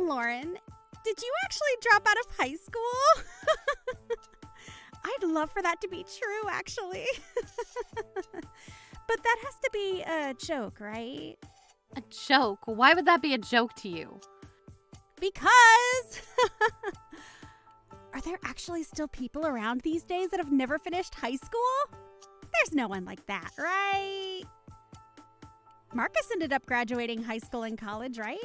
Lauren, did you actually drop out of high school? I'd love for that to be true, actually. But that has to be a joke, right? A joke? Why would that be a joke to you? Because! Are there actually still people around these days that have never finished high school? There's no one like that, right? Marcus ended up graduating high school and college, right?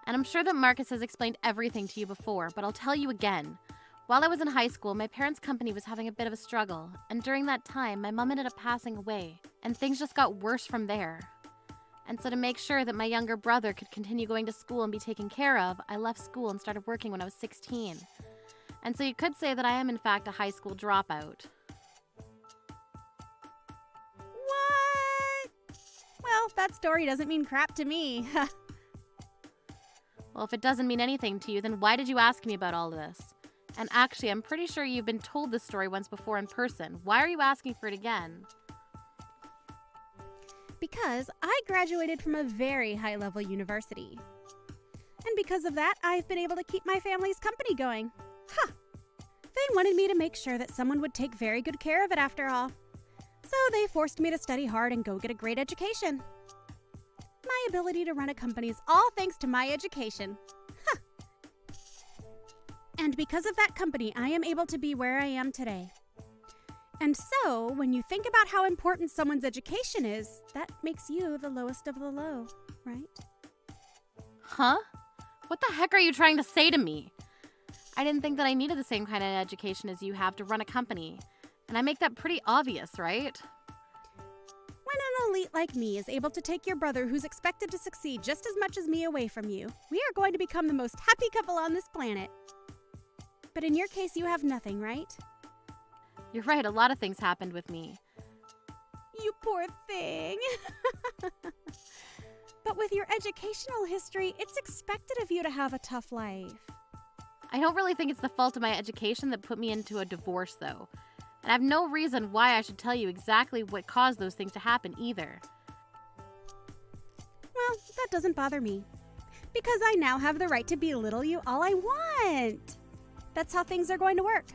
And I'm sure that Marcus has explained everything to you before, but I'll tell you again. While I was in high school, my parents' company was having a bit of a struggle, and during that time, my mom ended up passing away, and things just got worse from there. And so to make sure that my younger brother could continue going to school and be taken care of, I left school and started working when I was 16. And so you could say that I am in fact a high school dropout. What? Well, that story doesn't mean crap to me. Well, if it doesn't mean anything to you, then why did you ask me about all of this? And actually, I'm pretty sure you've been told this story once before in person. Why are you asking for it again? Because I graduated from a very high-level university. And because of that, I've been able to keep my family's company going. They wanted me to make sure that someone would take very good care of it after all. So they forced me to study hard and go get a great education. My ability to run a company is all thanks to my education. And because of that company, I am able to be where I am today. And so, when you think about how important someone's education is, that makes you the lowest of the low, right? Huh? What the heck are you trying to say to me? I didn't think that I needed the same kind of education as you have to run a company. And I make that pretty obvious, right? When an elite like me is able to take your brother who's expected to succeed just as much as me away from you, we are going to become the most happy couple on this planet. But in your case, you have nothing, right? You're right, a lot of things happened with me. You poor thing. But with your educational history, it's expected of you to have a tough life. I don't really think it's the fault of my education that put me into a divorce, though. And I have no reason why I should tell you exactly what caused those things to happen either. Well, that doesn't bother me. Because I now have the right to belittle you all I want. That's how things are going to work.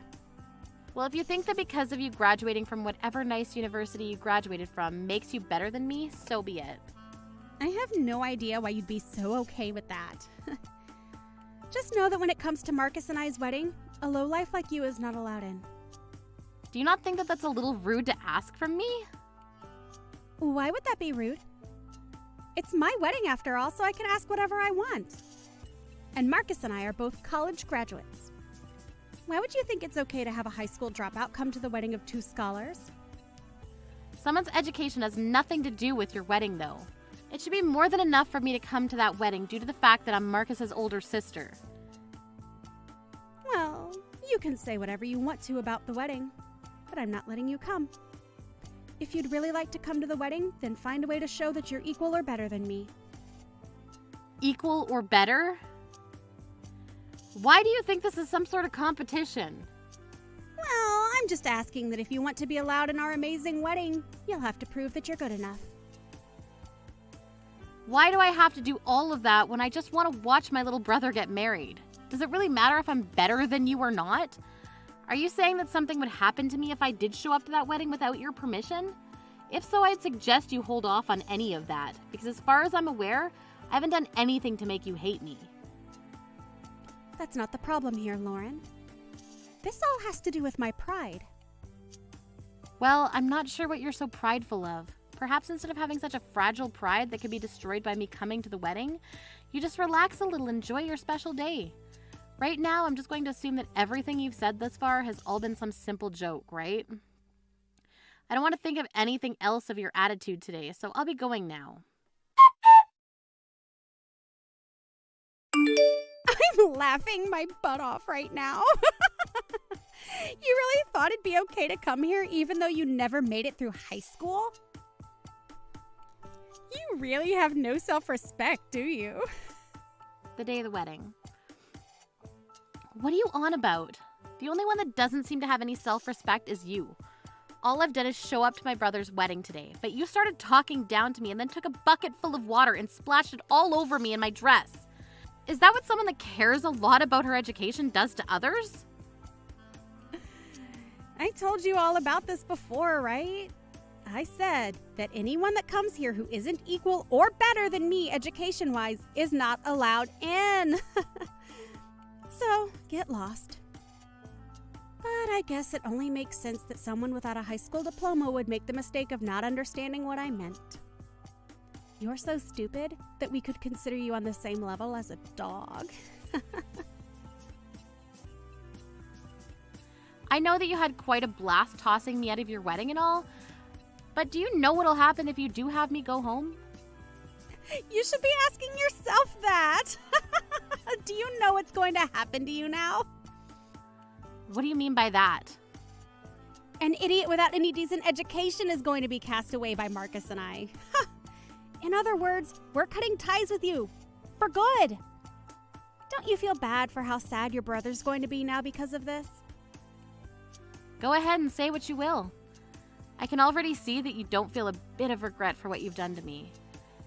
Well, if you think that because of you graduating from whatever nice university you graduated from makes you better than me, so be it. I have no idea why you'd be so okay with that. Just know that when it comes to Marcus and I's wedding, a lowlife like you is not allowed in. Do you not think that that's a little rude to ask from me? Why would that be rude? It's my wedding after all, so I can ask whatever I want. And Marcus and I are both college graduates. Why would you think it's okay to have a high school dropout come to the wedding of two scholars? Someone's education has nothing to do with your wedding, though. It should be more than enough for me to come to that wedding due to the fact that I'm Marcus's older sister. Well, you can say whatever you want to about the wedding, but I'm not letting you come. If you'd really like to come to the wedding, then find a way to show that you're equal or better than me. Equal or better? Why do you think this is some sort of competition? Well, I'm just asking that if you want to be allowed in our amazing wedding, you'll have to prove that you're good enough. Why do I have to do all of that when I just want to watch my little brother get married? Does it really matter if I'm better than you or not? Are you saying that something would happen to me if I did show up to that wedding without your permission? If so, I'd suggest you hold off on any of that, because as far as I'm aware, I haven't done anything to make you hate me. That's not the problem here, Lauren. This all has to do with my pride. Well, I'm not sure what you're so prideful of. Perhaps instead of having such a fragile pride that could be destroyed by me coming to the wedding, you just relax a little and enjoy your special day. Right now, I'm just going to assume that everything you've said thus far has all been some simple joke, right? I don't want to think of anything else of your attitude today, so I'll be going now. I'm laughing my butt off right now. You really thought it'd be okay to come here even though you never made it through high school? You really have no self-respect, do you? The day of the wedding. What are you on about? The only one that doesn't seem to have any self-respect is you. All I've done is show up to my brother's wedding today, but you started talking down to me and then took a bucket full of water and splashed it all over me and my dress. Is that what someone that cares a lot about her education does to others? I told you all about this before, right? I said that anyone that comes here who isn't equal or better than me education-wise is not allowed in. So, get lost. But I guess it only makes sense that someone without a high school diploma would make the mistake of not understanding what I meant. You're so stupid that we could consider you on the same level as a dog. I know that you had quite a blast tossing me out of your wedding and all, but do you know what'll happen if you do have me go home? You should be asking yourself that. Do you know what's going to happen to you now? What do you mean by that? An idiot without any decent education is going to be cast away by Marcus and I. In other words, we're cutting ties with you. For good. Don't you feel bad for how sad your brother's going to be now because of this? Go ahead and say what you will. I can already see that you don't feel a bit of regret for what you've done to me.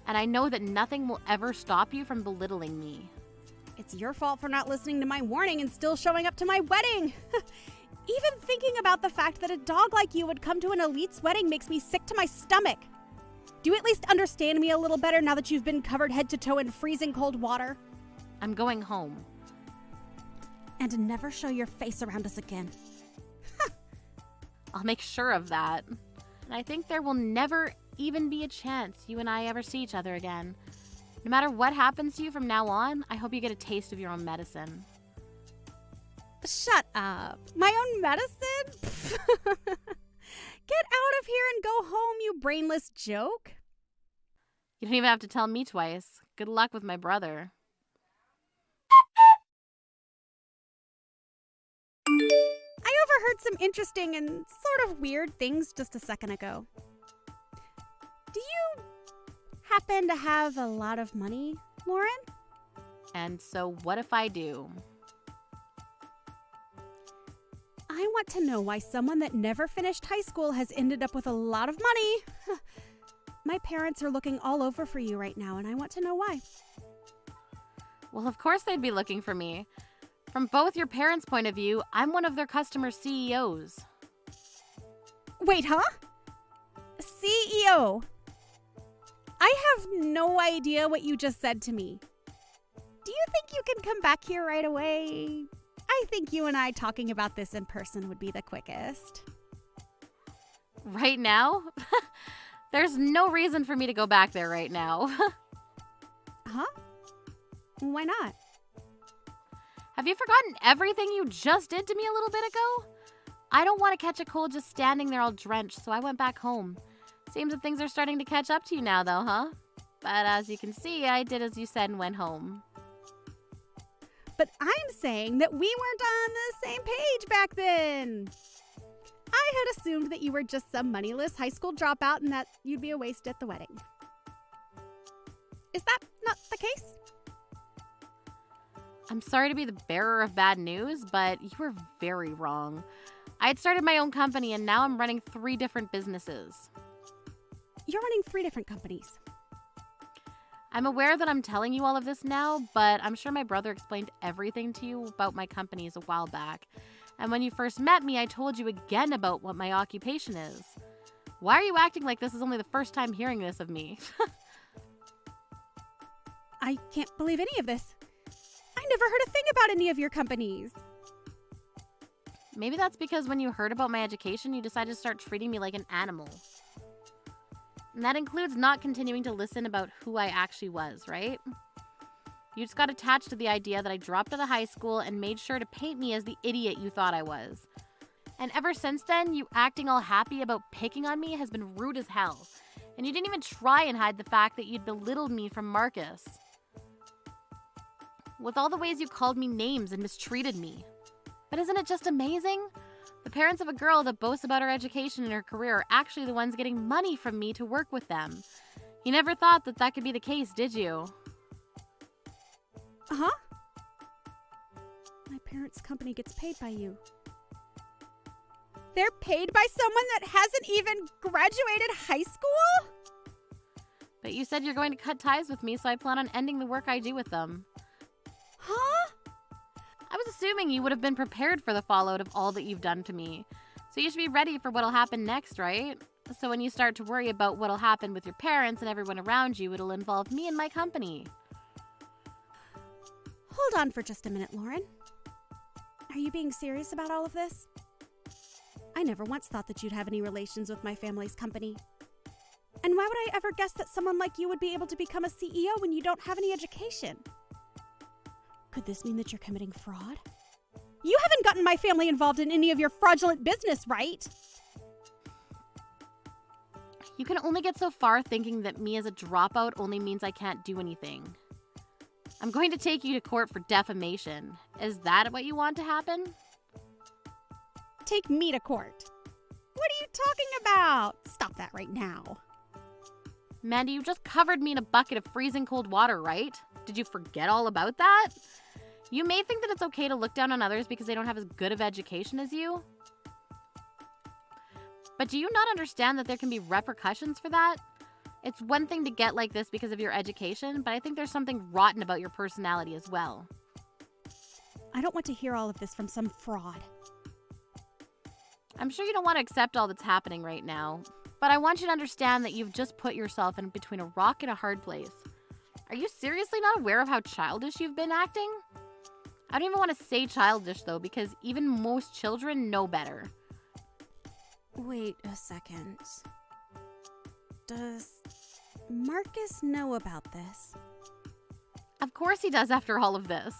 And I know that nothing will ever stop you from belittling me. It's your fault for not listening to my warning and still showing up to my wedding. Even thinking about the fact that a dog like you would come to an elite's wedding makes me sick to my stomach. Do you at least understand me a little better now that you've been covered head to toe in freezing cold water? I'm going home. And never show your face around us again. I'll make sure of that. And I think there will never even be a chance you and I ever see each other again. No matter what happens to you from now on, I hope you get a taste of your own medicine. Shut up. My own medicine? Get out of here and go home, you brainless joke. You don't even have to tell me twice. Good luck with my brother. I overheard some interesting and sort of weird things just a second ago. Do you happen to have a lot of money, Lauren? And so what if I do? I want to know why someone that never finished high school has ended up with a lot of money. My parents are looking all over for you right now, and I want to know why. Well, of course they'd be looking for me. From both your parents' point of view, I'm one of their customer CEOs. Wait, huh? CEO? I have no idea what you just said to me. Do you think you can come back here right away? I think you and I talking about this in person would be the quickest. Right now? There's no reason for me to go back there right now. Huh? Why not? Have you forgotten everything you just did to me a little bit ago? I don't want to catch a cold just standing there all drenched, so I went back home. Seems that things are starting to catch up to you now, though, huh? But as you can see, I did as you said and went home. But I'm saying that we weren't on the same page back then. I had assumed that you were just some moneyless high school dropout and that you'd be a waste at the wedding. Is that not the case? I'm sorry to be the bearer of bad news, but you were very wrong. I had started my own company and now I'm running 3 different businesses. You're running 3 different companies. I'm aware that I'm telling you all of this now, but I'm sure my brother explained everything to you about my companies a while back. And when you first met me, I told you again about what my occupation is. Why are you acting like this is only the first time hearing this of me? I can't believe any of this. I never heard a thing about any of your companies. Maybe that's because when you heard about my education, you decided to start treating me like an animal. And that includes not continuing to listen about who I actually was, right? You just got attached to the idea that I dropped out of high school and made sure to paint me as the idiot you thought I was. And ever since then, you acting all happy about picking on me has been rude as hell. And you didn't even try and hide the fact that you'd belittled me from Marcus. With all the ways you called me names and mistreated me. But isn't it just amazing? The parents of a girl that boasts about her education and her career are actually the ones getting money from me to work with them. You never thought that that could be the case, did you? Uh-huh. My parents' company gets paid by you. They're paid by someone that hasn't even graduated high school? But you said you're going to cut ties with me, so I plan on ending the work I do with them. was assuming you would have been prepared for the fallout of all that you've done to me. So you should be ready for what'll happen next, right? So when you start to worry about what'll happen with your parents and everyone around you, it'll involve me and my company. Hold on for just a minute, Lauren. Are you being serious about all of this? I never once thought that you'd have any relations with my family's company. And why would I ever guess that someone like you would be able to become a CEO when you don't have any education? Could this mean that you're committing fraud? You haven't gotten my family involved in any of your fraudulent business, right? You can only get so far thinking that me as a dropout only means I can't do anything. I'm going to take you to court for defamation. Is that what you want to happen? Take me to court. What are you talking about? Stop that right now. Mandy, you just covered me in a bucket of freezing cold water, right? Did you forget all about that? You may think that it's okay to look down on others because they don't have as good of education as you. But do you not understand that there can be repercussions for that? It's one thing to get like this because of your education, but I think there's something rotten about your personality as well. I don't want to hear all of this from some fraud. I'm sure you don't want to accept all that's happening right now, but I want you to understand that you've just put yourself in between a rock and a hard place. Are you seriously not aware of how childish you've been acting? I don't even want to say childish, though, because even most children know better. Wait a second. Does Marcus know about this? Of course he does after all of this.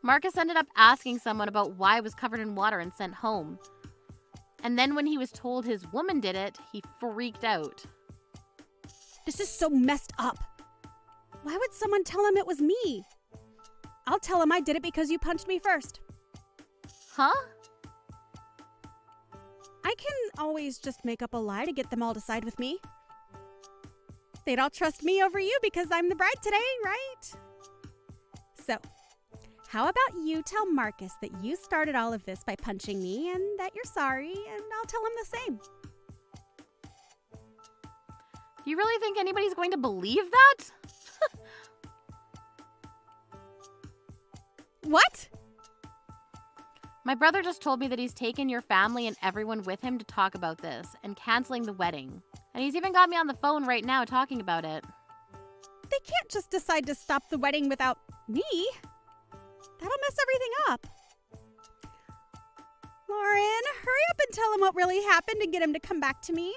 Marcus ended up asking someone about why it was covered in water and sent home. And then when he was told his woman did it, he freaked out. This is so messed up. Why would someone tell him it was me? I'll tell him I did it because you punched me first. Huh? I can always just make up a lie to get them all to side with me. They'd all trust me over you because I'm the bride today, right? So, how about you tell Marcus that you started all of this by punching me and that you're sorry, and I'll tell him the same. Do you really think anybody's going to believe that? What? My brother just told me that he's taken your family and everyone with him to talk about this and canceling the wedding. And he's even got me on the phone right now talking about it. They can't just decide to stop the wedding without me. That'll mess everything up. Lauren, hurry up and tell him what really happened and get him to come back to me.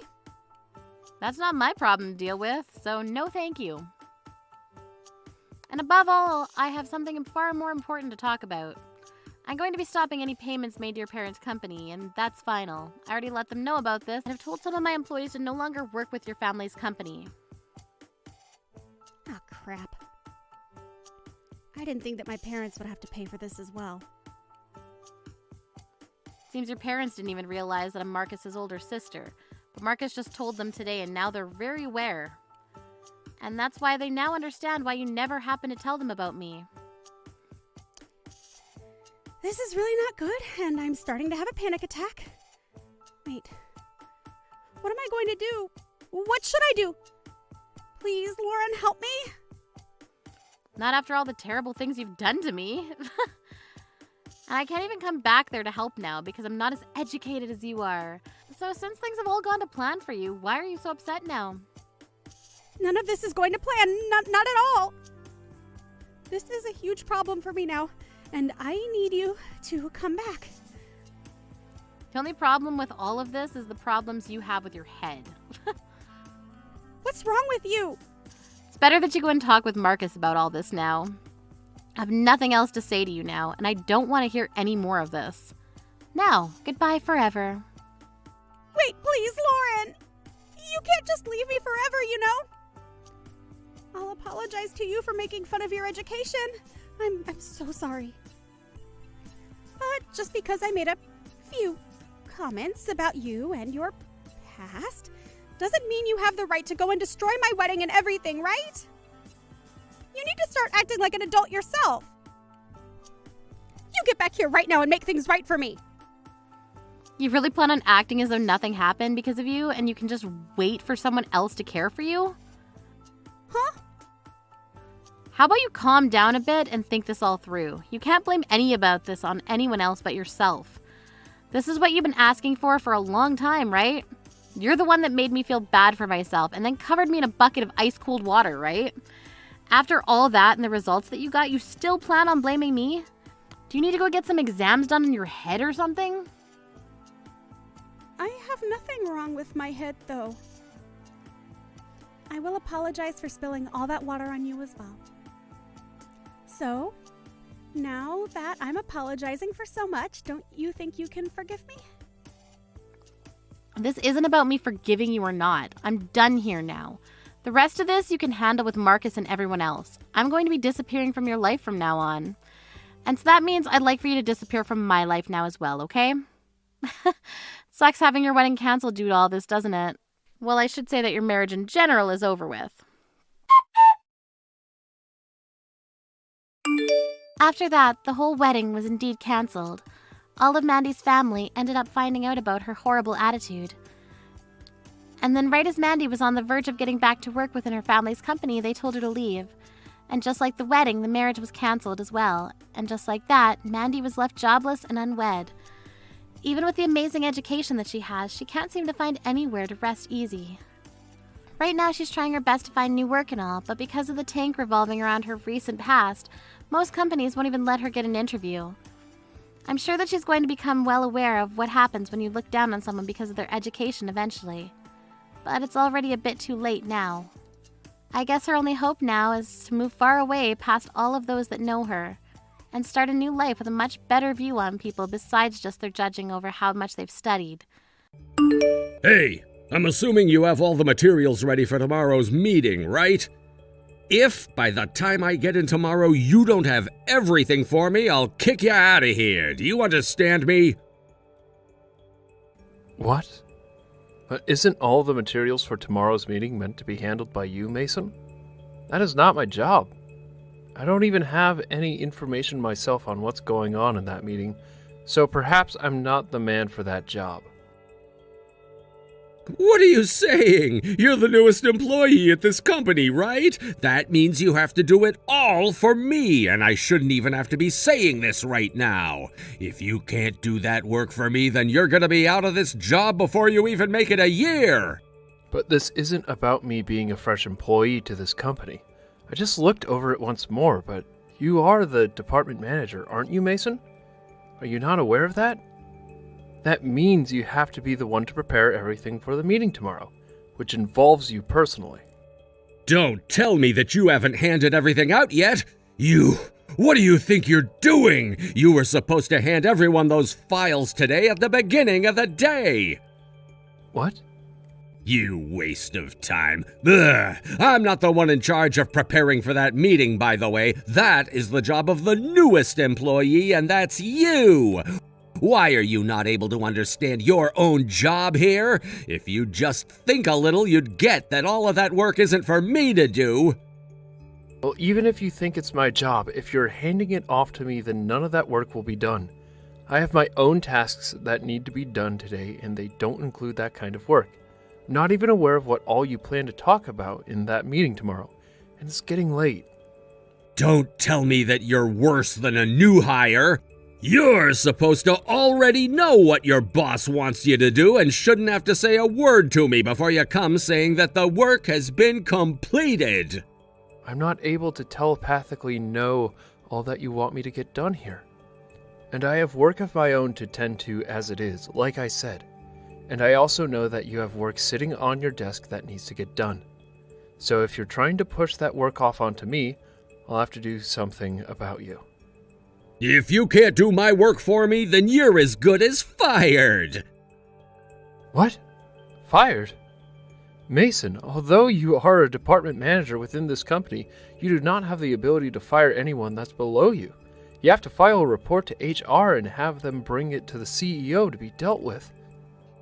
That's not my problem to deal with, so no thank you. And above all, I have something far more important to talk about. I'm going to be stopping any payments made to your parents' company, and that's final. I already let them know about this, and I've told some of my employees to no longer work with your family's company. Oh, crap. I didn't think that my parents would have to pay for this as well. Seems your parents didn't even realize that I'm Marcus's older sister, but Marcus just told them today, and now they're very aware. And that's why they now understand why you never happened to tell them about me. This is really not good, and I'm starting to have a panic attack. Wait. What am I going to do? What should I do? Please, Lauren, help me. Not after all the terrible things you've done to me. And I can't even come back there to help now because I'm not as educated as you are. So since things have all gone to plan for you, why are you so upset now? None of this is going to plan. Not at all. This is a huge problem for me now, and I need you to come back. The only problem with all of this is the problems you have with your head. What's wrong with you? It's better that you go and talk with Marcus about all this now. I have nothing else to say to you now, and I don't want to hear any more of this. Now, goodbye forever. Wait, please, Lauren. You can't just leave me forever, you know? I'll apologize to you for making fun of your education. I'm so sorry. But just because I made a few comments about you and your past doesn't mean you have the right to go and destroy my wedding and everything, right? You need to start acting like an adult yourself. You get back here right now and make things right for me. You really plan on acting as though nothing happened because of you and you can just wait for someone else to care for you? Huh? How about you calm down a bit and think this all through? You can't blame any about this on anyone else but yourself. This is what you've been asking for a long time, right? You're the one that made me feel bad for myself and then covered me in a bucket of ice-cold water, right? After all that and the results that you got, you still plan on blaming me? Do you need to go get some exams done in your head or something? I have nothing wrong with my head, though. I will apologize for spilling all that water on you as well. So, now that I'm apologizing for so much, don't you think you can forgive me? This isn't about me forgiving you or not. I'm done here now. The rest of this you can handle with Marcus and everyone else. I'm going to be disappearing from your life from now on. And so that means I'd like for you to disappear from my life now as well, okay? Sucks having your wedding canceled due to all this, doesn't it? Well, I should say that your marriage in general is over with. After that, the whole wedding was indeed cancelled. All of Mandy's family ended up finding out about her horrible attitude. And then right as Mandy was on the verge of getting back to work within her family's company, they told her to leave. And just like the wedding, the marriage was cancelled as well. And just like that, Mandy was left jobless and unwed. Even with the amazing education that she has, she can't seem to find anywhere to rest easy. Right now, she's trying her best to find new work and all, but because of the tank revolving around her recent past, most companies won't even let her get an interview. I'm sure that she's going to become well aware of what happens when you look down on someone because of their education eventually. But it's already a bit too late now. I guess her only hope now is to move far away past all of those that know her and start a new life with a much better view on people besides just their judging over how much they've studied. Hey, I'm assuming you have all the materials ready for tomorrow's meeting, right? If by the time I get in tomorrow you don't have everything for me, I'll kick you out of here. Do you understand me? What? But isn't all the materials for tomorrow's meeting meant to be handled by you, Mason? That is not my job. I don't even have any information myself on what's going on in that meeting, so perhaps I'm not the man for that job. What are you saying? You're the newest employee at this company, right? That means you have to do it all for me, and I shouldn't even have to be saying this right now. If you can't do that work for me, then you're gonna be out of this job before you even make it a year. But this isn't about me being a fresh employee to this company. I just looked over it once more, but you are the department manager, aren't you, Mason? Are you not aware of that? That means you have to be the one to prepare everything for the meeting tomorrow, which involves you personally. Don't tell me that you haven't handed everything out yet. What do you think you're doing? You were supposed to hand everyone those files today at the beginning of the day. What? You waste of time. Ugh. I'm not the one in charge of preparing for that meeting, by the way. That is the job of the newest employee, and that's you. Why are you not able to understand your own job here? If you just think a little, you'd get that all of that work isn't for me to do. Well, even if you think it's my job, if you're handing it off to me, then none of that work will be done. I have my own tasks that need to be done today, and they don't include that kind of work. I'm not even aware of what all you plan to talk about in that meeting tomorrow, and it's getting late. Don't tell me that you're worse than a new hire. You're supposed to already know what your boss wants you to do and shouldn't have to say a word to me before you come saying that the work has been completed. I'm not able to telepathically know all that you want me to get done here. And I have work of my own to tend to as it is, like I said. And I also know that you have work sitting on your desk that needs to get done. So if you're trying to push that work off onto me, I'll have to do something about you. If you can't do my work for me, then you're as good as fired. What? Fired? Mason, although you are a department manager within this company, you do not have the ability to fire anyone that's below you. You have to file a report to HR and have them bring it to the CEO to be dealt with.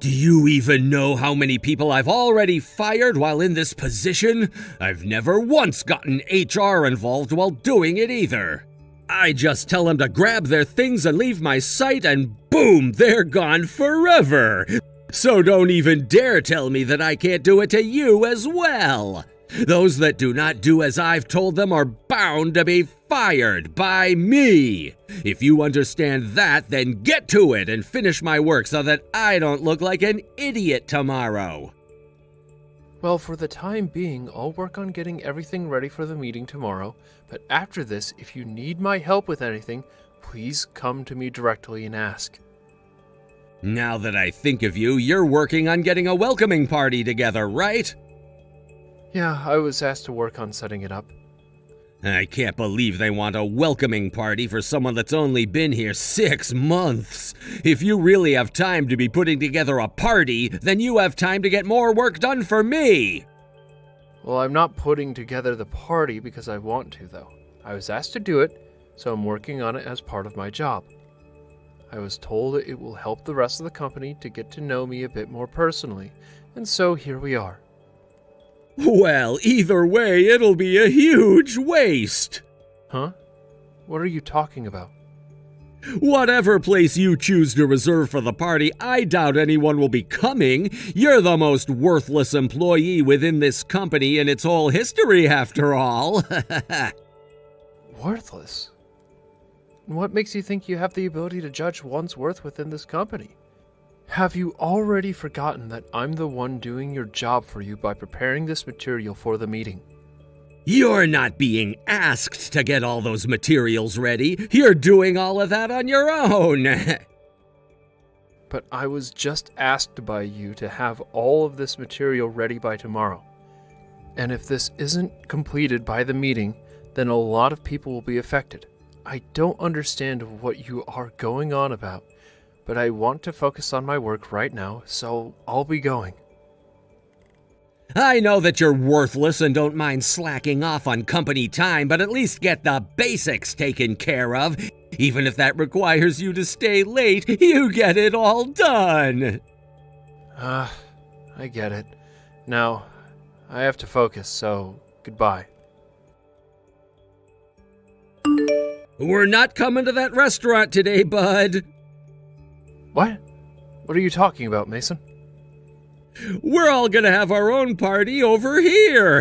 Do you even know how many people I've already fired while in this position? I've never once gotten HR involved while doing it either. I just tell them to grab their things and leave my site, and boom, they're gone forever. So don't even dare tell me that I can't do it to you as well. Those that do not do as I've told them are bound to be fired by me. If you understand that, then get to it and finish my work so that I don't look like an idiot tomorrow. Well, for the time being, I'll work on getting everything ready for the meeting tomorrow, but after this, if you need my help with anything, please come to me directly and ask. Now that I think of you, you're working on getting a welcoming party together, right? Yeah, I was asked to work on setting it up. I can't believe they want a welcoming party for someone that's only been here 6 months. If you really have time to be putting together a party, then you have time to get more work done for me. Well, I'm not putting together the party because I want to, though. I was asked to do it, so I'm working on it as part of my job. I was told it will help the rest of the company to get to know me a bit more personally, and so here we are. Well, either way, it'll be a huge waste. Huh? What are you talking about? Whatever place you choose to reserve for the party, I doubt anyone will be coming. You're the most worthless employee within this company in its whole history, after all. Worthless? What makes you think you have the ability to judge one's worth within this company? Have you already forgotten that I'm the one doing your job for you by preparing this material for the meeting? You're not being asked to get all those materials ready. You're doing all of that on your own. But I was just asked by you to have all of this material ready by tomorrow. And if this isn't completed by the meeting, then a lot of people will be affected. I don't understand what you are going on about, but I want to focus on my work right now, so I'll be going. I know that you're worthless and don't mind slacking off on company time, but at least get the basics taken care of. Even if that requires you to stay late, you get it all done. I get it. Now, I have to focus, so goodbye. We're not coming to that restaurant today, bud. What? What are you talking about, Mason? We're all gonna have our own party over here.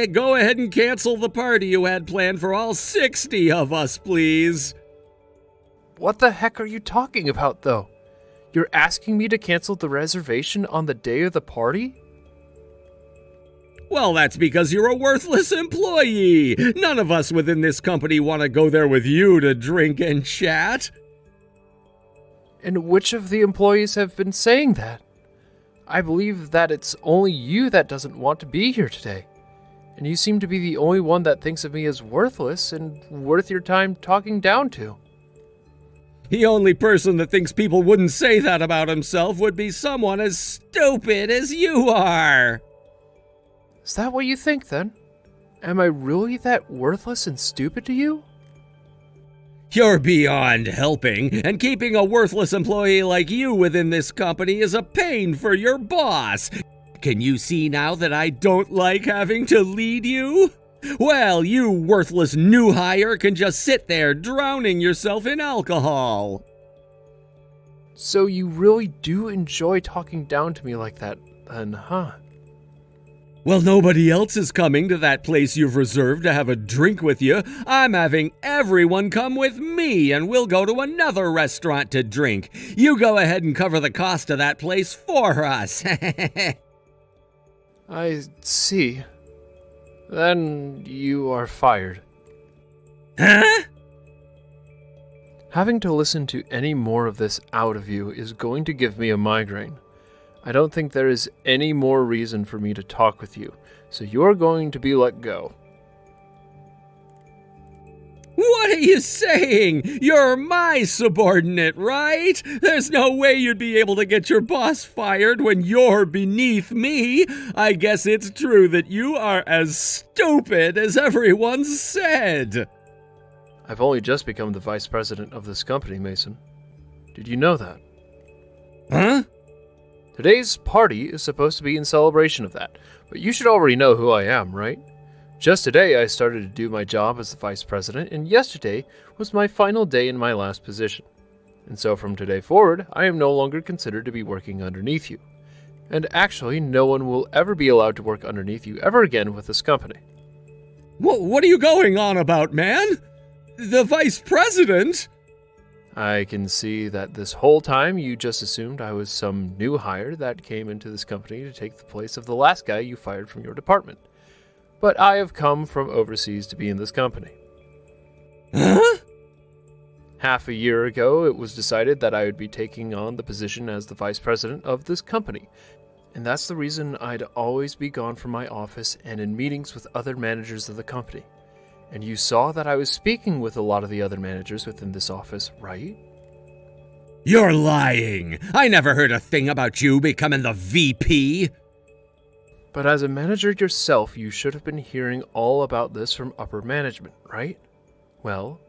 Go ahead and cancel the party you had planned for all 60 of us, please. What the heck are you talking about, though? You're asking me to cancel the reservation on the day of the party? Well, that's because you're a worthless employee. None of us within this company want to go there with you to drink and chat. And which of the employees have been saying that? I believe that it's only you that doesn't want to be here today. And you seem to be the only one that thinks of me as worthless and worth your time talking down to. The only person that thinks people wouldn't say that about himself would be someone as stupid as you are. Is that what you think, then? Am I really that worthless and stupid to you? You're beyond helping, and keeping a worthless employee like you within this company is a pain for your boss. Can you see now that I don't like having to lead you? Well, you worthless new hire can just sit there drowning yourself in alcohol. So you really do enjoy talking down to me like that, then, huh? Well, nobody else is coming to that place you've reserved to have a drink with you. I'm having everyone come with me, and we'll go to another restaurant to drink. You go ahead and cover the cost of that place for us. I see. Then you are fired. Huh? Having to listen to any more of this out of you is going to give me a migraine. I don't think there is any more reason for me to talk with you, so you're going to be let go. What are you saying? You're my subordinate, right? There's no way you'd be able to get your boss fired when you're beneath me. I guess it's true that you are as stupid as everyone said. I've only just become the vice president of this company, Mason. Did you know that? Huh? Today's party is supposed to be in celebration of that, but you should already know who I am, right? Just today I started to do my job as the vice president, and yesterday was my final day in my last position. And so from today forward, I am no longer considered to be working underneath you. And actually, no one will ever be allowed to work underneath you ever again with this company. What are you going on about, man? The vice president? I can see that this whole time you just assumed I was some new hire that came into this company to take the place of the last guy you fired from your department. But I have come from overseas to be in this company. Huh? Half a year ago, it was decided that I would be taking on the position as the vice president of this company. And that's the reason I'd always be gone from my office and in meetings with other managers of the company. And you saw that I was speaking with a lot of the other managers within this office, right? You're lying. I never heard a thing about you becoming the VP. But as a manager yourself, you should have been hearing all about this from upper management, right? Well,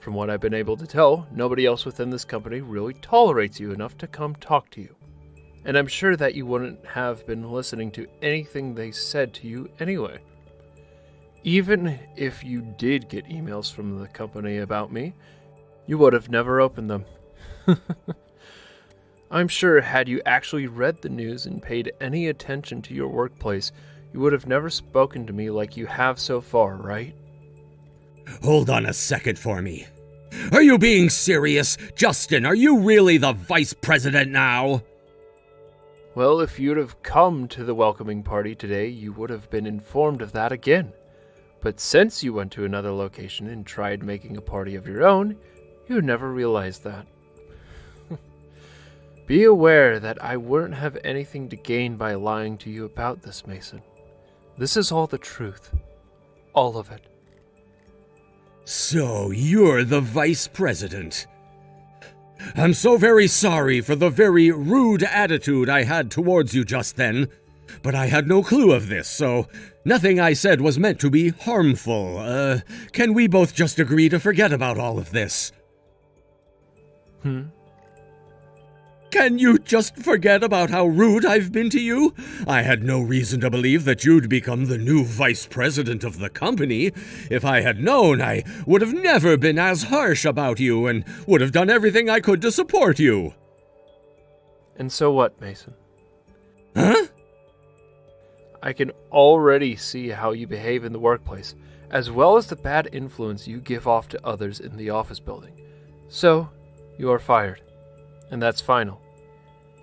from what I've been able to tell, nobody else within this company really tolerates you enough to come talk to you. And I'm sure that you wouldn't have been listening to anything they said to you anyway. Even if you did get emails from the company about me, you would have never opened them. I'm sure had you actually read the news and paid any attention to your workplace, you would have never spoken to me like you have so far, right? Hold on a second for me. Are you being serious? Justin, are you really the vice president now? Well, if you'd have come to the welcoming party today, you would have been informed of that again. But since you went to another location and tried making a party of your own, you never realized that. Be aware that I wouldn't have anything to gain by lying to you about this, Mason. This is all the truth. All of it. So you're the vice president. I'm so very sorry for the very rude attitude I had towards you just then, but I had no clue of this, so nothing I said was meant to be harmful. Can we both just agree to forget about all of this? Can you just forget about how rude I've been to you? I had no reason to believe that you'd become the new vice president of the company. If I had known, I would have never been as harsh about you and would have done everything I could to support you. And so what, Mason? Huh? I can already see how you behave in the workplace, as well as the bad influence you give off to others in the office building. So, you are fired. And that's final.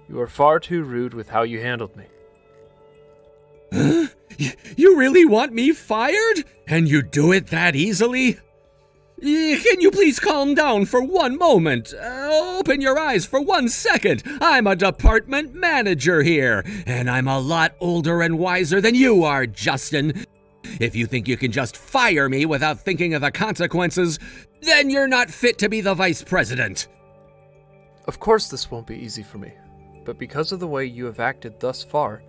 You are far too rude with how you handled me. Huh? You really want me fired? And you do it that easily? Can you please calm down for one moment? Open your eyes for 1 second. I'm a department manager here, and I'm a lot older and wiser than you are, Justin. If you think you can just fire me without thinking of the consequences, then you're not fit to be the vice president. Of course this won't be easy for me, but because of the way you have acted thus far,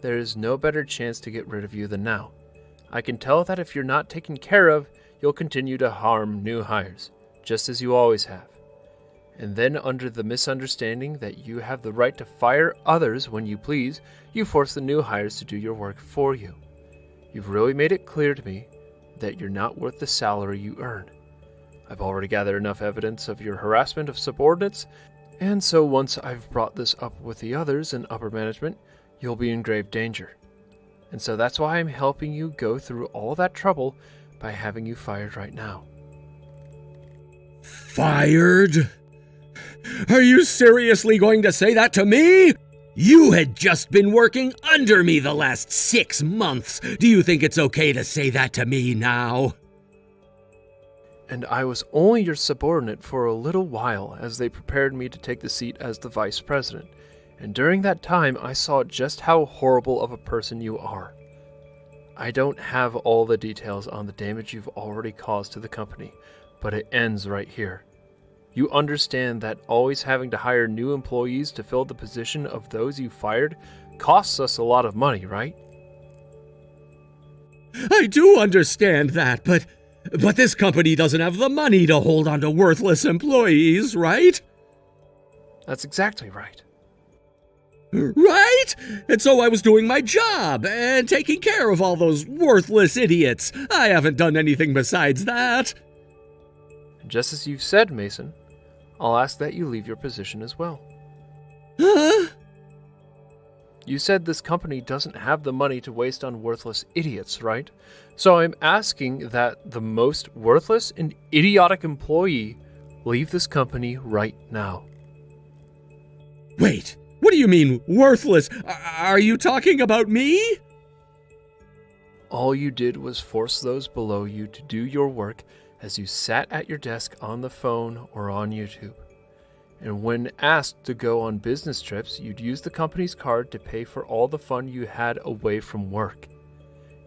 there is no better chance to get rid of you than now. I can tell that if you're not taken care of, you'll continue to harm new hires, just as you always have. And then under the misunderstanding that you have the right to fire others when you please, you force the new hires to do your work for you. You've really made it clear to me that you're not worth the salary you earn. I've already gathered enough evidence of your harassment of subordinates, and so once I've brought this up with the others in upper management, you'll be in grave danger. And so that's why I'm helping you go through all that trouble by having you fired right now. Fired? Are you seriously going to say that to me? You had just been working under me the last 6 months. Do you think it's okay to say that to me now? And I was only your subordinate for a little while as they prepared me to take the seat as the vice president. And during that time, I saw just how horrible of a person you are. I don't have all the details on the damage you've already caused to the company, but it ends right here. You understand that always having to hire new employees to fill the position of those you fired costs us a lot of money, right? I do understand that, but this company doesn't have the money to hold on to worthless employees, right? That's exactly right. Right? And so I was doing my job and taking care of all those worthless idiots. I haven't done anything besides that. And just as you've said, Mason, I'll ask that you leave your position as well. Huh? You said this company doesn't have the money to waste on worthless idiots, right? So I'm asking that the most worthless and idiotic employee leave this company right now. Wait, what do you mean, worthless? Are you talking about me? All you did was force those below you to do your work as you sat at your desk on the phone or on YouTube. And when asked to go on business trips, you'd use the company's card to pay for all the fun you had away from work.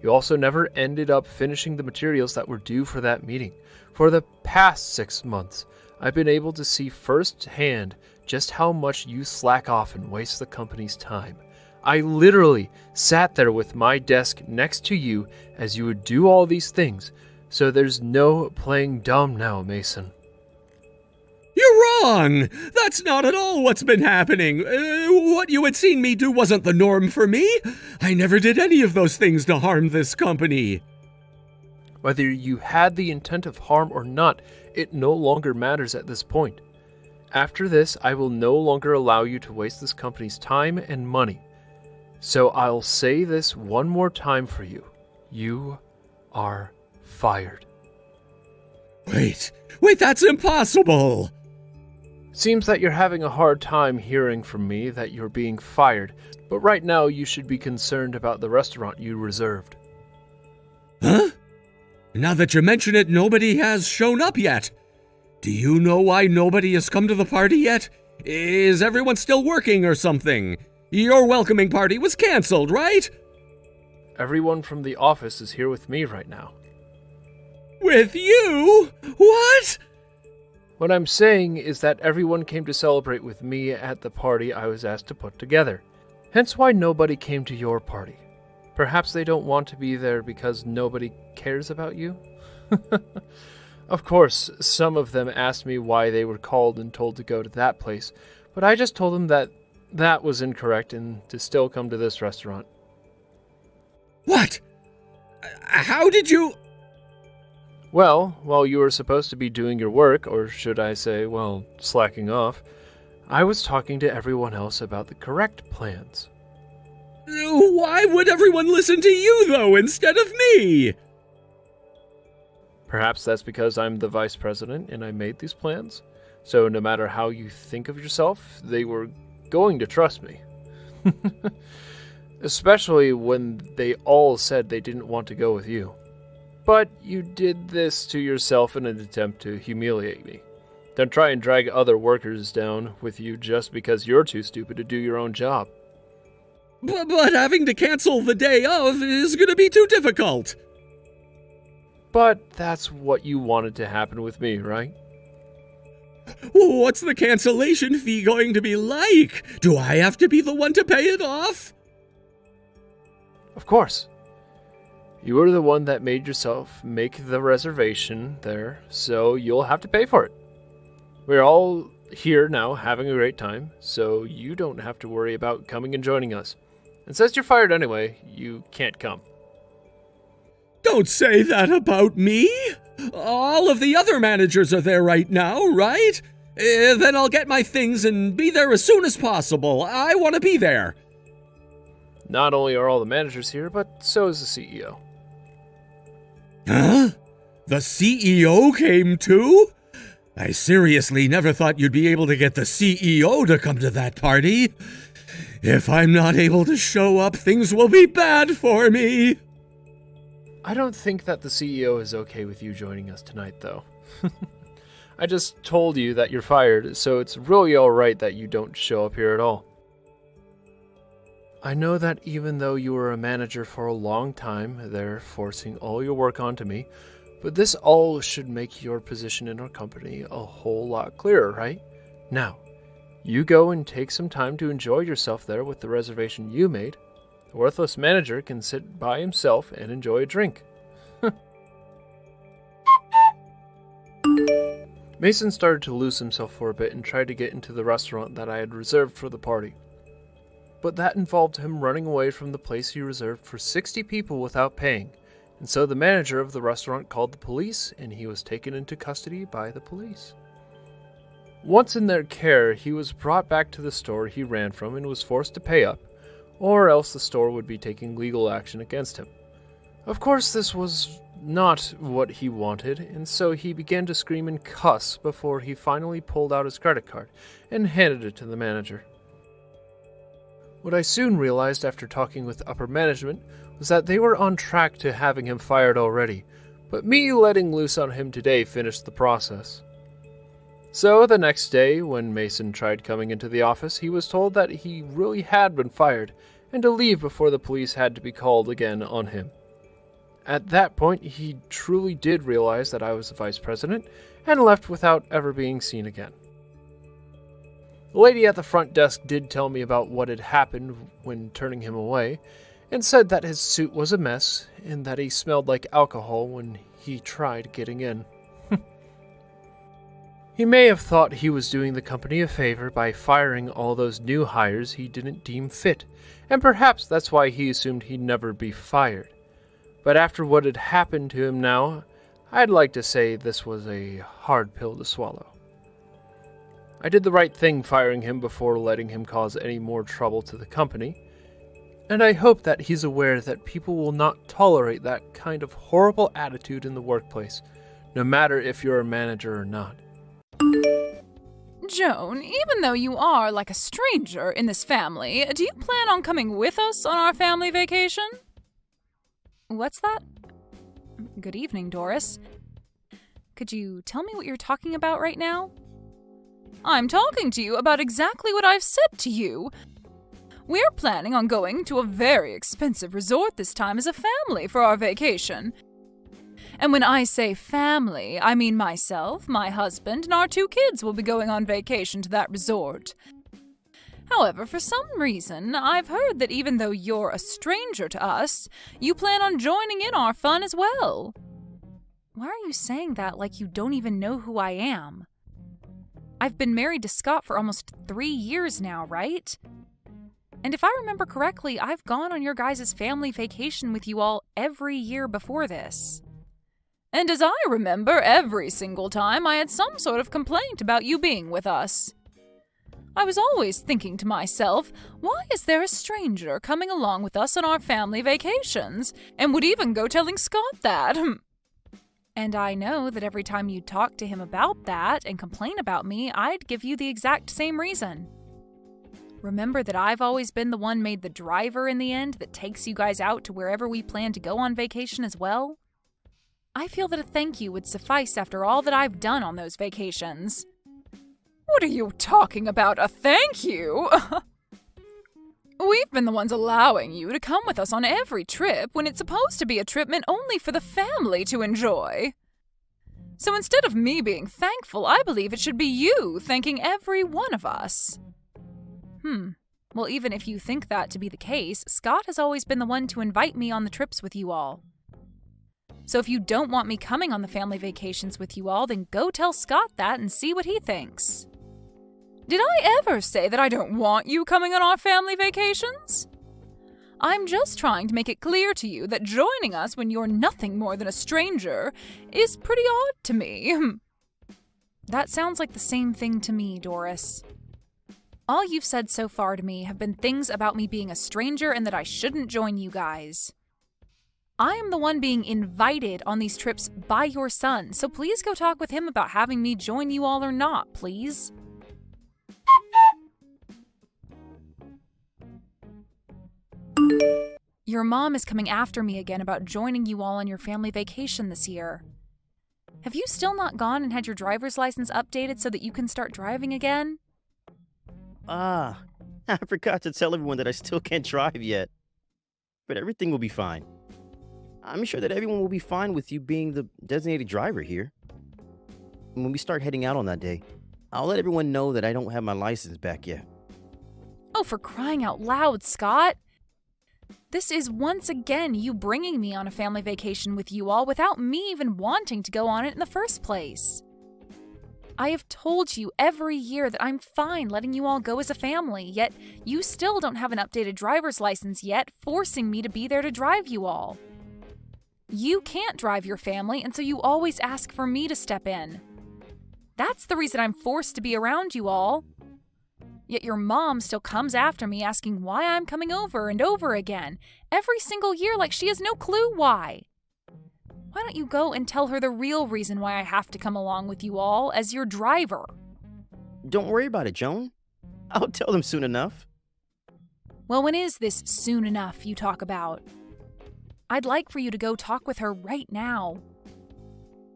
You also never ended up finishing the materials that were due for that meeting. For the past 6 months, I've been able to see firsthand just how much you slack off and waste the company's time. I literally sat there with my desk next to you as you would do all these things, so there's no playing dumb now, Mason. You're wrong! That's not at all what's been happening. What you had seen me do wasn't the norm for me. I never did any of those things to harm this company. Whether you had the intent of harm or not, it no longer matters at this point. After this, I will no longer allow you to waste this company's time and money. So I'll say this one more time for you. You are fired. Wait, that's impossible! Seems that you're having a hard time hearing from me that you're being fired, but right now you should be concerned about the restaurant you reserved. Huh? Now that you mention it, nobody has shown up yet. Do you know why nobody has come to the party yet? Is everyone still working or something? Your welcoming party was canceled, right? Everyone from the office is here with me right now. With you? What? What I'm saying is that everyone came to celebrate with me at the party I was asked to put together. Hence why nobody came to your party. Perhaps they don't want to be there because nobody cares about you? Of course, some of them asked me why they were called and told to go to that place, but I just told them that that was incorrect and to still come to this restaurant. What? How did you... Well, while you were supposed to be doing your work, or should I say, well, slacking off, I was talking to everyone else about the correct plans. Why would everyone listen to you, though, instead of me? Perhaps that's because I'm the vice president and I made these plans. So no matter how you think of yourself, they were going to trust me. Especially when they all said they didn't want to go with you. But you did this to yourself in an attempt to humiliate me. Don't try and drag other workers down with you just because you're too stupid to do your own job. But having to cancel the day of is going to be too difficult. But that's what you wanted to happen with me, right? What's the cancellation fee going to be like? Do I have to be the one to pay it off? Of course. You were the one that made yourself make the reservation there, so you'll have to pay for it. We're all here now having a great time, so you don't have to worry about coming and joining us. And since you're fired anyway, you can't come. Don't say that about me. All of the other managers are there right now, right? Then I'll get my things and be there as soon as possible. I want to be there. Not only are all the managers here, but so is the CEO. Huh? The CEO came too? I seriously never thought you'd be able to get the CEO to come to that party. If I'm not able to show up, things will be bad for me. I don't think that the CEO is okay with you joining us tonight, though. I just told you that you're fired, so it's really alright that you don't show up here at all. I know that even though you were a manager for a long time, they're forcing all your work onto me, but this all should make your position in our company a whole lot clearer, right? Now, you go and take some time to enjoy yourself there with the reservation you made. A worthless manager can sit by himself and enjoy a drink. Mason started to lose himself for a bit and tried to get into the restaurant that I had reserved for the party. But that involved him running away from the place he reserved for 60 people without paying, and so the manager of the restaurant called the police and he was taken into custody by the police. Once in their care, he was brought back to the store he ran from and was forced to pay up, or else the store would be taking legal action against him. Of course, this was not what he wanted, and so he began to scream and cuss before he finally pulled out his credit card and handed it to the manager. What I soon realized after talking with upper management was that they were on track to having him fired already, but me letting loose on him today finished the process. So the next day, when Mason tried coming into the office, he was told that he really had been fired and to leave before the police had to be called again on him. At that point, he truly did realize that I was the vice president and left without ever being seen again. The lady at the front desk did tell me about what had happened when turning him away, and said that his suit was a mess and that he smelled like alcohol when he tried getting in. He may have thought he was doing the company a favor by firing all those new hires he didn't deem fit, and perhaps that's why he assumed he'd never be fired. But after what had happened to him now, I'd like to say this was a hard pill to swallow. I did the right thing firing him before letting him cause any more trouble to the company, and I hope that he's aware that people will not tolerate that kind of horrible attitude in the workplace, no matter if you're a manager or not. Joan, even though you are like a stranger in this family, do you plan on coming with us on our family vacation? What's that? Good evening, Doris. Could you tell me what you're talking about right now? I'm talking to you about exactly what I've said to you. We're planning on going to a very expensive resort this time as a family for our vacation. And when I say family, I mean myself, my husband, and our 2 kids will be going on vacation to that resort. However, for some reason, I've heard that even though you're a stranger to us, you plan on joining in our fun as well. Why are you saying that like you don't even know who I am? I've been married to Scott for almost 3 years now, right? And if I remember correctly, I've gone on your guys' family vacation with you all every year before this. And as I remember, every single time I had some sort of complaint about you being with us. I was always thinking to myself, why is there a stranger coming along with us on our family vacations? And would even go telling Scott that. And I know that every time you talk to him about that and complain about me, I'd give you the exact same reason. Remember that I've always been the one made the driver in the end that takes you guys out to wherever we plan to go on vacation as well? I feel that a thank you would suffice after all that I've done on those vacations. What are you talking about, a thank you? We've been the ones allowing you to come with us on every trip when it's supposed to be a trip meant only for the family to enjoy. So instead of me being thankful, I believe it should be you thanking every one of us. Well, even if you think that to be the case, Scott has always been the one to invite me on the trips with you all. So if you don't want me coming on the family vacations with you all, then go tell Scott that and see what he thinks. Did I ever say that I don't want you coming on our family vacations? I'm just trying to make it clear to you that joining us when you're nothing more than a stranger is pretty odd to me. That sounds like the same thing to me, Doris. All you've said so far to me have been things about me being a stranger and that I shouldn't join you guys. I am the one being invited on these trips by your son, so please go talk with him about having me join you all or not, please. Your mom is coming after me again about joining you all on your family vacation this year. Have you still not gone and had your driver's license updated so that you can start driving again? I forgot to tell everyone that I still can't drive yet. But everything will be fine. I'm sure that everyone will be fine with you being the designated driver here. And when we start heading out on that day, I'll let everyone know that I don't have my license back yet. Oh, for crying out loud, Scott! This is once again you bringing me on a family vacation with you all without me even wanting to go on it in the first place. I have told you every year that I'm fine letting you all go as a family, yet you still don't have an updated driver's license yet, forcing me to be there to drive you all. You can't drive your family, and so you always ask for me to step in. That's the reason I'm forced to be around you all. Yet your mom still comes after me asking why I'm coming over and over again, every single year, like she has no clue why. Why don't you go and tell her the real reason why I have to come along with you all as your driver? Don't worry about it, Joan. I'll tell them soon enough. Well, when is this soon enough you talk about? I'd like for you to go talk with her right now.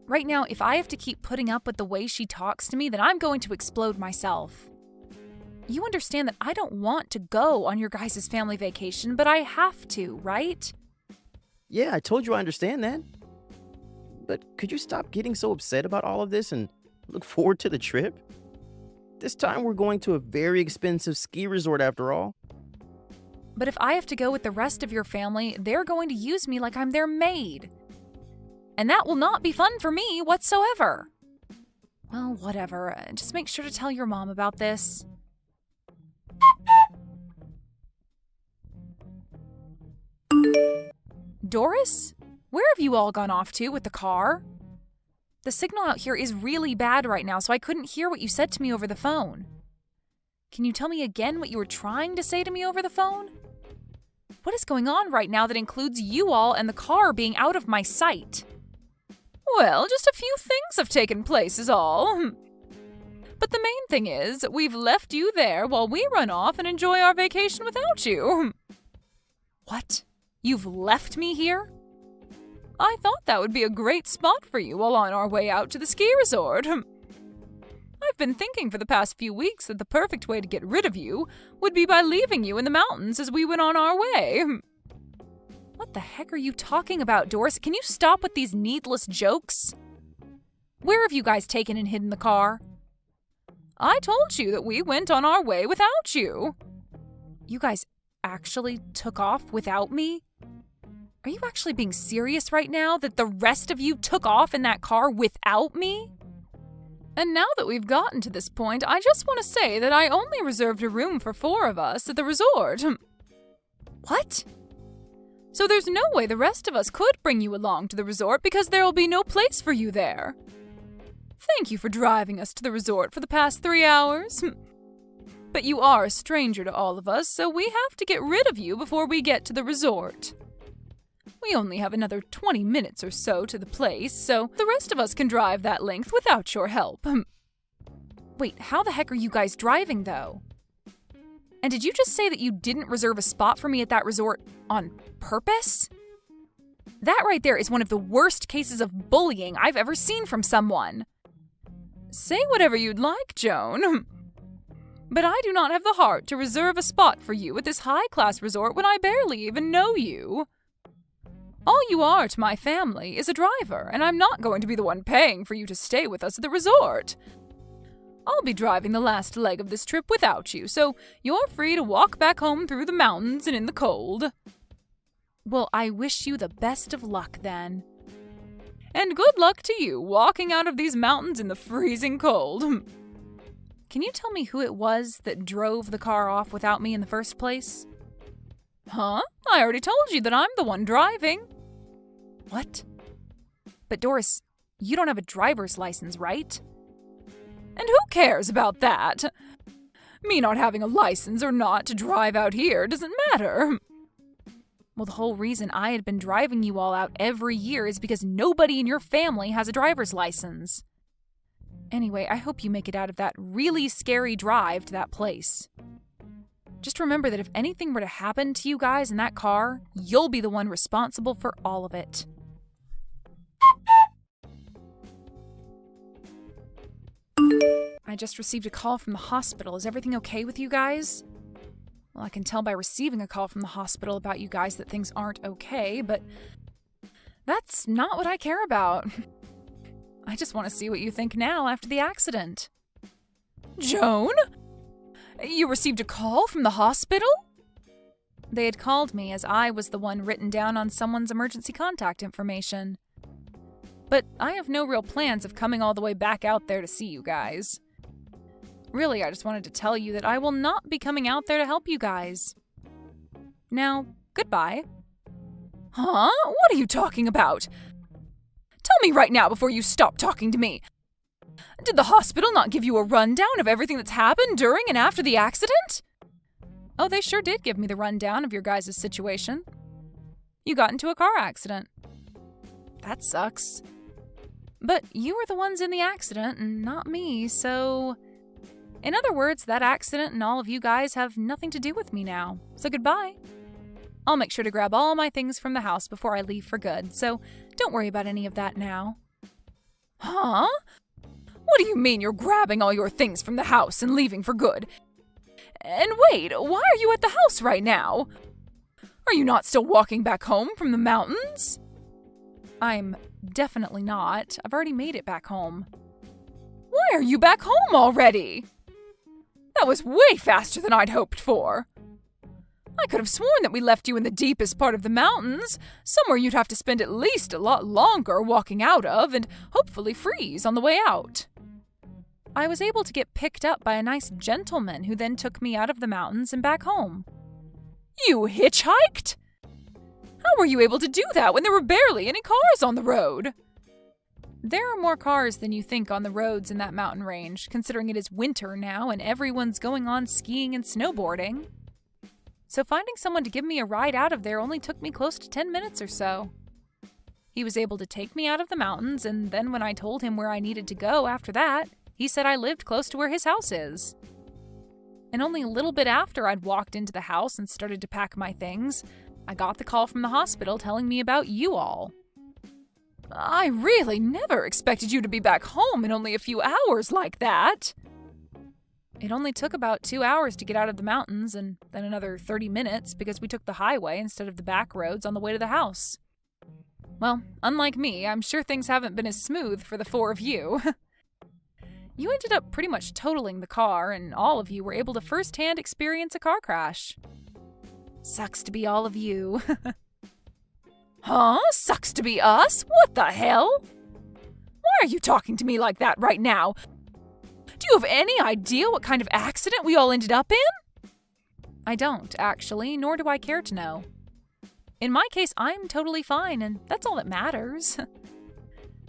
Right now, if I have to keep putting up with the way she talks to me, then I'm going to explode myself. You understand that I don't want to go on your guys' family vacation, but I have to, right? Yeah, I told you I understand that. But could you stop getting so upset about all of this and look forward to the trip? This time we're going to a very expensive ski resort after all. But if I have to go with the rest of your family, they're going to use me like I'm their maid. And that will not be fun for me whatsoever. Well, whatever. Just make sure to tell your mom about this. Doris? Where have you all gone off to with the car? The signal out here is really bad right now, so I couldn't hear what you said to me over the phone. Can you tell me again what you were trying to say to me over the phone? What is going on right now that includes you all and the car being out of my sight? Well, just a few things have taken place is all. But the main thing is, we've left you there while we run off and enjoy our vacation without you. What? You've left me here? I thought that would be a great spot for you while on our way out to the ski resort. I've been thinking for the past few weeks that the perfect way to get rid of you would be by leaving you in the mountains as we went on our way. What the heck are you talking about, Doris? Can you stop with these needless jokes? Where have you guys taken and hidden the car? I told you that we went on our way without you. You guys actually took off without me? Are you actually being serious right now that the rest of you took off in that car without me? And now that we've gotten to this point, I just want to say that I only reserved a room for 4 of us at the resort. What? So there's no way the rest of us could bring you along to the resort because there will be no place for you there. Thank you for driving us to the resort for the past 3 hours. But you are a stranger to all of us, so we have to get rid of you before we get to the resort. We only have another 20 minutes or so to the place, so the rest of us can drive that length without your help. Wait, how the heck are you guys driving, though? And did you just say that you didn't reserve a spot for me at that resort on purpose? That right there is one of the worst cases of bullying I've ever seen from someone. Say whatever you'd like, Joan. But I do not have the heart to reserve a spot for you at this high-class resort when I barely even know you. All you are to my family is a driver, and I'm not going to be the one paying for you to stay with us at the resort. I'll be driving the last leg of this trip without you, so you're free to walk back home through the mountains and in the cold. Well, I wish you the best of luck then. And good luck to you walking out of these mountains in the freezing cold. Can you tell me who it was that drove the car off without me in the first place? Huh? I already told you that I'm the one driving. What? But Doris, you don't have a driver's license, right? And who cares about that? Me not having a license or not to drive out here doesn't matter. Well, the whole reason I had been driving you all out every year is because nobody in your family has a driver's license. Anyway, I hope you make it out of that really scary drive to that place. Just remember that if anything were to happen to you guys in that car, you'll be the one responsible for all of it. I just received a call from the hospital. Is everything okay with you guys? Well, I can tell by receiving a call from the hospital about you guys that things aren't okay, but that's not what I care about. I just want to see what you think now after the accident. Joan? You received a call from the hospital? They had called me as I was the one written down on someone's emergency contact information. But I have no real plans of coming all the way back out there to see you guys. Really, I just wanted to tell you that I will not be coming out there to help you guys. Now, goodbye. Huh? What are you talking about? Tell me right now before you stop talking to me. Did the hospital not give you a rundown of everything that's happened during and after the accident? Oh, they sure did give me the rundown of your guys' situation. You got into a car accident. That sucks. But you were the ones in the accident and not me, so... In other words, that accident and all of you guys have nothing to do with me now. So goodbye. I'll make sure to grab all my things from the house before I leave for good, so don't worry about any of that now. Huh? What do you mean you're grabbing all your things from the house and leaving for good? And wait, why are you at the house right now? Are you not still walking back home from the mountains? I'm definitely not. I've already made it back home. Why are you back home already? That was way faster than I'd hoped for. I could have sworn that we left you in the deepest part of the mountains, somewhere you'd have to spend at least a lot longer walking out of and hopefully freeze on the way out. I was able to get picked up by a nice gentleman who then took me out of the mountains and back home. You hitchhiked? How were you able to do that when there were barely any cars on the road? There are more cars than you think on the roads in that mountain range, considering it is winter now and everyone's going on skiing and snowboarding. So finding someone to give me a ride out of there only took me close to 10 minutes or so. He was able to take me out of the mountains, and then when I told him where I needed to go after that, he said I lived close to where his house is. And only a little bit after I'd walked into the house and started to pack my things, I got the call from the hospital telling me about you all. I really never expected you to be back home in only a few hours like that. It only took about 2 hours to get out of the mountains and then another 30 minutes because we took the highway instead of the back roads on the way to the house. Well, unlike me, I'm sure things haven't been as smooth for the four of you. You ended up pretty much totaling the car, and all of you were able to firsthand experience a car crash. Sucks to be all of you. Huh? Sucks to be us? What the hell? Why are you talking to me like that right now? Do you have any idea what kind of accident we all ended up in? I don't, actually, nor do I care to know. In my case, I'm totally fine, and that's all that matters.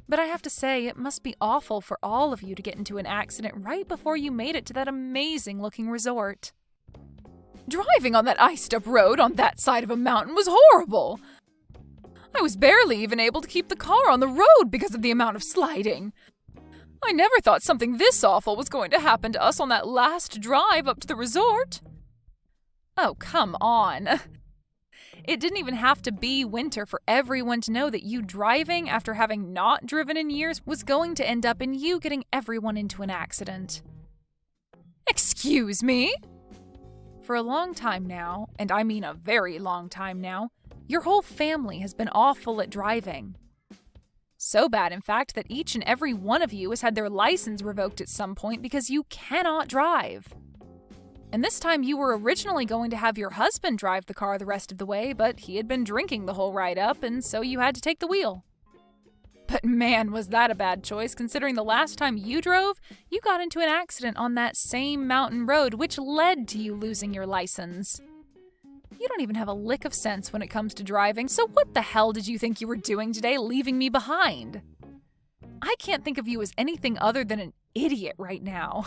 But I have to say, it must be awful for all of you to get into an accident right before you made it to that amazing-looking resort. Driving on that iced-up road on that side of a mountain was horrible. I was barely even able to keep the car on the road because of the amount of sliding. I never thought something this awful was going to happen to us on that last drive up to the resort. Oh, come on. It didn't even have to be winter for everyone to know that you driving after having not driven in years was going to end up in you getting everyone into an accident. Excuse me? For a long time now, and I mean a very long time now, your whole family has been awful at driving. So bad, in fact, that each and every one of you has had their license revoked at some point because you cannot drive. And this time you were originally going to have your husband drive the car the rest of the way, but he had been drinking the whole ride up, and so you had to take the wheel. But man, was that a bad choice, considering the last time you drove, you got into an accident on that same mountain road, which led to you losing your license. You don't even have a lick of sense when it comes to driving, so what the hell did you think you were doing today, leaving me behind? I can't think of you as anything other than an idiot right now.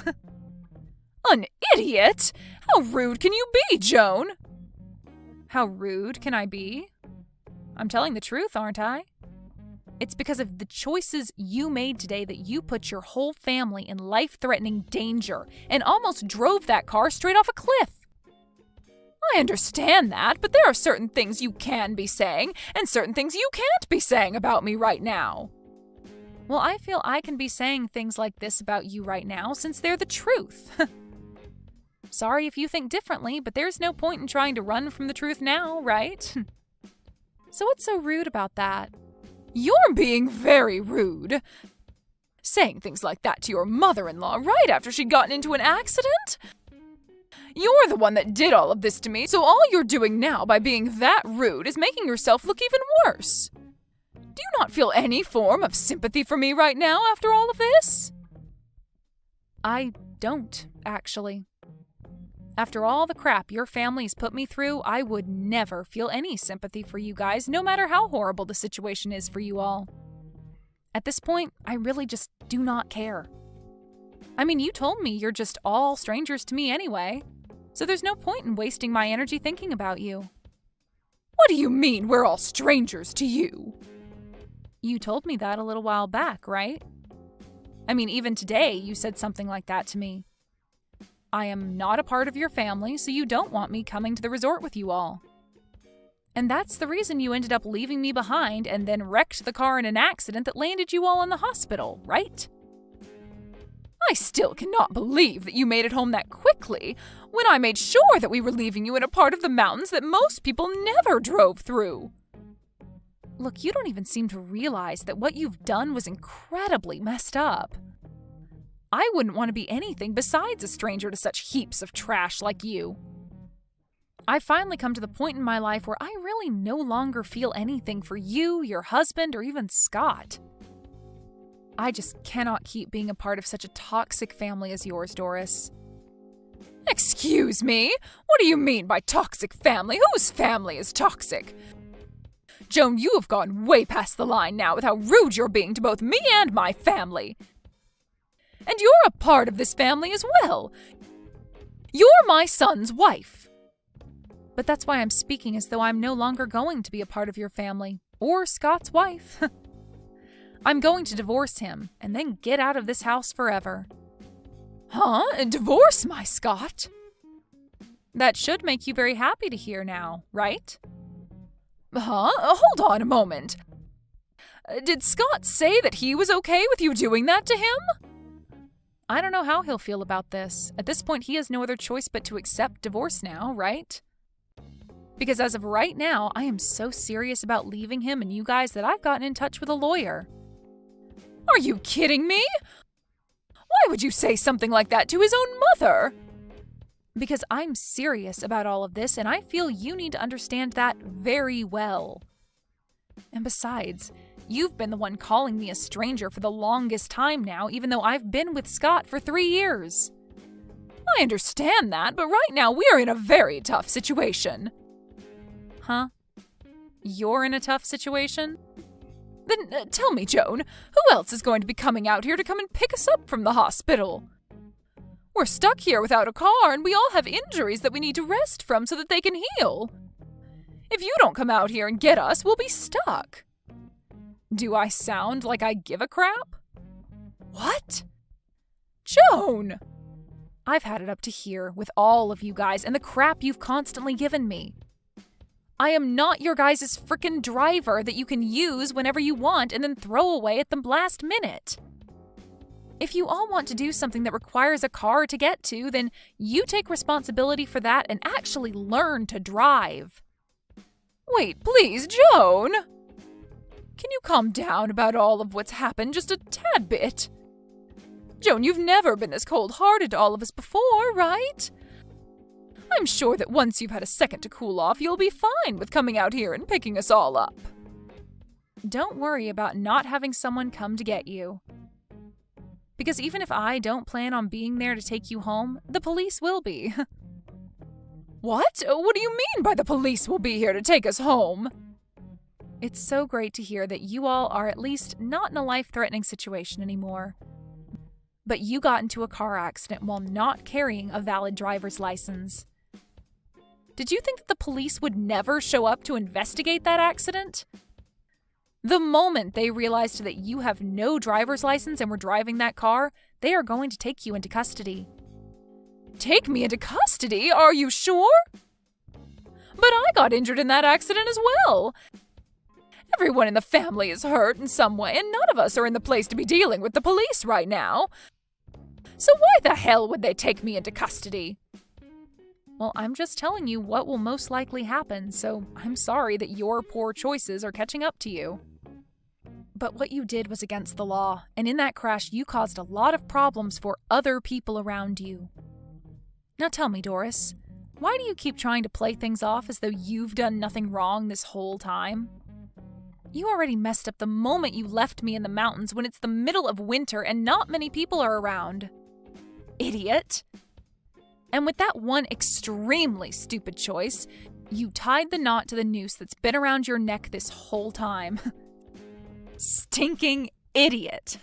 An idiot? How rude can you be, Joan? How rude can I be? I'm telling the truth, aren't I? It's because of the choices you made today that you put your whole family in life-threatening danger and almost drove that car straight off a cliff. I understand that, but there are certain things you can be saying and certain things you can't be saying about me right now. Well, I feel I can be saying things like this about you right now since they're the truth. Sorry if you think differently, but there's no point in trying to run from the truth now, right? So what's so rude about that? You're being very rude. Saying things like that to your mother-in-law right after she'd gotten into an accident? You're the one that did all of this to me, so all you're doing now by being that rude is making yourself look even worse. Do you not feel any form of sympathy for me right now after all of this? I don't, actually. After all the crap your family's put me through, I would never feel any sympathy for you guys, no matter how horrible the situation is for you all. At this point, I really just do not care. I mean, you told me you're just all strangers to me anyway, so there's no point in wasting my energy thinking about you. What do you mean we're all strangers to you? You told me that a little while back, right? I mean, even today you said something like that to me. I am not a part of your family, so you don't want me coming to the resort with you all. And that's the reason you ended up leaving me behind and then wrecked the car in an accident that landed you all in the hospital, right? I still cannot believe that you made it home that quickly when I made sure that we were leaving you in a part of the mountains that most people never drove through. Look, you don't even seem to realize that what you've done was incredibly messed up. I wouldn't want to be anything besides a stranger to such heaps of trash like you. I've finally come to the point in my life where I really no longer feel anything for you, your husband, or even Scott. I just cannot keep being a part of such a toxic family as yours, Doris. Excuse me? What do you mean by toxic family? Whose family is toxic? Joan, you have gone way past the line now with how rude you're being to both me and my family. And you're a part of this family as well. You're my son's wife. But that's why I'm speaking as though I'm no longer going to be a part of your family, or Scott's wife. I'm going to divorce him, and then get out of this house forever. Huh? Divorce my Scott? That should make you very happy to hear now, right? Huh? Hold on a moment. Did Scott say that he was okay with you doing that to him? I don't know how he'll feel about this. At this point, he has no other choice but to accept divorce now, right? Because as of right now, I am so serious about leaving him and you guys that I've gotten in touch with a lawyer. Are you kidding me? Why would you say something like that to his own mother? Because I'm serious about all of this, and I feel you need to understand that very well. And besides, you've been the one calling me a stranger for the longest time now, even though I've been with Scott for 3 years. I understand that, but right now we are in a very tough situation. Huh? You're in a tough situation? Then tell me, Joan, who else is going to be coming out here to come and pick us up from the hospital? We're stuck here without a car, and we all have injuries that we need to rest from so that they can heal. If you don't come out here and get us, we'll be stuck. Do I sound like I give a crap? What? Joan! I've had it up to here with all of you guys and the crap you've constantly given me. I am not your guys' frickin' driver that you can use whenever you want and then throw away at the last minute. If you all want to do something that requires a car to get to, then you take responsibility for that and actually learn to drive. Wait, please, Joan! Can you calm down about all of what's happened just a tad bit? Joan, you've never been this cold-hearted to all of us before, right? I'm sure that once you've had a second to cool off, you'll be fine with coming out here and picking us all up. Don't worry about not having someone come to get you. Because even if I don't plan on being there to take you home, the police will be. What? What do you mean by the police will be here to take us home? It's so great to hear that you all are at least not in a life-threatening situation anymore. But you got into a car accident while not carrying a valid driver's license. Did you think that the police would never show up to investigate that accident? The moment they realized that you have no driver's license and were driving that car, they are going to take you into custody. Take me into custody? Are you sure? But I got injured in that accident as well. Everyone in the family is hurt in some way, and none of us are in the place to be dealing with the police right now. So why the hell would they take me into custody? Well, I'm just telling you what will most likely happen, so I'm sorry that your poor choices are catching up to you. But what you did was against the law, and in that crash you caused a lot of problems for other people around you. Now tell me, Doris, why do you keep trying to play things off as though you've done nothing wrong this whole time? You already messed up the moment you left me in the mountains when it's the middle of winter and not many people are around. Idiot! And with that one extremely stupid choice, you tied the knot to the noose that's been around your neck this whole time. Stinking idiot!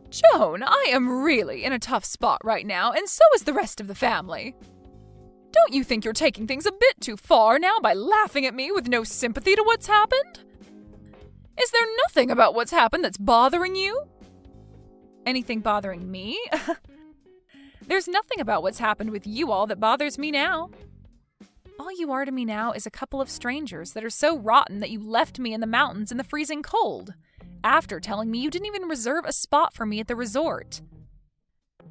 Joan, I am really in a tough spot right now, and so is the rest of the family. Don't you think you're taking things a bit too far now by laughing at me with no sympathy to what's happened? Is there nothing about what's happened that's bothering you? Anything bothering me? There's nothing about what's happened with you all that bothers me now. All you are to me now is a couple of strangers that are so rotten that you left me in the mountains in the freezing cold, after telling me you didn't even reserve a spot for me at the resort.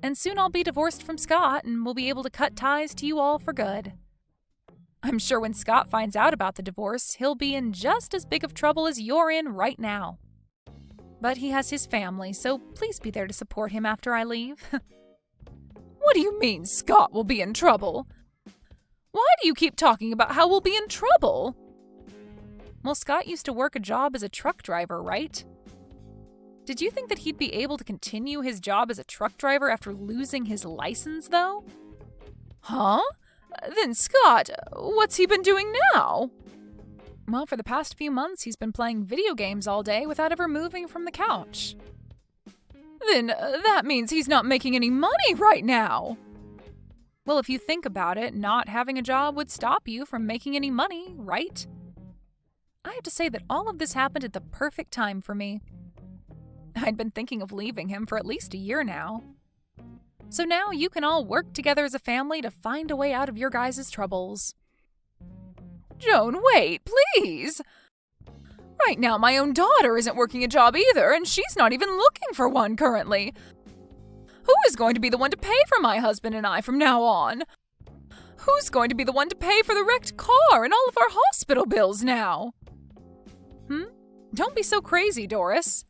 And soon I'll be divorced from Scott and we'll be able to cut ties to you all for good. I'm sure when Scott finds out about the divorce, he'll be in just as big of trouble as you're in right now. But he has his family, so please be there to support him after I leave. What do you mean Scott will be in trouble? Why do you keep talking about how we'll be in trouble? Well, Scott used to work a job as a truck driver, right? Did you think that he'd be able to continue his job as a truck driver after losing his license, though? Huh? Then Scott, what's he been doing now? Well, for the past few months, he's been playing video games all day without ever moving from the couch. Then that means he's not making any money right now. Well, if you think about it, not having a job would stop you from making any money, right? I have to say that all of this happened at the perfect time for me. I'd been thinking of leaving him for at least a year now. So now you can all work together as a family to find a way out of your guys' troubles. Joan, wait, please! Right now, my own daughter isn't working a job either, and she's not even looking for one currently. Who is going to be the one to pay for my husband and I from now on? Who's going to be the one to pay for the wrecked car and all of our hospital bills now? Don't be so crazy, Doris.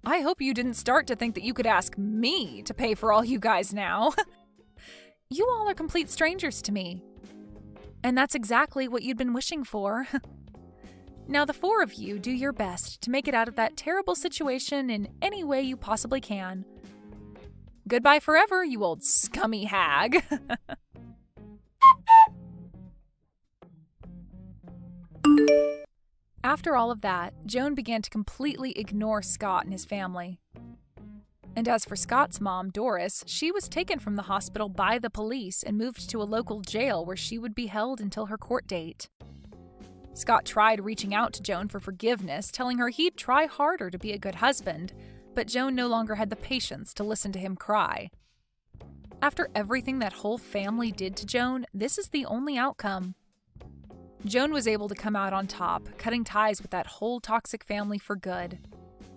I hope you didn't start to think that you could ask me to pay for all you guys now. You all are complete strangers to me. And that's exactly what you'd been wishing for. Now the four of you do your best to make it out of that terrible situation in any way you possibly can. Goodbye forever, you old scummy hag. After all of that, Joan began to completely ignore Scott and his family. And as for Scott's mom, Doris, she was taken from the hospital by the police and moved to a local jail where she would be held until her court date. Scott tried reaching out to Joan for forgiveness, telling her he'd try harder to be a good husband, but Joan no longer had the patience to listen to him cry. After everything that whole family did to Joan, this is the only outcome. Joan was able to come out on top, cutting ties with that whole toxic family for good.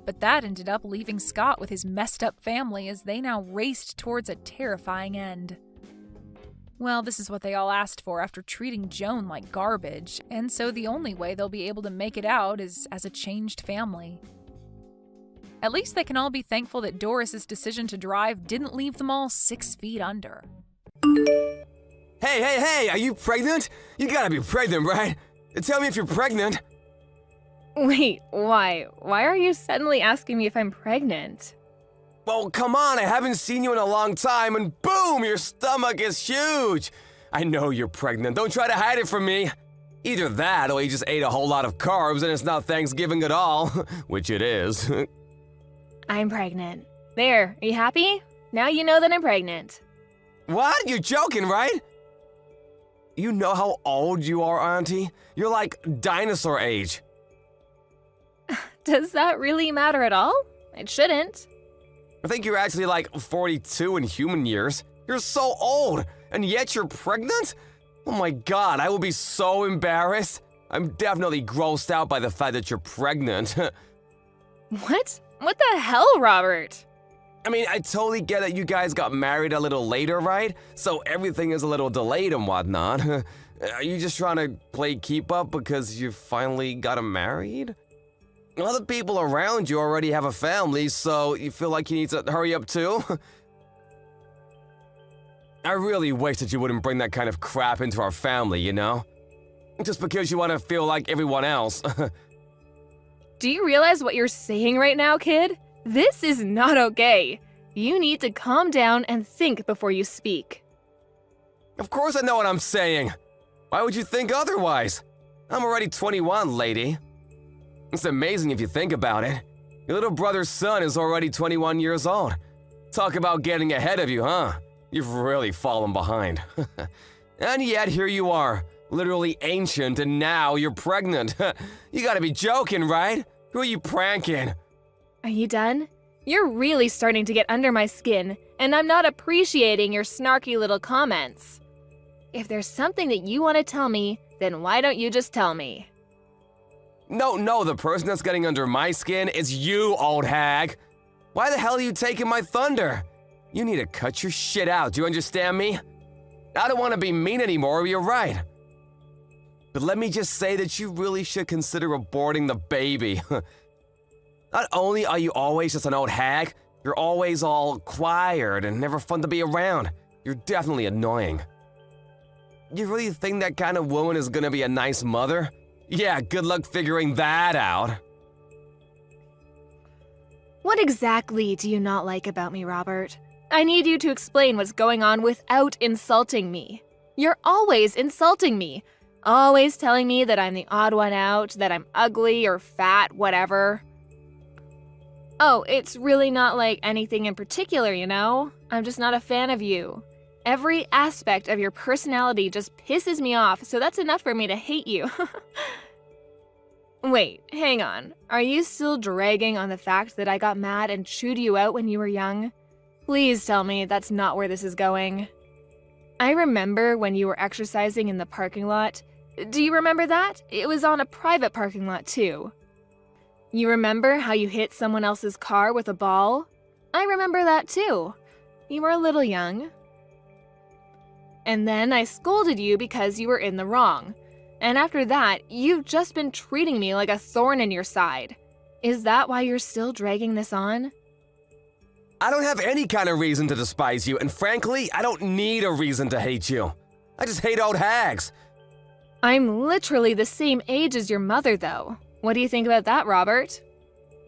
But that ended up leaving Scott with his messed up family as they now raced towards a terrifying end. Well, this is what they all asked for after treating Joan like garbage, and so the only way they'll be able to make it out is as a changed family. At least they can all be thankful that Doris's decision to drive didn't leave them all 6 feet under. Hey, are you pregnant? You gotta be pregnant, right? Tell me if you're pregnant. Wait, why? Why are you suddenly asking me if I'm pregnant? Well, come on, I haven't seen you in a long time, and boom, your stomach is huge. I know you're pregnant, don't try to hide it from me. Either that, or you just ate a whole lot of carbs and it's not Thanksgiving at all, which it is. I'm pregnant. There, are you happy? Now you know that I'm pregnant. What? You're joking, right? You know how old you are, Auntie? You're like dinosaur age. Does that really matter at all? It shouldn't. I think you're actually like 42 in human years. You're so old, and yet you're pregnant? Oh my god, I will be so embarrassed. I'm definitely grossed out by the fact that you're pregnant. What? What the hell, Robert? I mean, I totally get that you guys got married a little later, right? So everything is a little delayed and whatnot. Are you just trying to play keep up because you finally got married? Other people around you already have a family, so you feel like you need to hurry up too? I really wish that you wouldn't bring that kind of crap into our family, you know? Just because you want to feel like everyone else. Do you realize what you're saying right now, kid? This is not okay. You need to calm down and think before you speak. Of course I know what I'm saying. Why would you think otherwise? I'm already 21, lady. It's amazing if you think about it. Your little brother's son is already 21 years old. Talk about getting ahead of you, huh? You've really fallen behind. And yet here you are, literally ancient, and now you're pregnant. You gotta be joking, right? Who are you pranking? Are you done? You're really starting to get under my skin, and I'm not appreciating your snarky little comments. If there's something that you want to tell me, then why don't you just tell me? No, the person that's getting under my skin is you, old hag. Why the hell are you taking my thunder? You need to cut your shit out, do you understand me? I don't want to be mean anymore, you're right. But let me just say that you really should consider aborting the baby. Not only are you always just an old hag, you're always all quiet and never fun to be around. You're definitely annoying. You really think that kind of woman is gonna be a nice mother? Yeah, good luck figuring that out. What exactly do you not like about me, Robert? I need you to explain what's going on without insulting me. You're always insulting me. Always telling me that I'm the odd one out, that I'm ugly or fat, whatever. Oh, it's really not like anything in particular, you know? I'm just not a fan of you. Every aspect of your personality just pisses me off, so that's enough for me to hate you. Wait, hang on. Are you still dragging on the fact that I got mad and chewed you out when you were young? Please tell me that's not where this is going. I remember when you were exercising in the parking lot. Do you remember that? It was on a private parking lot, too. You remember how you hit someone else's car with a ball? I remember that, too. You were a little young. And then I scolded you because you were in the wrong. And after that, you've just been treating me like a thorn in your side. Is that why you're still dragging this on? I don't have any kind of reason to despise you, and frankly, I don't need a reason to hate you. I just hate old hags. I'm literally the same age as your mother, though. What do you think about that, Robert?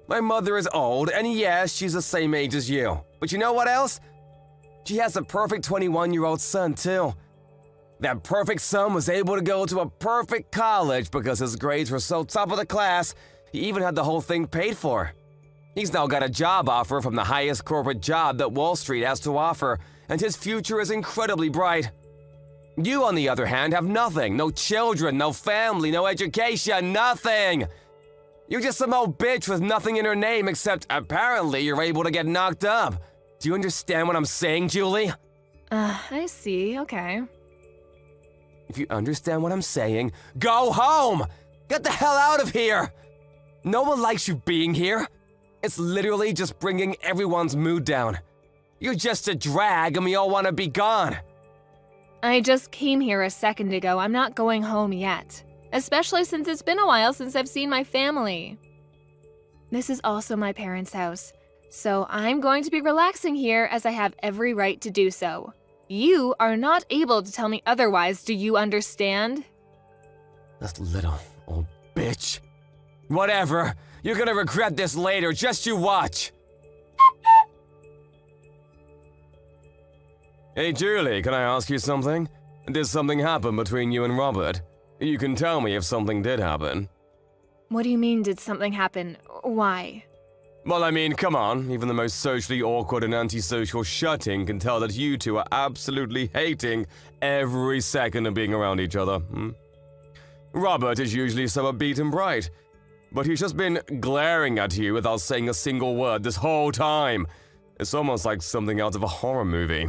My mother is old, and yes, she's the same age as you. But you know what else? She has a perfect 21-year-old son, too. That perfect son was able to go to a perfect college because his grades were so top of the class, he even had the whole thing paid for. He's now got a job offer from the highest corporate job that Wall Street has to offer, and his future is incredibly bright. You, on the other hand, have nothing. No children, no family, no education, nothing. You're just some old bitch with nothing in her name except apparently you're able to get knocked up. Do you understand what I'm saying, Julie? I see, okay. If you understand what I'm saying, go home! Get the hell out of here! No one likes you being here. It's literally just bringing everyone's mood down. You're just a drag and we all want to be gone. I just came here a second ago. I'm not going home yet. Especially since it's been a while since I've seen my family. This is also my parents' house, so I'm going to be relaxing here as I have every right to do so. You are not able to tell me otherwise, do you understand? That little old bitch. Whatever. You're gonna regret this later, just you watch. Hey Julie, can I ask you something? Did something happen between you and Robert? You can tell me if something did happen. What do you mean, did something happen? Why? Well, I mean, come on. Even the most socially awkward and antisocial shutting can tell that you two are absolutely hating every second of being around each other. Robert is usually so upbeat and bright, but he's just been glaring at you without saying a single word this whole time. It's almost like something out of a horror movie.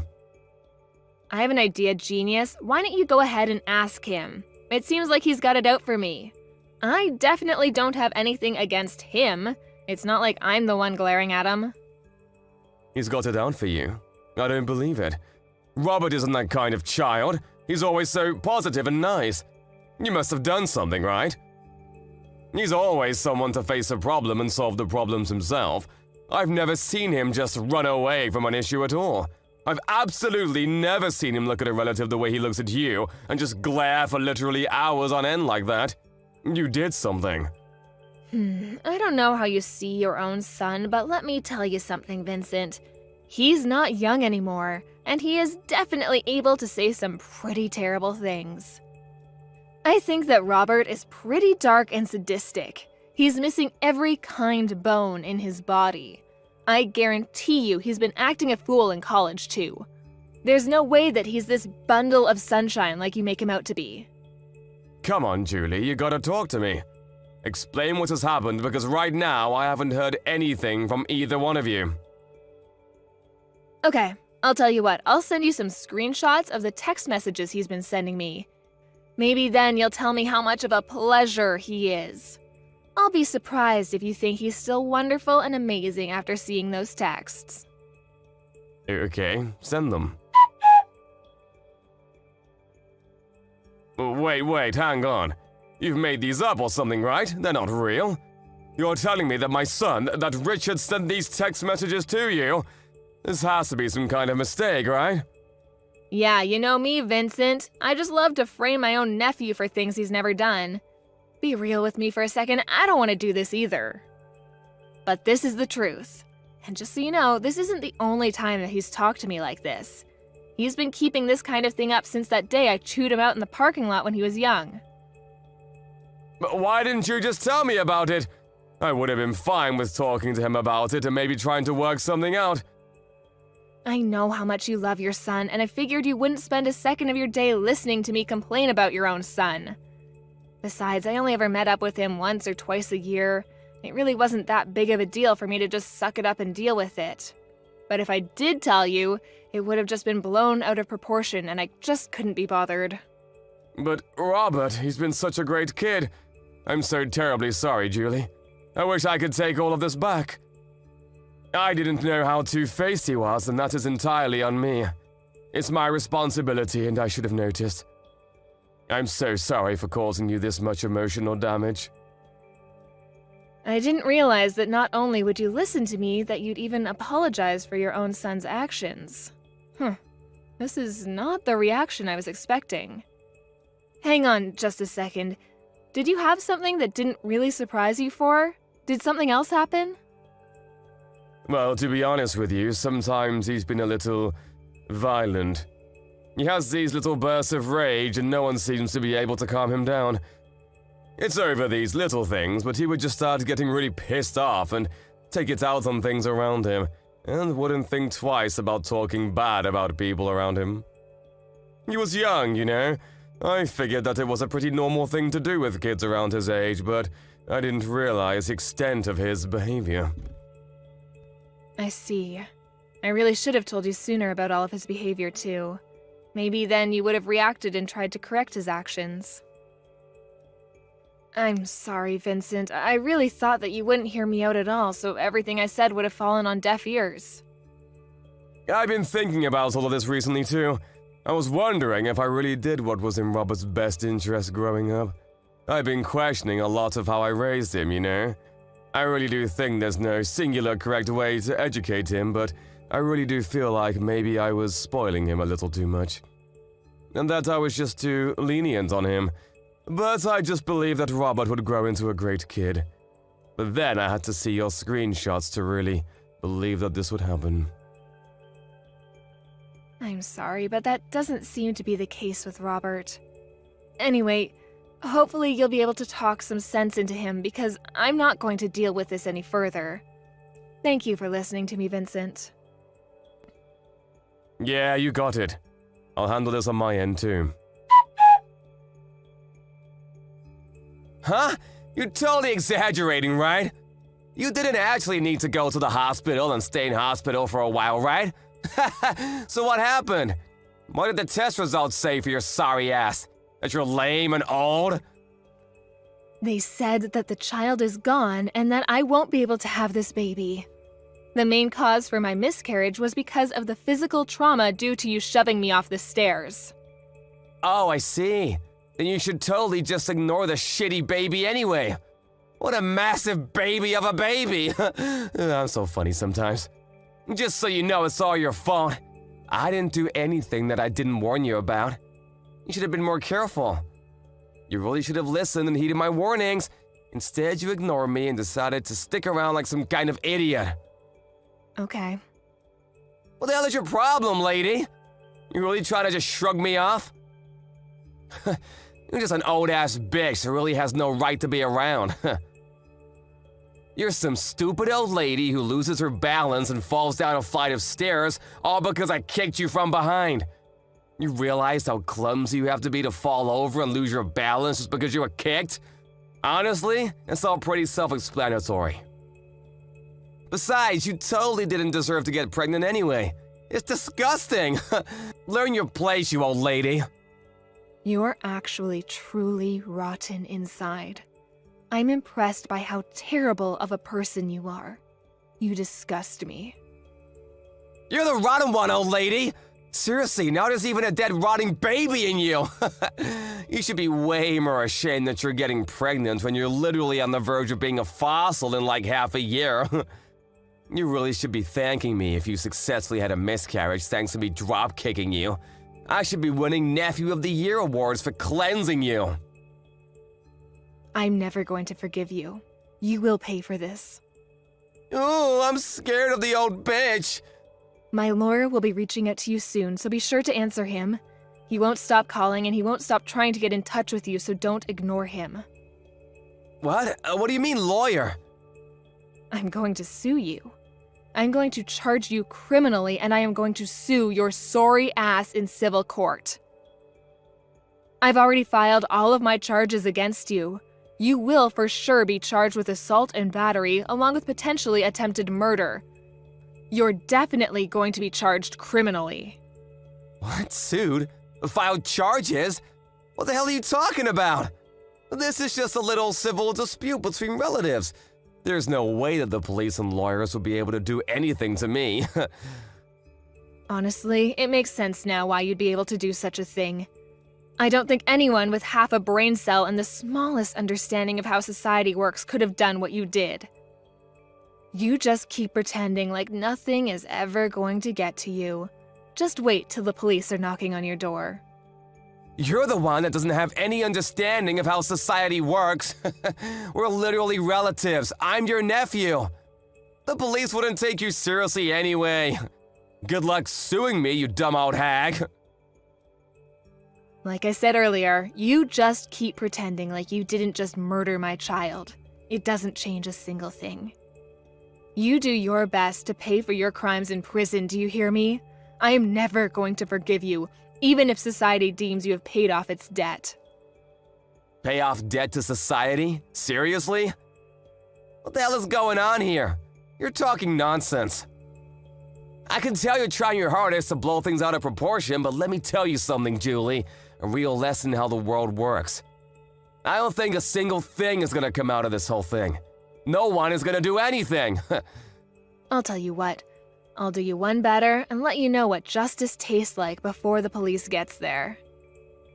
I have an idea, genius. Why don't you go ahead and ask him? It seems like he's got it out for me. I definitely don't have anything against him. It's not like I'm the one glaring at him. He's got it out for you. I don't believe it. Robert isn't that kind of child. He's always so positive and nice. You must have done something, right? He's always someone to face a problem and solve the problems himself. I've never seen him just run away from an issue at all. I've absolutely never seen him look at a relative the way he looks at you and just glare for literally hours on end like that. You did something. I don't know how you see your own son, but let me tell you something, Vincent. He's not young anymore, and he is definitely able to say some pretty terrible things. I think that Robert is pretty dark and sadistic. He's missing every kind bone in his body. I guarantee you he's been acting a fool in college too. There's no way that he's this bundle of sunshine like you make him out to be. Come on, Julie, you gotta talk to me. Explain what has happened, because right now I haven't heard anything from either one of you. Okay, I'll tell you what, I'll send you some screenshots of the text messages he's been sending me. Maybe then you'll tell me how much of a pleasure he is. I'll be surprised if you think he's still wonderful and amazing after seeing those texts. Okay, send them. Wait, hang on. You've made these up or something, right? They're not real. You're telling me that my son, that Richard sent these text messages to you? This has to be some kind of mistake, right? Yeah, you know me, Vincent. I just love to frame my own nephew for things he's never done. Be real with me for a second, I don't want to do this either. But this is the truth. And just so you know, this isn't the only time that he's talked to me like this. He's been keeping this kind of thing up since that day I chewed him out in the parking lot when he was young. But why didn't you just tell me about it? I would have been fine with talking to him about it and maybe trying to work something out. I know how much you love your son, and I figured you wouldn't spend a second of your day listening to me complain about your own son. Besides, I only ever met up with him once or twice a year. It really wasn't that big of a deal for me to just suck it up and deal with it. But if I did tell you, it would have just been blown out of proportion, and I just couldn't be bothered. But Robert, he's been such a great kid. I'm so terribly sorry, Julie. I wish I could take all of this back. I didn't know how two-faced he was, and that is entirely on me. It's my responsibility, and I should have noticed. I'm so sorry for causing you this much emotional damage. I didn't realize that not only would you listen to me, that you'd even apologize for your own son's actions. This is not the reaction I was expecting. Hang on just a second. Did you have something that didn't really surprise you for? Did something else happen? Well, to be honest with you, sometimes he's been a little violent. He has these little bursts of rage and no one seems to be able to calm him down. It's over these little things, but he would just start getting really pissed off and take it out on things around him, and wouldn't think twice about talking bad about people around him. He was young, you know. I figured that it was a pretty normal thing to do with kids around his age, but I didn't realize the extent of his behavior. I see. I really should have told you sooner about all of his behavior, too. Maybe then you would have reacted and tried to correct his actions. I'm sorry, Vincent. I really thought that you wouldn't hear me out at all, so everything I said would have fallen on deaf ears. I've been thinking about all of this recently, too. I was wondering if I really did what was in Robert's best interest growing up. I've been questioning a lot of how I raised him, you know? I really do think there's no singular correct way to educate him, but I really do feel like maybe I was spoiling him a little too much. And that I was just too lenient on him. But I just believed that Robert would grow into a great kid. But then I had to see your screenshots to really believe that this would happen. I'm sorry, but that doesn't seem to be the case with Robert. Anyway, hopefully you'll be able to talk some sense into him because I'm not going to deal with this any further. Thank you for listening to me, Vincent. Yeah, you got it. I'll handle this on my end, too. Huh? You're totally exaggerating, right? You didn't actually need to go to the hospital and stay in hospital for a while, right? So what happened? What did the test results say for your sorry ass? That you're lame and old? They said that the child is gone and that I won't be able to have this baby. The main cause for my miscarriage was because of the physical trauma due to you shoving me off the stairs. Oh, I see. Then you should totally just ignore the shitty baby anyway. What a massive baby of a baby. I'm so funny sometimes. Just so you know, it's all your fault. I didn't do anything that I didn't warn you about. You should have been more careful. You really should have listened and heeded my warnings. Instead, you ignored me and decided to stick around like some kind of idiot. Okay. What the hell is your problem, lady? You really trying to just shrug me off? You're just an old-ass bitch who really has no right to be around. You're some stupid old lady who loses her balance and falls down a flight of stairs all because I kicked you from behind. You realize how clumsy you have to be to fall over and lose your balance just because you were kicked? Honestly, it's all pretty self-explanatory. Besides, you totally didn't deserve to get pregnant anyway. It's disgusting. Learn your place, you old lady. You're actually truly rotten inside. I'm impressed by how terrible of a person you are. You disgust me. You're the rotten one, old lady. Seriously, now there's even a dead rotting baby in you. You should be way more ashamed that you're getting pregnant when you're literally on the verge of being a fossil in like half a year. You really should be thanking me if you successfully had a miscarriage thanks to me drop-kicking you. I should be winning Nephew of the Year awards for cleansing you. I'm never going to forgive you. You will pay for this. Ooh, I'm scared of the old bitch. My lawyer will be reaching out to you soon, so be sure to answer him. He won't stop calling and he won't stop trying to get in touch with you, so don't ignore him. What? What do you mean, lawyer? I'm going to sue you. I'm going to charge you criminally, and I am going to sue your sorry ass in civil court. I've already filed all of my charges against you. You will for sure be charged with assault and battery, along with potentially attempted murder. You're definitely going to be charged criminally. What? Sued? Filed charges? What the hell are you talking about? This is just a little civil dispute between relatives. There's no way that the police and lawyers will be able to do anything to me. Honestly, it makes sense now why you'd be able to do such a thing. I don't think anyone with half a brain cell and the smallest understanding of how society works could have done what you did. You just keep pretending like nothing is ever going to get to you. Just wait till the police are knocking on your door. You're the one that doesn't have any understanding of how society works. We're literally relatives. I'm your nephew. The police wouldn't take you seriously anyway. Good luck suing me, you dumb old hag. Like I said earlier, you just keep pretending like you didn't just murder my child. It doesn't change a single thing. You do your best to pay for your crimes in prison, do you hear me? I am never going to forgive you, even if society deems you have paid off its debt. Pay off debt to society? Seriously? What the hell is going on here? You're talking nonsense. I can tell you're trying your hardest to blow things out of proportion, but let me tell you something, Julie. A real lesson in how the world works. I don't think a single thing is gonna come out of this whole thing. No one is gonna do anything. I'll tell you what. I'll do you one better and let you know what justice tastes like before the police gets there.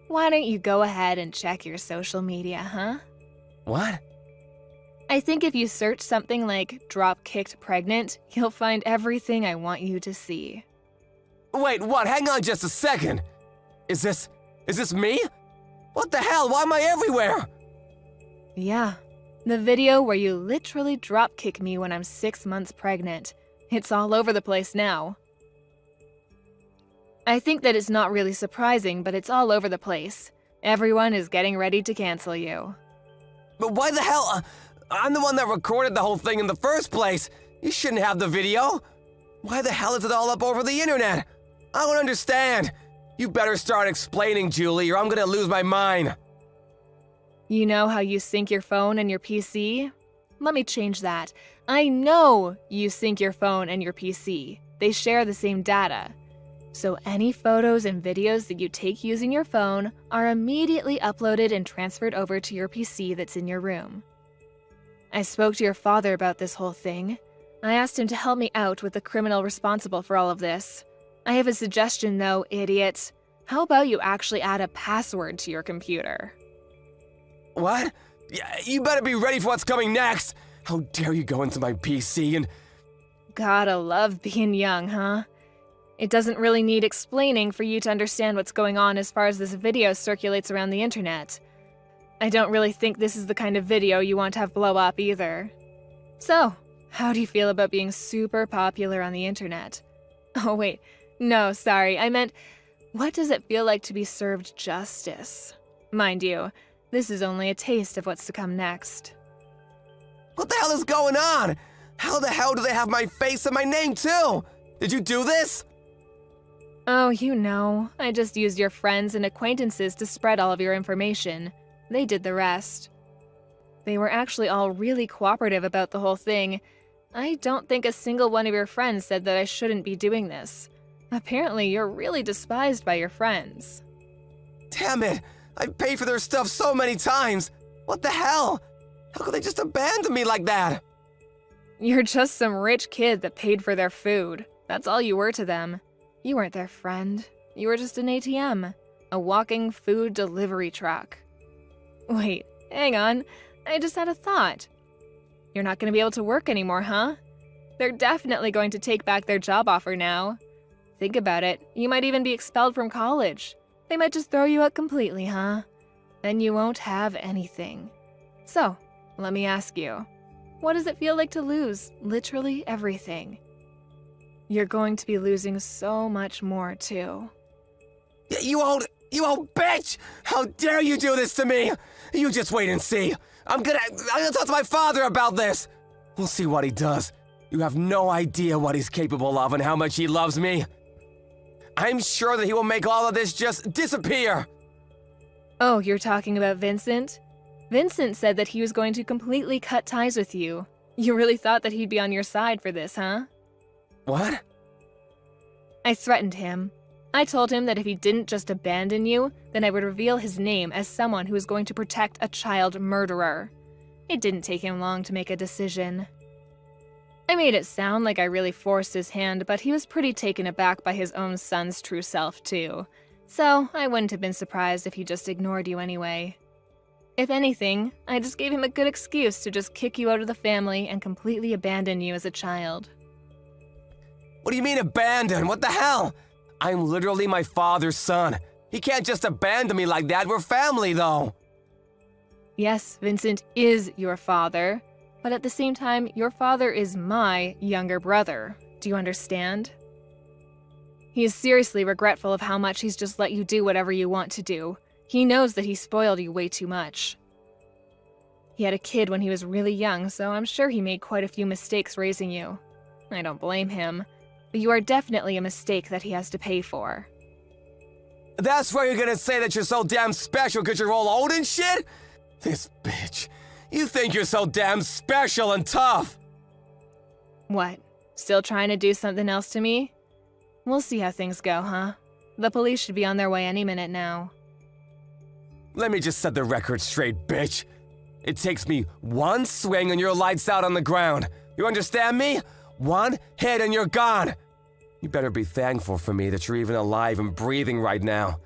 Why don't you go ahead and check your social media, huh? What? I think if you search something like drop-kicked pregnant, you'll find everything I want you to see. Wait, what? Hang on just a second. Is this me? What the hell? Why am I everywhere? Yeah, the video where you literally drop-kick me when I'm 6 months pregnant. It's all over the place now. I think that it's not really surprising, but it's all over the place. Everyone is getting ready to cancel you. But why the hell? I'm the one that recorded the whole thing in the first place. You shouldn't have the video. Why the hell is it all up over the internet? I don't understand. You better start explaining, Julie, or I'm gonna lose my mind. You know how you sync your phone and your PC? Let me change that. I know you sync your phone and your PC. They share the same data. So any photos and videos that you take using your phone are immediately uploaded and transferred over to your PC that's in your room. I spoke to your father about this whole thing. I asked him to help me out with the criminal responsible for all of this. I have a suggestion though, idiot. How about you actually add a password to your computer? What? Yeah, you better be ready for what's coming next. How dare you go into my PC and... Gotta love being young, huh? It doesn't really need explaining for you to understand what's going on as far as this video circulates around the internet. I don't really think this is the kind of video you want to have blow up either. So, how do you feel about being super popular on the internet? Oh wait, no, sorry, I meant, what does it feel like to be served justice? Mind you, this is only a taste of what's to come next. What the hell is going on? How the hell do they have my face and my name too? Did you do this? Oh, you know, I just used your friends and acquaintances to spread all of your information. They did the rest. They were actually all really cooperative about the whole thing. I don't think a single one of your friends said that I shouldn't be doing this. Apparently, you're really despised by your friends. Damn it! I've paid for their stuff so many times! What the hell? How could they just abandon me like that? You're just some rich kid that paid for their food. That's all you were to them. You weren't their friend. You were just an ATM, a walking food delivery truck. Wait, hang on. I just had a thought. You're not going to be able to work anymore, huh? They're definitely going to take back their job offer now. Think about it. You might even be expelled from college. They might just throw you out completely, huh? Then you won't have anything. So, let me ask you, what does it feel like to lose literally everything? You're going to be losing so much more, too. You old bitch! How dare you do this to me? You just wait and see. I'm gonna talk to my father about this. We'll see what he does. You have no idea what he's capable of and how much he loves me. I'm sure that he will make all of this just disappear. Oh, you're talking about Vincent? Vincent said that he was going to completely cut ties with you. You really thought that he'd be on your side for this, huh? What? I threatened him. I told him that if he didn't just abandon you, then I would reveal his name as someone who was going to protect a child murderer. It didn't take him long to make a decision. I made it sound like I really forced his hand, but he was pretty taken aback by his own son's true self, too. So I wouldn't have been surprised if he just ignored you anyway. If anything, I just gave him a good excuse to just kick you out of the family and completely abandon you as a child. What do you mean abandon? What the hell? I'm literally my father's son. He can't just abandon me like that. We're family, though. Yes, Vincent is your father, but at the same time, your father is my younger brother. Do you understand? He is seriously regretful of how much he's just let you do whatever you want to do. He knows that he spoiled you way too much. He had a kid when he was really young, so I'm sure he made quite a few mistakes raising you. I don't blame him, but you are definitely a mistake that he has to pay for. That's why you're gonna say that you're so damn special because you're all old and shit? This bitch. You think you're so damn special and tough. What? Still trying to do something else to me? We'll see how things go, huh? The police should be on their way any minute now. Let me just set the record straight, bitch. It takes me one swing and you're lights out on the ground. You understand me? One hit and you're gone. You better be thankful for me that you're even alive and breathing right now.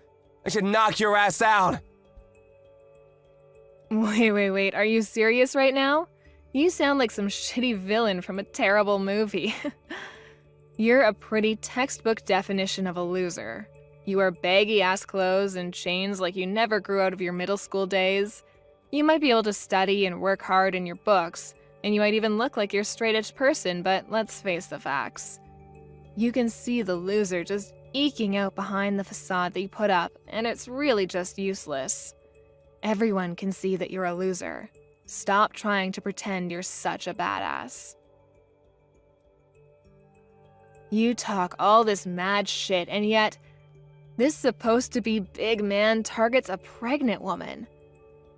I should knock your ass out. Wait, are you serious right now? You sound like some shitty villain from a terrible movie. You're a pretty textbook definition of a loser. You wear baggy-ass clothes and chains like you never grew out of your middle school days. You might be able to study and work hard in your books, and you might even look like you're a straight-edge person, but let's face the facts. You can see the loser just eking out behind the facade that you put up, and it's really just useless. Everyone can see that you're a loser. Stop trying to pretend you're such a badass. You talk all this mad shit, and yet, this supposed to be big man targets a pregnant woman.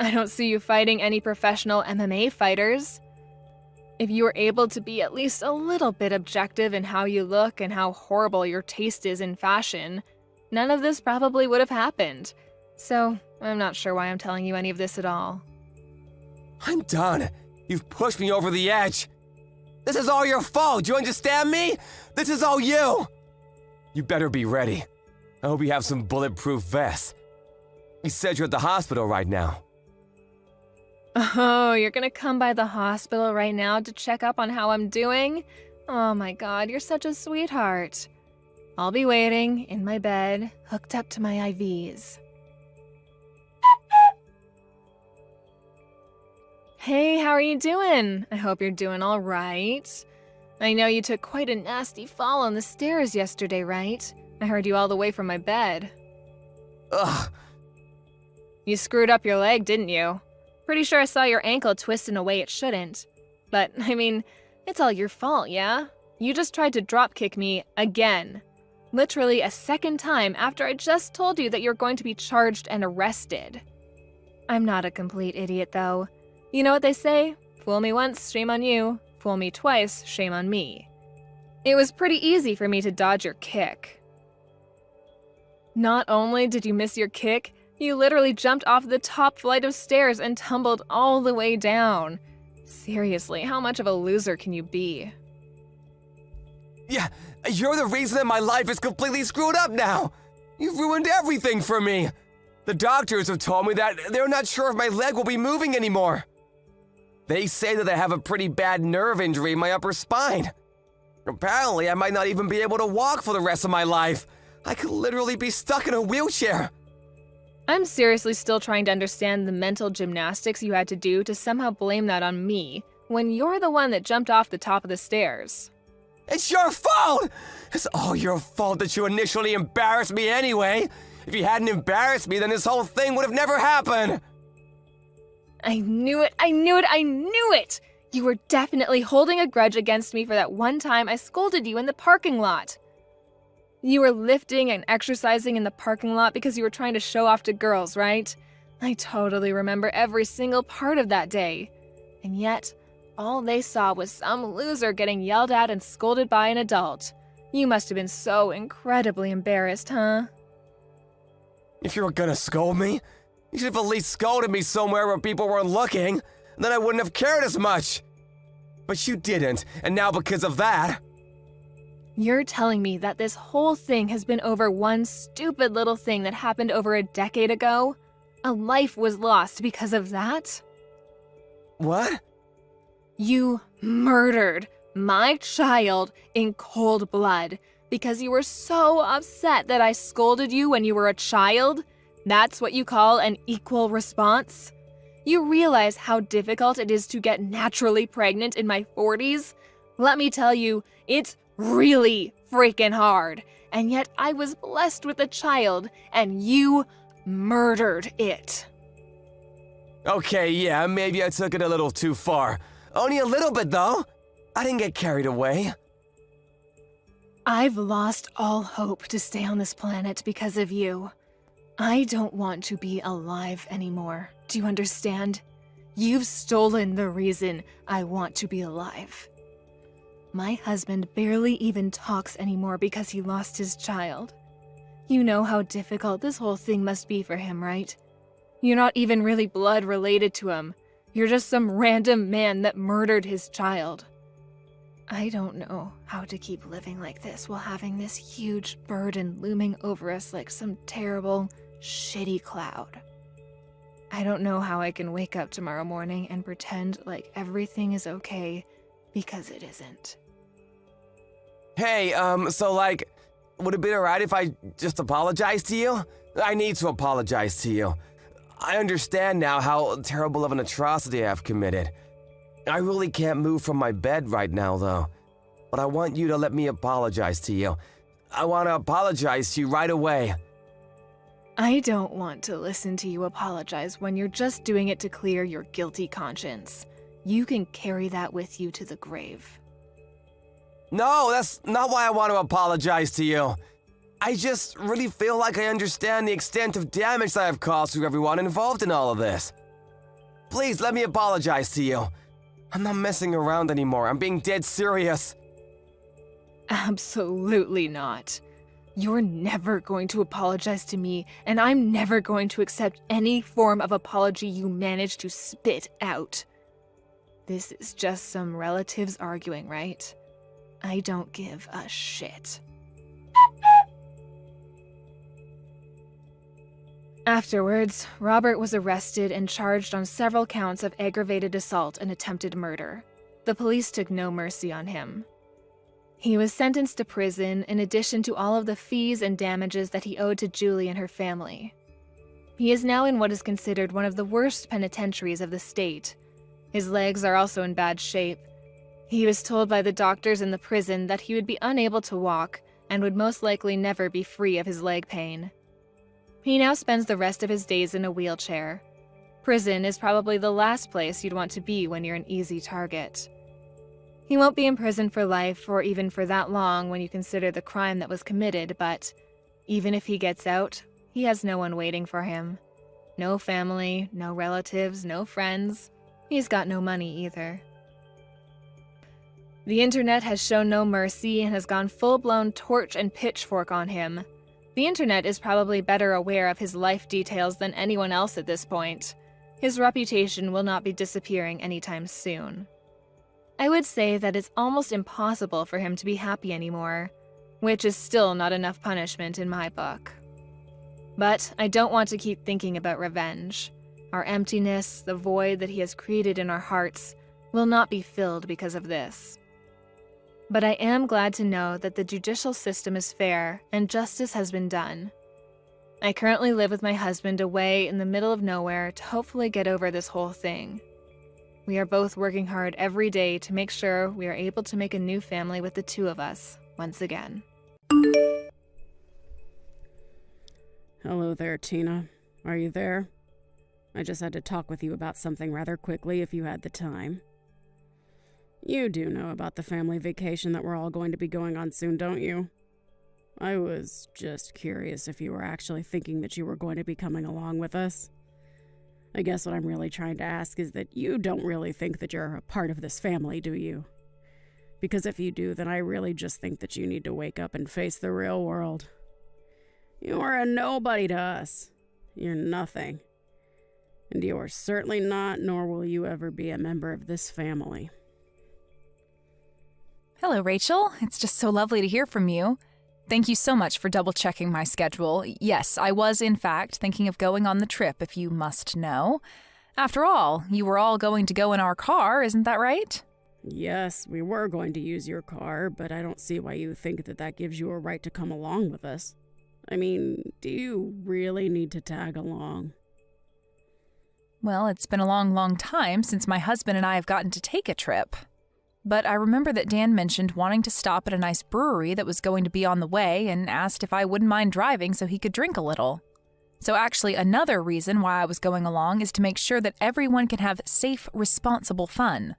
I don't see you fighting any professional MMA fighters. If you were able to be at least a little bit objective in how you look and how horrible your taste is in fashion, none of this probably would have happened. So, I'm not sure why I'm telling you any of this at all. I'm done. You've pushed me over the edge. This is all your fault. Do you understand me? This is all you. You better be ready. I hope you have some bulletproof vests. You said you're at the hospital right now. Oh, you're gonna come by the hospital right now to check up on how I'm doing? Oh my god, you're such a sweetheart. I'll be waiting, in my bed, hooked up to my IVs. Hey, how are you doing? I hope you're doing all right. I know you took quite a nasty fall on the stairs yesterday, right? I heard you all the way from my bed. Ugh. You screwed up your leg, didn't you? Pretty sure I saw your ankle twist in a way it shouldn't. But, I mean, it's all your fault, yeah? You just tried to dropkick me again. Literally a second time after I just told you that you're going to be charged and arrested. I'm not a complete idiot, though. You know what they say? Fool me once, shame on you. Fool me twice, shame on me. It was pretty easy for me to dodge your kick. Not only did you miss your kick, you literally jumped off the top flight of stairs and tumbled all the way down. Seriously, how much of a loser can you be? Yeah, you're the reason that my life is completely screwed up now. You've ruined everything for me. The doctors have told me that they're not sure if my leg will be moving anymore. They say that I have a pretty bad nerve injury in my upper spine. Apparently, I might not even be able to walk for the rest of my life. I could literally be stuck in a wheelchair. I'm seriously still trying to understand the mental gymnastics you had to do to somehow blame that on me, when you're the one that jumped off the top of the stairs. It's your fault! It's all your fault that you initially embarrassed me anyway. If you hadn't embarrassed me, then this whole thing would have never happened. I knew it! I knew it! I knew it! You were definitely holding a grudge against me for that one time I scolded you in the parking lot. You were lifting and exercising in the parking lot because you were trying to show off to girls, right? I totally remember every single part of that day. And yet, all they saw was some loser getting yelled at and scolded by an adult. You must have been so incredibly embarrassed, huh? If you were gonna scold me, you should have at least scolded me somewhere where people weren't looking. Then I wouldn't have cared as much. But you didn't, and now because of that... You're telling me that this whole thing has been over one stupid little thing that happened over a decade ago? A life was lost because of that? What? You murdered my child in cold blood because you were so upset that I scolded you when you were a child? That's what you call an equal response? You realize how difficult it is to get naturally pregnant in my 40s? Let me tell you, it's really freaking hard. And yet I was blessed with a child, and you murdered it. Okay, yeah, maybe I took it a little too far. Only a little bit, though. I didn't get carried away. I've lost all hope to stay on this planet because of you. I don't want to be alive anymore. Do you understand? You've stolen the reason I want to be alive. My husband barely even talks anymore because he lost his child. You know how difficult this whole thing must be for him, right? You're not even really blood related to him. You're just some random man that murdered his child. I don't know how to keep living like this while having this huge burden looming over us like some terrible, shitty cloud. I don't know how I can wake up tomorrow morning and pretend like everything is okay, because it isn't. Hey, would it be alright if I just apologized to you? I need to apologize to you. I understand now how terrible of an atrocity I've committed. I really can't move from my bed right now, though. But I want you to let me apologize to you. I want to apologize to you right away. I don't want to listen to you apologize when you're just doing it to clear your guilty conscience. You can carry that with you to the grave. No, that's not why I want to apologize to you. I just really feel like I understand the extent of damage that I've caused to everyone involved in all of this. Please let me apologize to you. I'm not messing around anymore. I'm being dead serious. Absolutely not. You're never going to apologize to me, and I'm never going to accept any form of apology you manage to spit out. This is just some relatives arguing, right? I don't give a shit. Afterwards, Robert was arrested and charged on several counts of aggravated assault and attempted murder. The police took no mercy on him. He was sentenced to prison in addition to all of the fees and damages that he owed to Julie and her family. He is now in what is considered one of the worst penitentiaries of the state. His legs are also in bad shape. He was told by the doctors in the prison that he would be unable to walk and would most likely never be free of his leg pain. He now spends the rest of his days in a wheelchair. Prison is probably the last place you'd want to be when you're an easy target. He won't be in prison for life or even for that long when you consider the crime that was committed, but even if he gets out, he has no one waiting for him. No family, no relatives, no friends. He's got no money either. The internet has shown no mercy and has gone full-blown torch and pitchfork on him. The internet is probably better aware of his life details than anyone else at this point. His reputation will not be disappearing anytime soon. I would say that it's almost impossible for him to be happy anymore, which is still not enough punishment in my book. But I don't want to keep thinking about revenge. Our emptiness, the void that he has created in our hearts, will not be filled because of this. But I am glad to know that the judicial system is fair and justice has been done. I currently live with my husband away in the middle of nowhere to hopefully get over this whole thing. We are both working hard every day to make sure we are able to make a new family with the two of us, once again. Hello there, Tina. Are you there? I just had to talk with you about something rather quickly if you had the time. You do know about the family vacation that we're all going to be going on soon, don't you? I was just curious if you were actually thinking that you were going to be coming along with us. I guess what I'm really trying to ask is that you don't really think that you're a part of this family, do you? Because if you do, then I really just think that you need to wake up and face the real world. You are a nobody to us. You're nothing. And you are certainly not, nor will you ever be a member of this family. Hello, Rachel. It's just so lovely to hear from you. Thank you so much for double-checking my schedule. Yes, I was, in fact, thinking of going on the trip, if you must know. After all, you were all going to go in our car, isn't that right? Yes, we were going to use your car, but I don't see why you think that that gives you a right to come along with us. I mean, do you really need to tag along? Well, it's been a long, long time since my husband and I have gotten to take a trip. But I remember that Dan mentioned wanting to stop at a nice brewery that was going to be on the way and asked if I wouldn't mind driving so he could drink a little. So actually, another reason why I was going along is to make sure that everyone can have safe, responsible fun.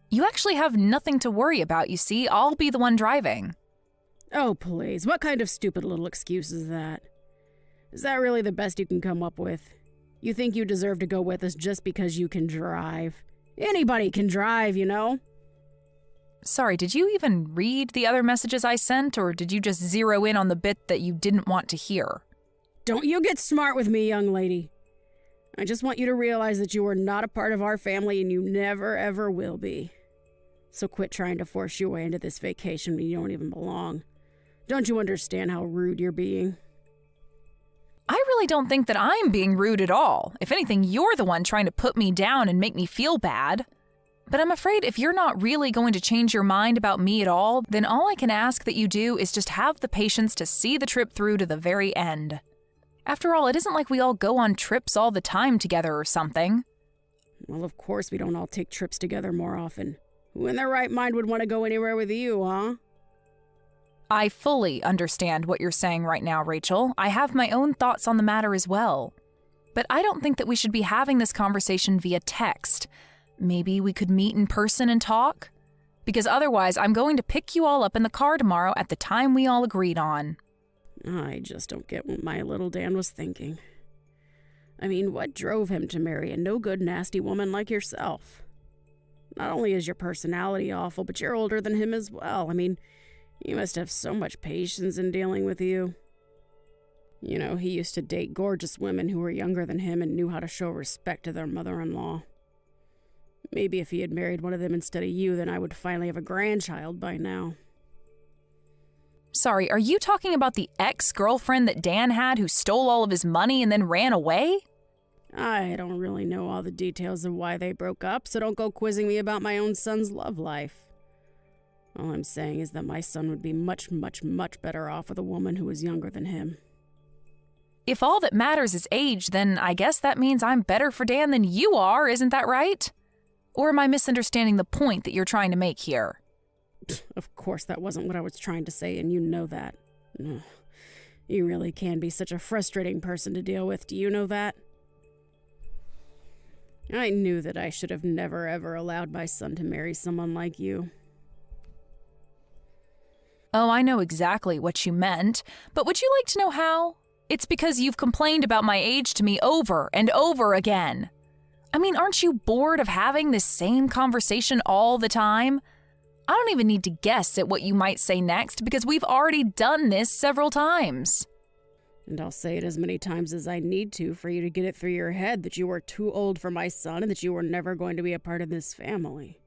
You actually have nothing to worry about, you see. I'll be the one driving. Oh, please. What kind of stupid little excuse is that? Is that really the best you can come up with? You think you deserve to go with us just because you can drive? Anybody can drive, you know? Sorry, did you even read the other messages I sent, or did you just zero in on the bit that you didn't want to hear? Don't you get smart with me, young lady. I just want you to realize that you are not a part of our family and you never, ever will be. So quit trying to force your way into this vacation when you don't even belong. Don't you understand how rude you're being? I really don't think that I'm being rude at all. If anything, you're the one trying to put me down and make me feel bad. But I'm afraid if you're not really going to change your mind about me at all, then all I can ask that you do is just have the patience to see the trip through to the very end. After all, it isn't like we all go on trips all the time together or something. Well, of course we don't all take trips together more often. Who in their right mind would want to go anywhere with you, huh? I fully understand what you're saying right now, Rachel. I have my own thoughts on the matter as well. But I don't think that we should be having this conversation via text. Maybe we could meet in person and talk? Because otherwise, I'm going to pick you all up in the car tomorrow at the time we all agreed on. I just don't get what my little Dan was thinking. I mean, what drove him to marry a no-good, nasty woman like yourself? Not only is your personality awful, but you're older than him as well. I mean, he must have so much patience in dealing with you. You know, he used to date gorgeous women who were younger than him and knew how to show respect to their mother-in-law. Maybe if he had married one of them instead of you, then I would finally have a grandchild by now. Sorry, are you talking about the ex-girlfriend that Dan had who stole all of his money and then ran away? I don't really know all the details of why they broke up, so don't go quizzing me about my own son's love life. All I'm saying is that my son would be much, much, much better off with a woman who was younger than him. If all that matters is age, then I guess that means I'm better for Dan than you are, isn't that right? Or am I misunderstanding the point that you're trying to make here? Of course, that wasn't what I was trying to say, and you know that. Ugh. You really can be such a frustrating person to deal with, do you know that? I knew that I should have never ever allowed my son to marry someone like you. Oh, I know exactly what you meant, but would you like to know how? It's because you've complained about my age to me over and over again. I mean, aren't you bored of having this same conversation all the time? I don't even need to guess at what you might say next because we've already done this several times. And I'll say it as many times as I need to for you to get it through your head that you were too old for my son and that you were never going to be a part of this family.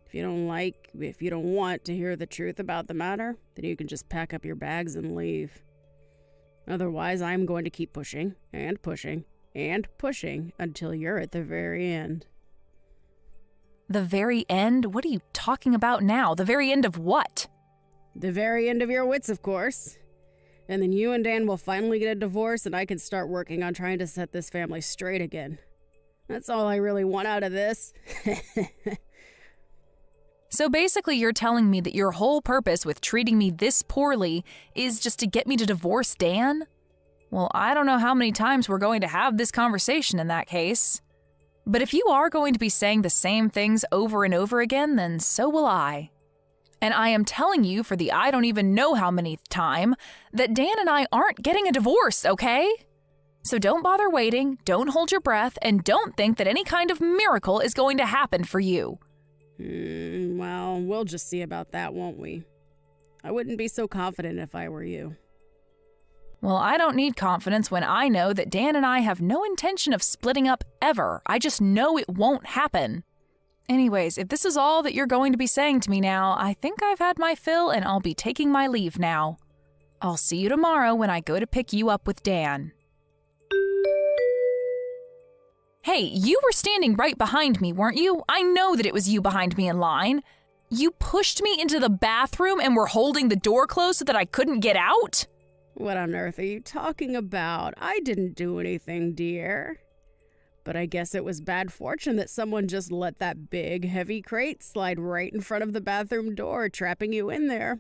If you don't want to hear the truth about the matter, then you can just pack up your bags and leave. Otherwise, I'm going to keep pushing and pushing and pushing until you're at the very end. The very end? What are you talking about now? The very end of what? The very end of your wits, of course. And then you and Dan will finally get a divorce and I can start working on trying to set this family straight again. That's all I really want out of this. So basically you're telling me that your whole purpose with treating me this poorly is just to get me to divorce Dan? Well, I don't know how many times we're going to have this conversation in that case. But if you are going to be saying the same things over and over again, then so will I. And I am telling you for the I don't even know how many time that Dan and I aren't getting a divorce, okay? So don't bother waiting, don't hold your breath, and don't think that any kind of miracle is going to happen for you. Well, we'll just see about that, won't we? I wouldn't be so confident if I were you. Well, I don't need confidence when I know that Dan and I have no intention of splitting up ever. I just know it won't happen. Anyways, if this is all that you're going to be saying to me now, I think I've had my fill and I'll be taking my leave now. I'll see you tomorrow when I go to pick you up with Dan. Hey, you were standing right behind me, weren't you? I know that it was you behind me in line. You pushed me into the bathroom and were holding the door closed so that I couldn't get out? What on earth are you talking about? I didn't do anything, dear. But I guess it was bad fortune that someone just let that big, heavy crate slide right in front of the bathroom door, trapping you in there.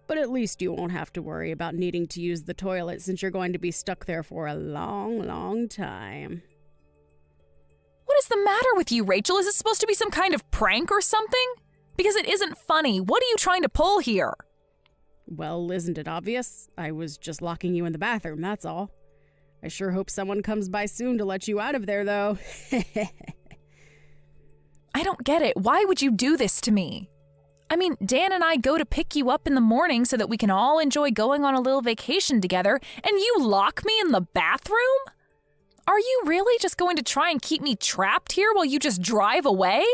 But at least you won't have to worry about needing to use the toilet since you're going to be stuck there for a long, long time. What is the matter with you, Rachel? Is this supposed to be some kind of prank or something? Because it isn't funny. What are you trying to pull here? Well, isn't it obvious? I was just locking you in the bathroom, that's all. I sure hope someone comes by soon to let you out of there, though. I don't get it. Why would you do this to me? I mean, Dan and I go to pick you up in the morning so that we can all enjoy going on a little vacation together, and you lock me in the bathroom? Are you really just going to try and keep me trapped here while you just drive away?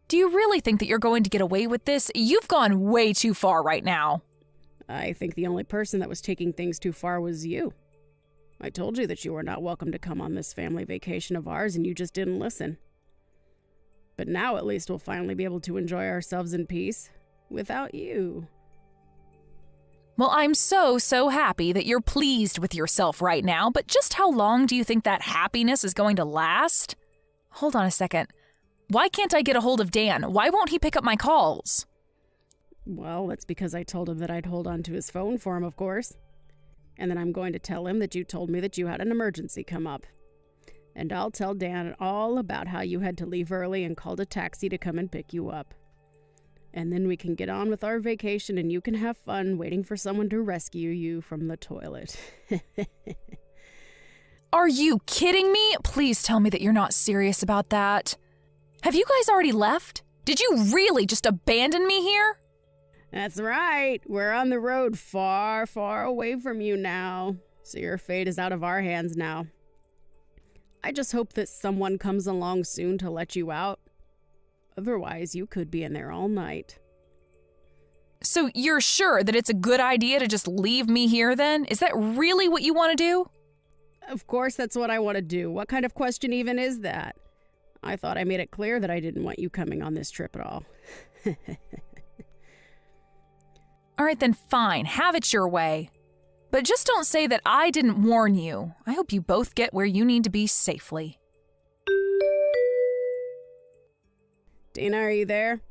Do you really think that you're going to get away with this? You've gone way too far right now. I think the only person that was taking things too far was you. I told you that you were not welcome to come on this family vacation of ours, and you just didn't listen. But now at least we'll finally be able to enjoy ourselves in peace without you. Well, I'm so happy that you're pleased with yourself right now, but just how long do you think that happiness is going to last? Hold on a second. Why can't I get a hold of Dan? Why won't he pick up my calls? Well, that's because I told him that I'd hold on to his phone for him, of course. And then I'm going to tell him that you told me that you had an emergency come up. And I'll tell Dan all about how you had to leave early and called a taxi to come and pick you up. And then we can get on with our vacation and you can have fun waiting for someone to rescue you from the toilet. Are you kidding me? Please tell me that you're not serious about that. Have you guys already left? Did you really just abandon me here? That's right. We're on the road far, far away from you now. So your fate is out of our hands now. I just hope that someone comes along soon to let you out. Otherwise, you could be in there all night. So you're sure that it's a good idea to just leave me here then? Is that really what you want to do? Of course, that's what I want to do. What kind of question even is that? I thought I made it clear that I didn't want you coming on this trip at all. All right, then fine. Have it your way. But just don't say that I didn't warn you. I hope you both get where you need to be safely. Dana, are you there?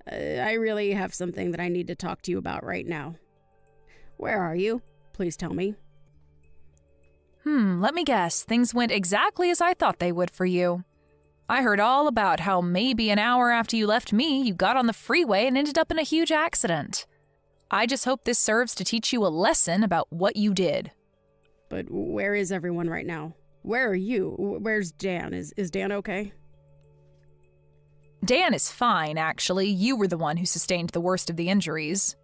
I really have something that I need to talk to you about right now. Where are you? Please tell me. Let me guess. Things went exactly as I thought they would for you. I heard all about how maybe an hour after you left me, you got on the freeway and ended up in a huge accident. I just hope this serves to teach you a lesson about what you did. But where is everyone right now? Where are you? Where's Dan? Is Dan okay? Dan is fine, actually. You were the one who sustained the worst of the injuries.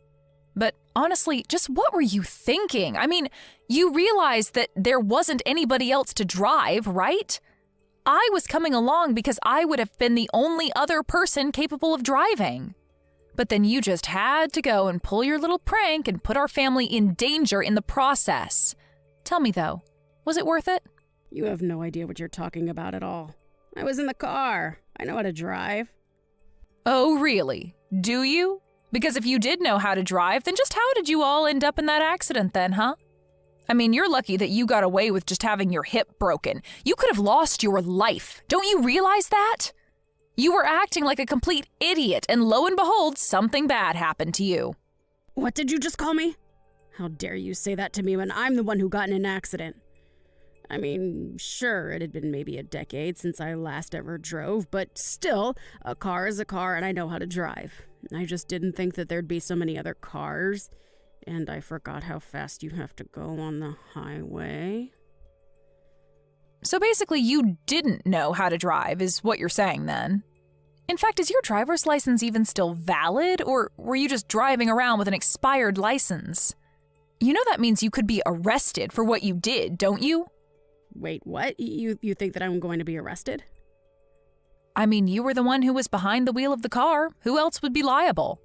But honestly, just what were you thinking? I mean, you realized that there wasn't anybody else to drive, right? I was coming along because I would have been the only other person capable of driving. But then you just had to go and pull your little prank and put our family in danger in the process. Tell me though, was it worth it? You have no idea what you're talking about at all. I was in the car. I know how to drive. Oh, really? Do you? Because if you did know how to drive, then just how did you all end up in that accident then, huh? I mean, you're lucky that you got away with just having your hip broken. You could have lost your life. Don't you realize that? You were acting like a complete idiot, and lo and behold, something bad happened to you. What did you just call me? How dare you say that to me when I'm the one who got in an accident? I mean, sure, it had been maybe a decade since I last ever drove, but still, a car is a car and I know how to drive. I just didn't think that there'd be so many other cars, and I forgot how fast you have to go on the highway. So basically, you didn't know how to drive, is what you're saying then. In fact, is your driver's license even still valid, or were you just driving around with an expired license? You know that means you could be arrested for what you did, don't you? Wait, what? You think that I'm going to be arrested? I mean, you were the one who was behind the wheel of the car. Who else would be liable?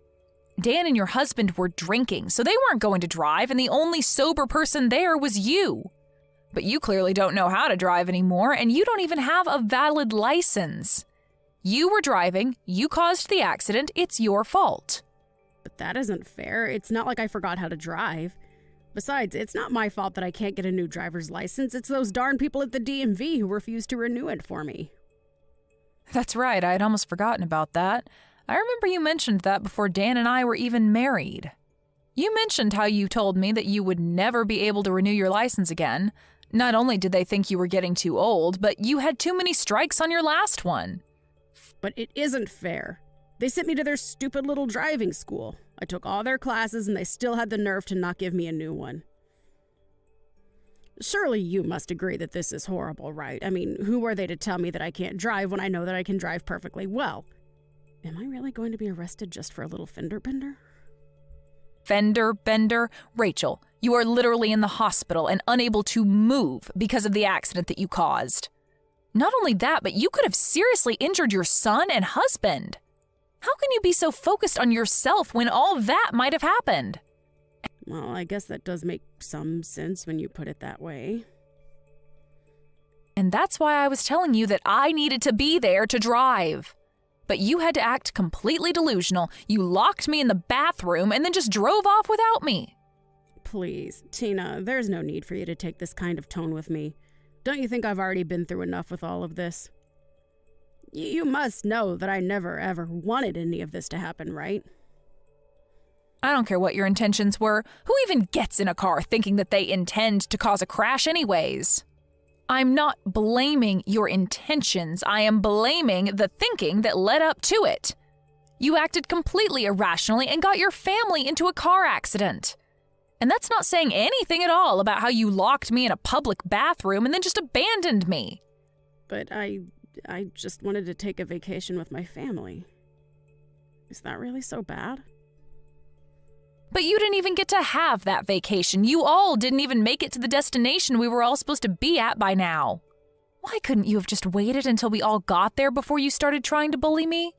Dan and your husband were drinking, so they weren't going to drive, and the only sober person there was you. But you clearly don't know how to drive anymore, and you don't even have a valid license. You were driving, you caused the accident, it's your fault. But that isn't fair. It's not like I forgot how to drive. Besides, it's not my fault that I can't get a new driver's license. It's those darn people at the DMV who refuse to renew it for me. That's right, I had almost forgotten about that. I remember you mentioned that before Dan and I were even married. You mentioned how you told me that you would never be able to renew your license again. Not only did they think you were getting too old, but you had too many strikes on your last one. But it isn't fair. They sent me to their stupid little driving school. I took all their classes and they still had the nerve to not give me a new one. Surely you must agree that this is horrible, right? I mean, who are they to tell me that I can't drive when I know that I can drive perfectly well? Am I really going to be arrested just for a little fender bender? Fender bender? Rachel, you are literally in the hospital and unable to move because of the accident that you caused. Not only that, but you could have seriously injured your son and husband. How can you be so focused on yourself when all that might have happened? Well, I guess that does make some sense when you put it that way. And that's why I was telling you that I needed to be there to drive. But you had to act completely delusional. You locked me in the bathroom and then just drove off without me. Please, Tina, there's no need for you to take this kind of tone with me. Don't you think I've already been through enough with all of this? You must know that I never ever wanted any of this to happen, right? I don't care what your intentions were. Who even gets in a car thinking that they intend to cause a crash anyways? I'm not blaming your intentions. I am blaming the thinking that led up to it. You acted completely irrationally and got your family into a car accident. And that's not saying anything at all about how you locked me in a public bathroom and then just abandoned me. But I just wanted to take a vacation with my family. Is that really so bad? But you didn't even get to have that vacation. You all didn't even make it to the destination we were all supposed to be at by now. Why couldn't you have just waited until we all got there before you started trying to bully me?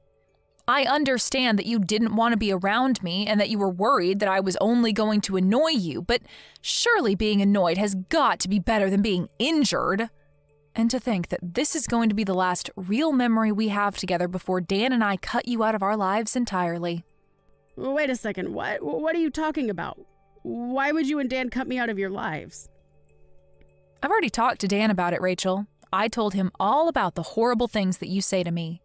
I understand that you didn't want to be around me and that you were worried that I was only going to annoy you, but surely being annoyed has got to be better than being injured. And to think that this is going to be the last real memory we have together before Dan and I cut you out of our lives entirely. Wait a second, what are you talking about? Why would you and Dan cut me out of your lives? I've already talked to Dan about it, Rachel. I told him all about the horrible things that you say to me.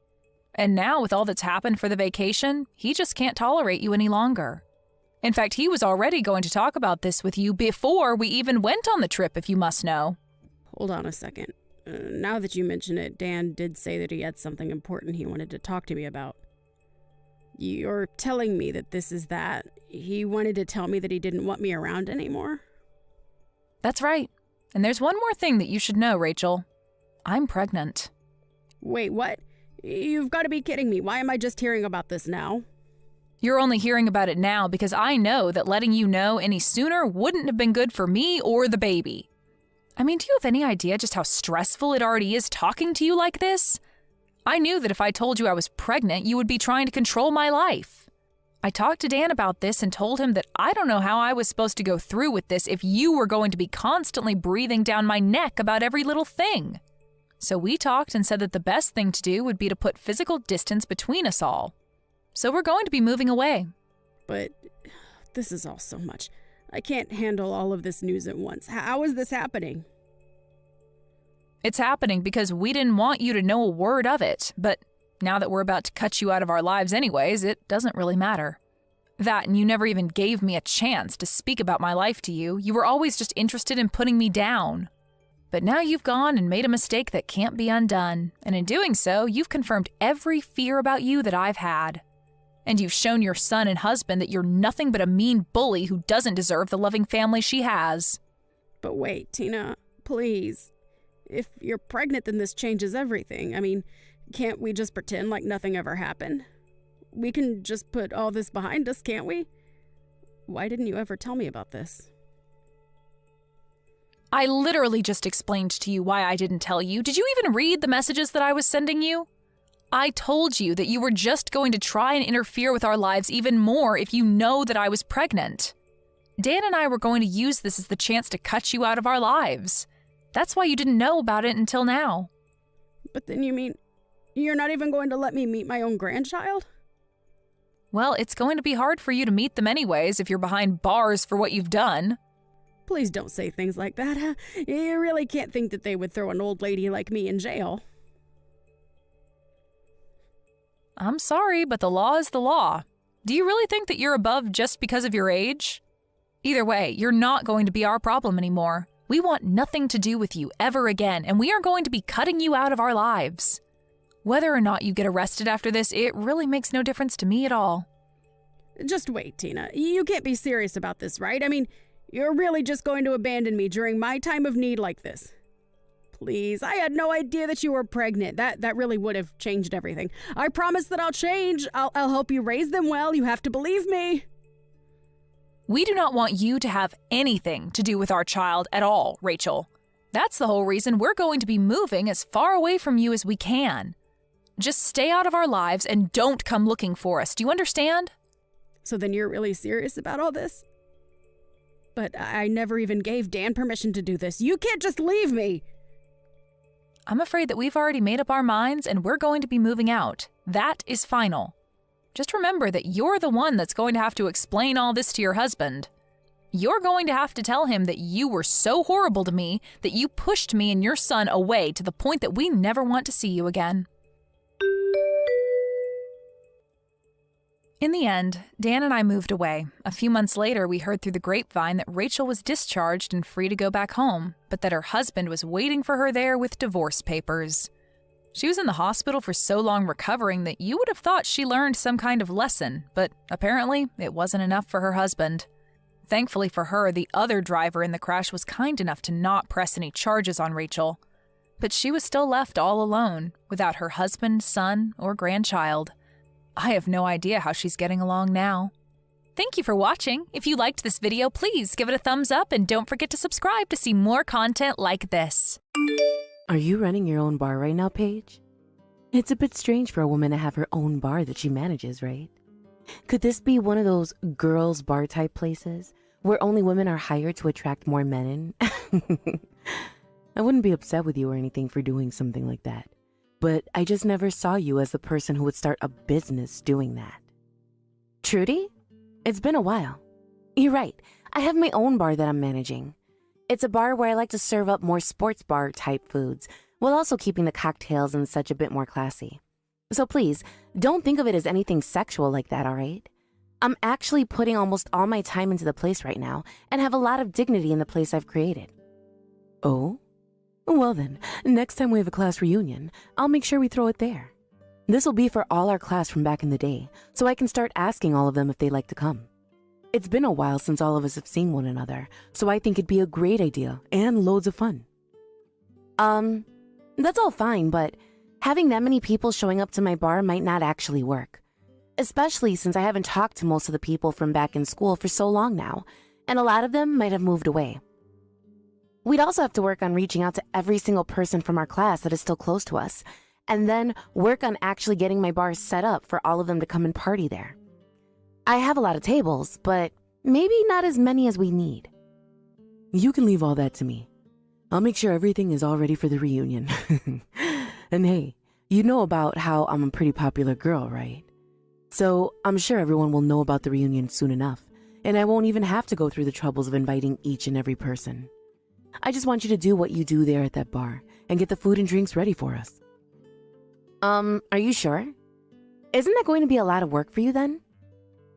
And now, with all that's happened for the vacation, he just can't tolerate you any longer. In fact, he was already going to talk about this with you before we even went on the trip, if you must know. Hold on a second. Now that you mention it, Dan did say that he had something important he wanted to talk to me about. You're telling me that this is that. He wanted to tell me that he didn't want me around anymore. That's right. And there's one more thing that you should know, Rachel. I'm pregnant. Wait, what? You've got to be kidding me. Why am I just hearing about this now? You're only hearing about it now because I know that letting you know any sooner wouldn't have been good for me or the baby. I mean, do you have any idea just how stressful it already is talking to you like this? I knew that if I told you I was pregnant, you would be trying to control my life. I talked to Dan about this and told him that I don't know how I was supposed to go through with this if you were going to be constantly breathing down my neck about every little thing. So we talked and said that the best thing to do would be to put physical distance between us all. So we're going to be moving away. But this is all so much. I can't handle all of this news at once. How is this happening? It's happening because we didn't want you to know a word of it, but now that we're about to cut you out of our lives anyways, it doesn't really matter. That and you never even gave me a chance to speak about my life to you. You were always just interested in putting me down. But now you've gone and made a mistake that can't be undone, and in doing so, you've confirmed every fear about you that I've had. And you've shown your son and husband that you're nothing but a mean bully who doesn't deserve the loving family she has. But wait, Tina, please. If you're pregnant, then this changes everything. I mean, can't we just pretend like nothing ever happened? We can just put all this behind us, can't we? Why didn't you ever tell me about this? I literally just explained to you why I didn't tell you. Did you even read the messages that I was sending you? I told you that you were just going to try and interfere with our lives even more if you know that I was pregnant. Dan and I were going to use this as the chance to cut you out of our lives. That's why you didn't know about it until now. But then you mean you're not even going to let me meet my own grandchild? Well, it's going to be hard for you to meet them anyways if you're behind bars for what you've done. Please don't say things like that. Huh? You really can't think that they would throw an old lady like me in jail. I'm sorry, but the law is the law. Do you really think that you're above just because of your age? Either way, you're not going to be our problem anymore. We want nothing to do with you ever again, and we are going to be cutting you out of our lives. Whether or not you get arrested after this, it really makes no difference to me at all. Just wait, Tina. You can't be serious about this, right? I mean, you're really just going to abandon me during my time of need like this. Please, I had no idea that you were pregnant. That really would have changed everything. I promise that I'll change. I'll help you raise them well. You have to believe me. We do not want you to have anything to do with our child at all, Rachel. That's the whole reason we're going to be moving as far away from you as we can. Just stay out of our lives and don't come looking for us. Do you understand? So then you're really serious about all this? But I never even gave Dan permission to do this. You can't just leave me. I'm afraid that we've already made up our minds and we're going to be moving out. That is final. Just remember that you're the one that's going to have to explain all this to your husband. You're going to have to tell him that you were so horrible to me that you pushed me and your son away to the point that we never want to see you again. In the end, Dan and I moved away. A few months later, we heard through the grapevine that Rachel was discharged and free to go back home, but that her husband was waiting for her there with divorce papers. She was in the hospital for so long recovering that you would have thought she learned some kind of lesson, but apparently it wasn't enough for her husband. Thankfully for her, the other driver in the crash was kind enough to not press any charges on Rachel. But she was still left all alone, without her husband, son, or grandchild. I have no idea how she's getting along now. Thank you for watching. If you liked this video, please give it a thumbs up and don't forget to subscribe to see more content like this. Are you running your own bar right now, Paige? It's a bit strange for a woman to have her own bar that she manages, right? Could this be one of those girls' bar type places where only women are hired to attract more men in? I wouldn't be upset with you or anything for doing something like that, but I just never saw you as the person who would start a business doing that. Trudy? It's been a while. You're right. I have my own bar that I'm managing. It's a bar where I like to serve up more sports bar type foods, while also keeping the cocktails and such a bit more classy. So please, don't think of it as anything sexual like that, all right? I'm actually putting almost all my time into the place right now and have a lot of dignity in the place I've created. Oh? Well then, next time we have a class reunion, I'll make sure we throw it there. This will be for all our class from back in the day, so I can start asking all of them if they'd like to come. It's been a while since all of us have seen one another, so I think it'd be a great idea and loads of fun. That's all fine, but having that many people showing up to my bar might not actually work. Especially since I haven't talked to most of the people from back in school for so long now, and a lot of them might have moved away. We'd also have to work on reaching out to every single person from our class that is still close to us, and then work on actually getting my bar set up for all of them to come and party there. I have a lot of tables, but maybe not as many as we need. You can leave all that to me. I'll make sure everything is all ready for the reunion. And hey, you know about how I'm a pretty popular girl, right? So I'm sure everyone will know about the reunion soon enough, and I won't even have to go through the troubles of inviting each and every person. I just want you to do what you do there at that bar and get the food and drinks ready for us. Are you sure? Isn't that going to be a lot of work for you then?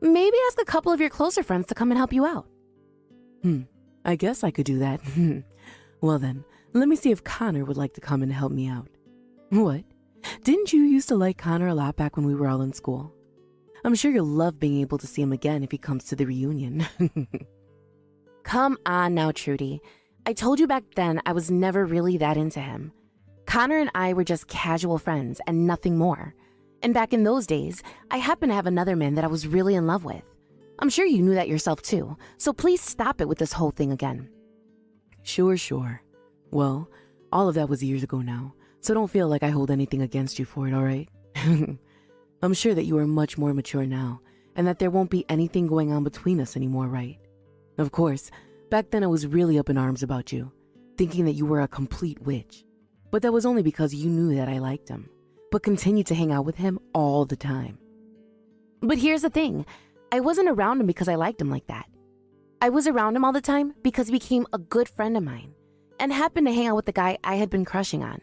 Maybe ask a couple of your closer friends to come and help you out. I guess I could do that. Well then, let me see if Connor would like to come and help me out. What? Didn't you used to like Connor a lot back when we were all in school? I'm sure you'll love being able to see him again if he comes to the reunion. Come on now, Trudy. I told you back then I was never really that into him. Connor and I were just casual friends and nothing more. And back in those days, I happened to have another man that I was really in love with. I'm sure you knew that yourself too, so please stop it with this whole thing again. Sure. Well, all of that was years ago now, so don't feel like I hold anything against you for it, all right? I'm sure that you are much more mature now, and that there won't be anything going on between us anymore, right? Of course, back then I was really up in arms about you, thinking that you were a complete witch. But that was only because you knew that I liked him, but continued to hang out with him all the time. But here's the thing, I wasn't around him because I liked him like that. I was around him all the time because he became a good friend of mine, and happened to hang out with the guy I had been crushing on.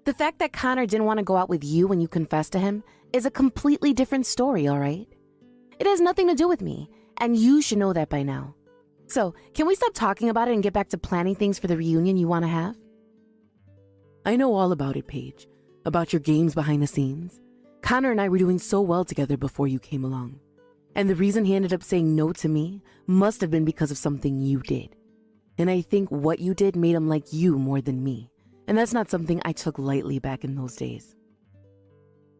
The fact that Connor didn't want to go out with you when you confessed to him is a completely different story, all right? It has nothing to do with me, and you should know that by now. So, can we stop talking about it and get back to planning things for the reunion you want to have? I know all about it, Paige. About your games behind the scenes. Connor and I were doing so well together before you came along. And the reason he ended up saying no to me must have been because of something you did. And I think what you did made him like you more than me. And that's not something I took lightly back in those days.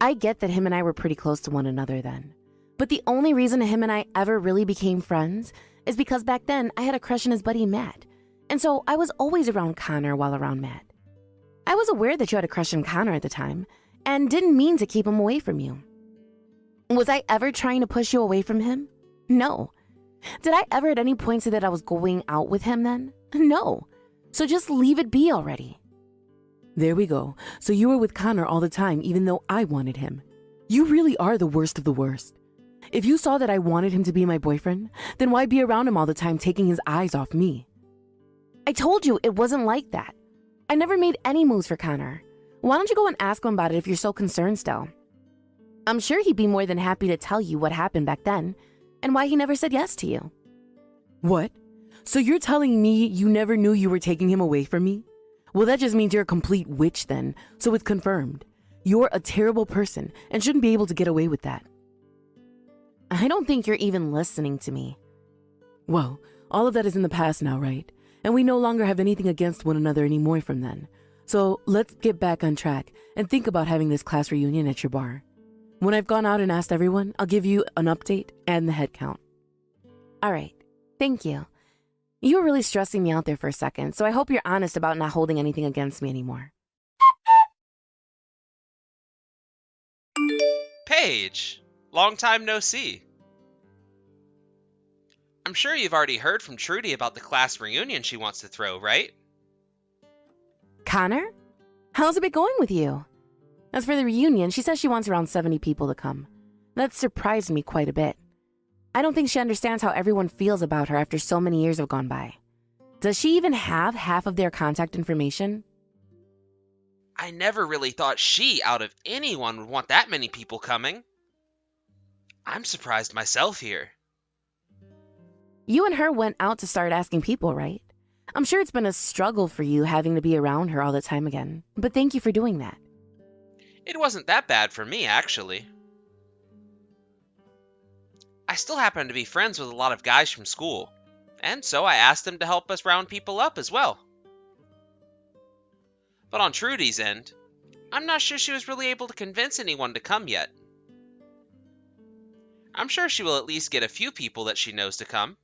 I get that him and I were pretty close to one another then. But the only reason him and I ever really became friends is because back then I had a crush on his buddy Matt. And so I was always around Connor while around Matt. I was aware that you had a crush on Connor at the time, and didn't mean to keep him away from you. Was I ever trying to push you away from him? No. Did I ever at any point say that I was going out with him then? No. So just leave it be already. There we go. So you were with Connor all the time even though I wanted him. You really are the worst of the worst. If you saw that I wanted him to be my boyfriend, then why be around him all the time taking his eyes off me? I told you it wasn't like that. I never made any moves for Connor. Why don't you go and ask him about it if you're so concerned still? I'm sure he'd be more than happy to tell you what happened back then and why he never said yes to you. What? So you're telling me you never knew you were taking him away from me? Well, that just means you're a complete witch then, so it's confirmed. You're a terrible person and shouldn't be able to get away with that. I don't think you're even listening to me. Well, all of that is in the past now, right? And we no longer have anything against one another anymore from then. So let's get back on track and think about having this class reunion at your bar. When I've gone out and asked everyone, I'll give you an update and the head count. All right. Thank you. You were really stressing me out there for a second, so I hope you're honest about not holding anything against me anymore. Paige, long time no see. I'm sure you've already heard from Trudy about the class reunion she wants to throw, right? Connor? How's it been going with you? As for the reunion, she says she wants around 70 people to come. That surprised me quite a bit. I don't think she understands how everyone feels about her after so many years have gone by. Does she even have half of their contact information? I never really thought she, out of anyone, would want that many people coming. I'm surprised myself here. You and her went out to start asking people, right? I'm sure it's been a struggle for you having to be around her all the time again, but thank you for doing that. It wasn't that bad for me, actually. I still happen to be friends with a lot of guys from school, and so I asked them to help us round people up as well. But on Trudy's end, I'm not sure she was really able to convince anyone to come yet. I'm sure she will at least get a few people that she knows to come.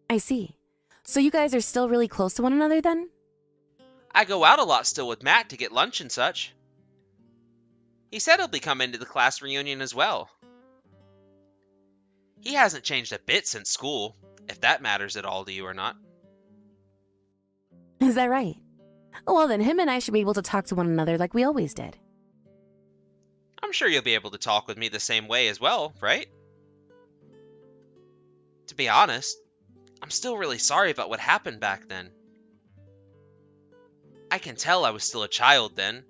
I see. So you guys are still really close to one another then? I go out a lot still with Matt to get lunch and such. He said he'll be coming to the class reunion as well. He hasn't changed a bit since school, if that matters at all to you or not. Is that right? Well, then him and I should be able to talk to one another like we always did. I'm sure you'll be able to talk with me the same way as well, right? To be honest, I'm still really sorry about what happened back then. I can tell I was still a child then,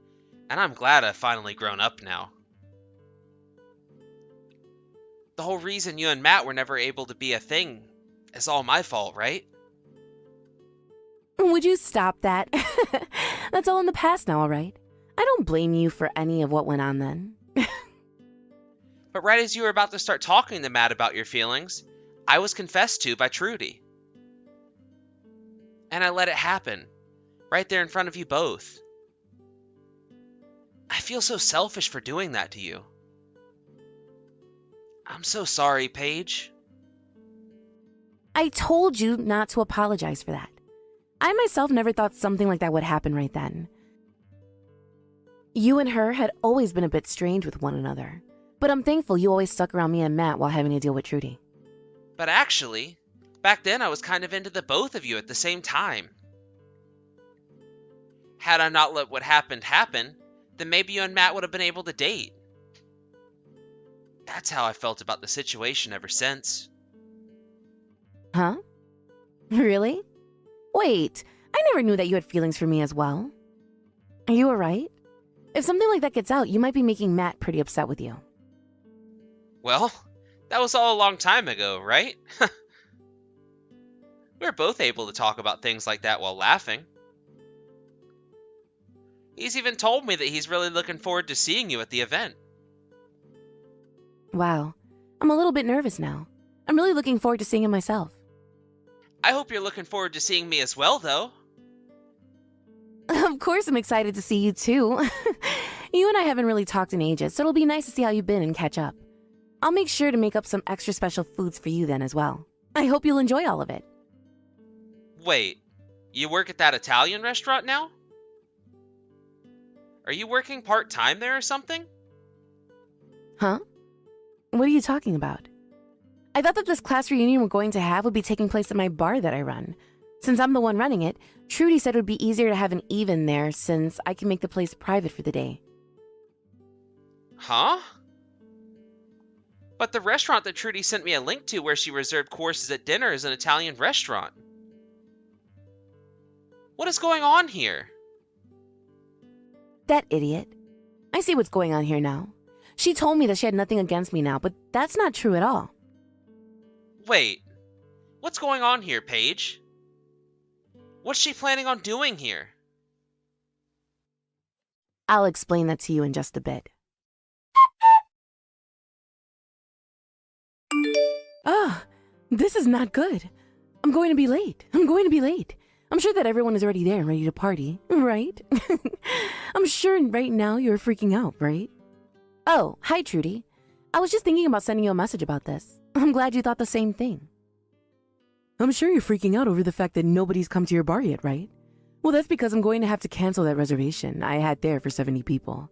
and I'm glad I've finally grown up now. The whole reason you and Matt were never able to be a thing is all my fault, right? Would you stop that? That's all in the past now, all right? I don't blame you for any of what went on then. But right as you were about to start talking to Matt about your feelings, I was confessed to by Trudy. And I let it happen, right there in front of you both. I feel so selfish for doing that to you. I'm so sorry, Paige. I told you not to apologize for that. I myself never thought something like that would happen right then. You and her had always been a bit strange with one another, but I'm thankful you always stuck around me and Matt while having to deal with Trudy. But actually, back then I was kind of into the both of you at the same time. Had I not let what happened happen, then maybe you and Matt would have been able to date. That's how I felt about the situation ever since. Huh? Really? Wait, I never knew that you had feelings for me as well. Are you alright? If something like that gets out, you might be making Matt pretty upset with you. Well, that was all a long time ago, right? We were both able to talk about things like that while laughing. He's even told me that he's really looking forward to seeing you at the event. Wow, I'm a little bit nervous now. I'm really looking forward to seeing him myself. I hope you're looking forward to seeing me as well, though. Of course I'm excited to see you too. You and I haven't really talked in ages, so it'll be nice to see how you've been and catch up. I'll make sure to make up some extra special foods for you then as well. I hope you'll enjoy all of it. Wait, you work at that Italian restaurant now? Are you working part-time there or something? Huh? What are you talking about? I thought that this class reunion we're going to have would be taking place at my bar that I run. Since I'm the one running it, Trudy said it would be easier to have an even there since I can make the place private for the day. Huh? But the restaurant that Trudy sent me a link to where she reserved courses at dinner is an Italian restaurant. What is going on here? That idiot. I see what's going on here now. She told me that she had nothing against me now, but that's not true at all. Wait, what's going on here, Paige? What's she planning on doing here? I'll explain that to you in just a bit. Ah, this is not good. I'm going to be late. I'm sure that everyone is already there and ready to party, right? I'm sure right now you're freaking out, right? Oh, hi, Trudy. I was just thinking about sending you a message about this. I'm glad you thought the same thing. I'm sure you're freaking out over the fact that nobody's come to your bar yet, right? Well, that's because I'm going to have to cancel that reservation I had there for 70 people.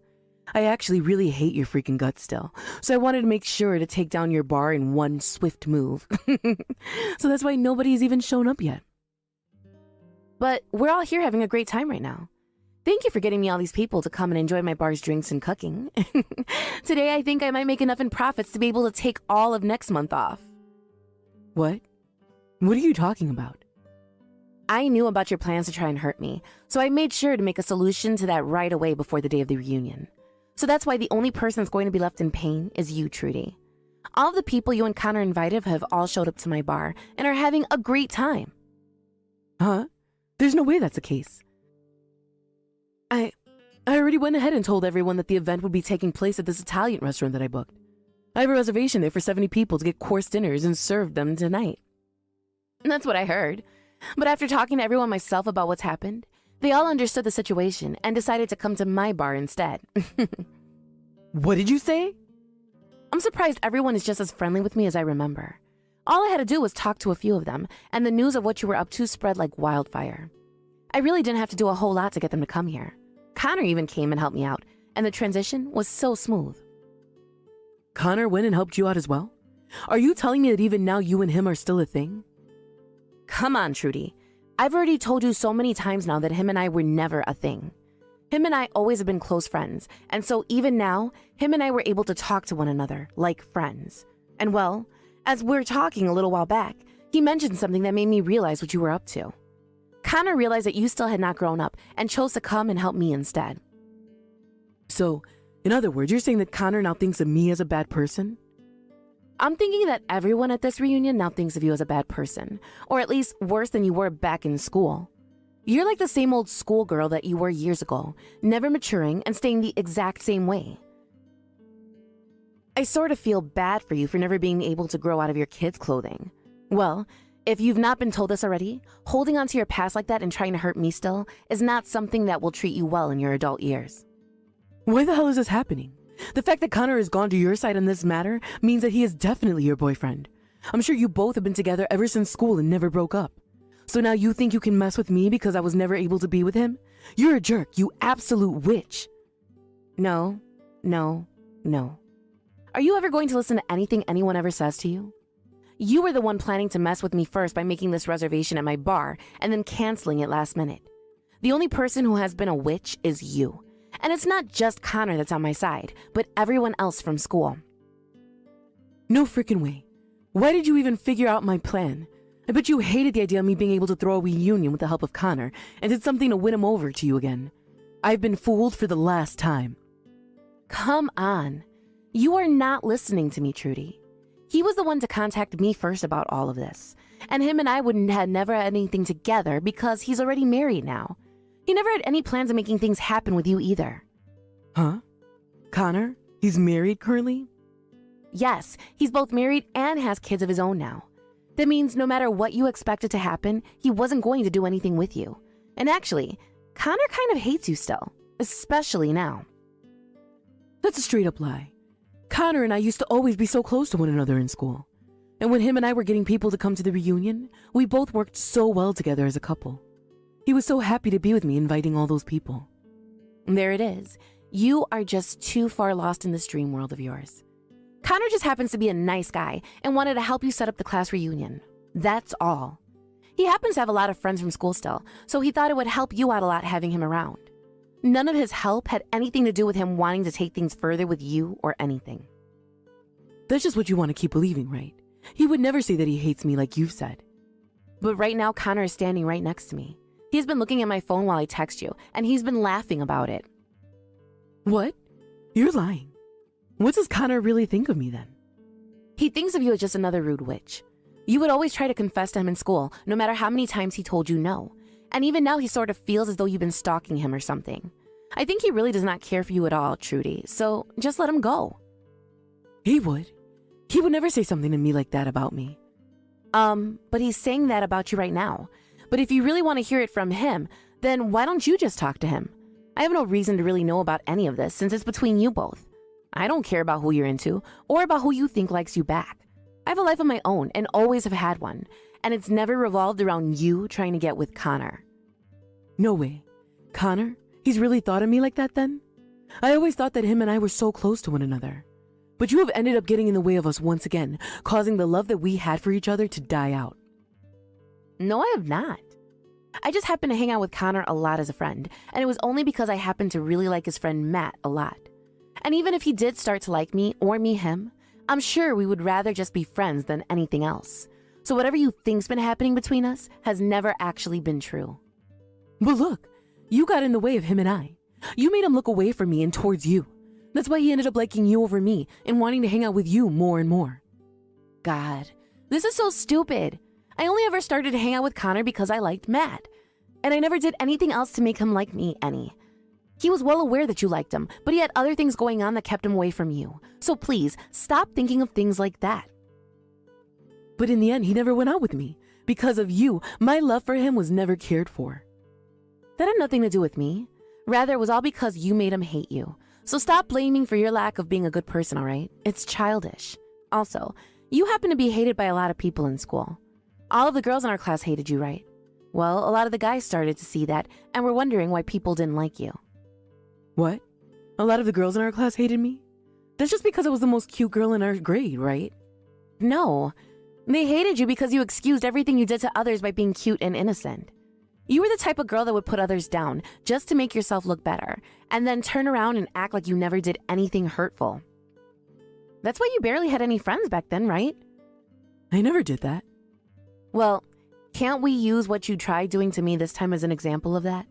I actually really hate your freaking guts still, so I wanted to make sure to take down your bar in one swift move. So that's why nobody's even shown up yet. But we're all here having a great time right now. Thank you for getting me all these people to come and enjoy my bar's drinks and cooking. Today, I think I might make enough in profits to be able to take all of next month off. What? What are you talking about? I knew about your plans to try and hurt me, so I made sure to make a solution to that right away before the day of the reunion. So that's why the only person that's going to be left in pain is you, Trudy. All of the people you and Connor invited have all showed up to my bar and are having a great time. Huh? There's no way that's the case. I already went ahead and told everyone that the event would be taking place at this Italian restaurant that I booked. I have a reservation there for 70 people to get course dinners and serve them tonight. And that's what I heard. But after talking to everyone myself about what's happened, they all understood the situation and decided to come to my bar instead. What did you say? I'm surprised everyone is just as friendly with me as I remember. All I had to do was talk to a few of them, and the news of what you were up to spread like wildfire. I really didn't have to do a whole lot to get them to come here. Connor even came and helped me out, and the transition was so smooth. Connor went and helped you out as well? Are you telling me that even now you and him are still a thing? Come on, Trudy. I've already told you so many times now that him and I were never a thing. Him and I always have been close friends, and so even now, him and I were able to talk to one another like friends. And well, as we were talking a little while back, he mentioned something that made me realize what you were up to. Connor realized that you still had not grown up and chose to come and help me instead. So, in other words, you're saying that Connor now thinks of me as a bad person? I'm thinking that everyone at this reunion now thinks of you as a bad person, or at least worse than you were back in school. You're like the same old schoolgirl that you were years ago, never maturing and staying the exact same way. I sort of feel bad for you for never being able to grow out of your kids' clothing. Well, if you've not been told this already, holding on to your past like that and trying to hurt me still is not something that will treat you well in your adult years. Why the hell is this happening? The fact that Connor has gone to your side on this matter means that he is definitely your boyfriend. I'm sure you both have been together ever since school and never broke up. So now you think you can mess with me because I was never able to be with him? You're a jerk, you absolute witch. No. Are you ever going to listen to anything anyone ever says to you? You were the one planning to mess with me first by making this reservation at my bar and then canceling it last minute. The only person who has been a witch is you. And it's not just Connor that's on my side, but everyone else from school. No frickin' way. Why did you even figure out my plan? I bet you hated the idea of me being able to throw a reunion with the help of Connor and did something to win him over to you again. I've been fooled for the last time. Come on. You are not listening to me, Trudy. He was the one to contact me first about all of this. And him and I wouldn't have never had anything together because he's already married now. He never had any plans of making things happen with you either. Huh? Connor? He's married currently? Yes, he's both married and has kids of his own now. That means no matter what you expected to happen, he wasn't going to do anything with you. And actually, Connor kind of hates you still, especially now. That's a straight up lie. Connor and I used to always be so close to one another in school. And when him and I were getting people to come to the reunion, we both worked so well together as a couple. He was so happy to be with me inviting all those people. There it is. You are just too far lost in this dream world of yours. Connor just happens to be a nice guy and wanted to help you set up the class reunion. That's all. He happens to have a lot of friends from school still, so he thought it would help you out a lot having him around. None of his help had anything to do with him wanting to take things further with you or anything. That's just what you want to keep believing, right? He would never say that he hates me like you've said. But right now, Connor is standing right next to me. He's been looking at my phone while I text you, and he's been laughing about it. What? You're lying. What does Connor really think of me then? He thinks of you as just another rude witch. You would always try to confess to him in school, no matter how many times he told you no. And even now he sort of feels as though you've been stalking him or something. I think he really does not care for you at all, Trudy, so just let him go. He would. He would never say something to me like that about me. But he's saying that about you right now. But if you really want to hear it from him, then why don't you just talk to him? I have no reason to really know about any of this since it's between you both. I don't care about who you're into or about who you think likes you back. I have a life of my own and always have had one, and it's never revolved around you trying to get with Connor. No way. Connor? He's really thought of me like that then? I always thought that him and I were so close to one another. But you have ended up getting in the way of us once again, causing the love that we had for each other to die out. No, I have not. I just happened to hang out with Connor a lot as a friend, and it was only because I happened to really like his friend Matt a lot. And even if he did start to like me or me him, I'm sure we would rather just be friends than anything else. So whatever you think's been happening between us has never actually been true. But look, you got in the way of him and I. You made him look away from me and towards you. That's why he ended up liking you over me and wanting to hang out with you more and more. God, this is so stupid. I only ever started to hang out with Connor because I liked Matt. And I never did anything else to make him like me any. He was well aware that you liked him, but he had other things going on that kept him away from you. So please, stop thinking of things like that. But in the end, he never went out with me. Because of you, my love for him was never cared for. That had nothing to do with me. Rather, it was all because you made him hate you. So stop blaming for your lack of being a good person, all right? It's childish. Also, you happen to be hated by a lot of people in school. All of the girls in our class hated you, right? Well, a lot of the guys started to see that and were wondering why people didn't like you. What? A lot of the girls in our class hated me? That's just because I was the most cute girl in our grade, right? No. They hated you because you excused everything you did to others by being cute and innocent. You were the type of girl that would put others down just to make yourself look better, and then turn around and act like you never did anything hurtful. That's why you barely had any friends back then, right? I never did that. Well, can't we use what you tried doing to me this time as an example of that?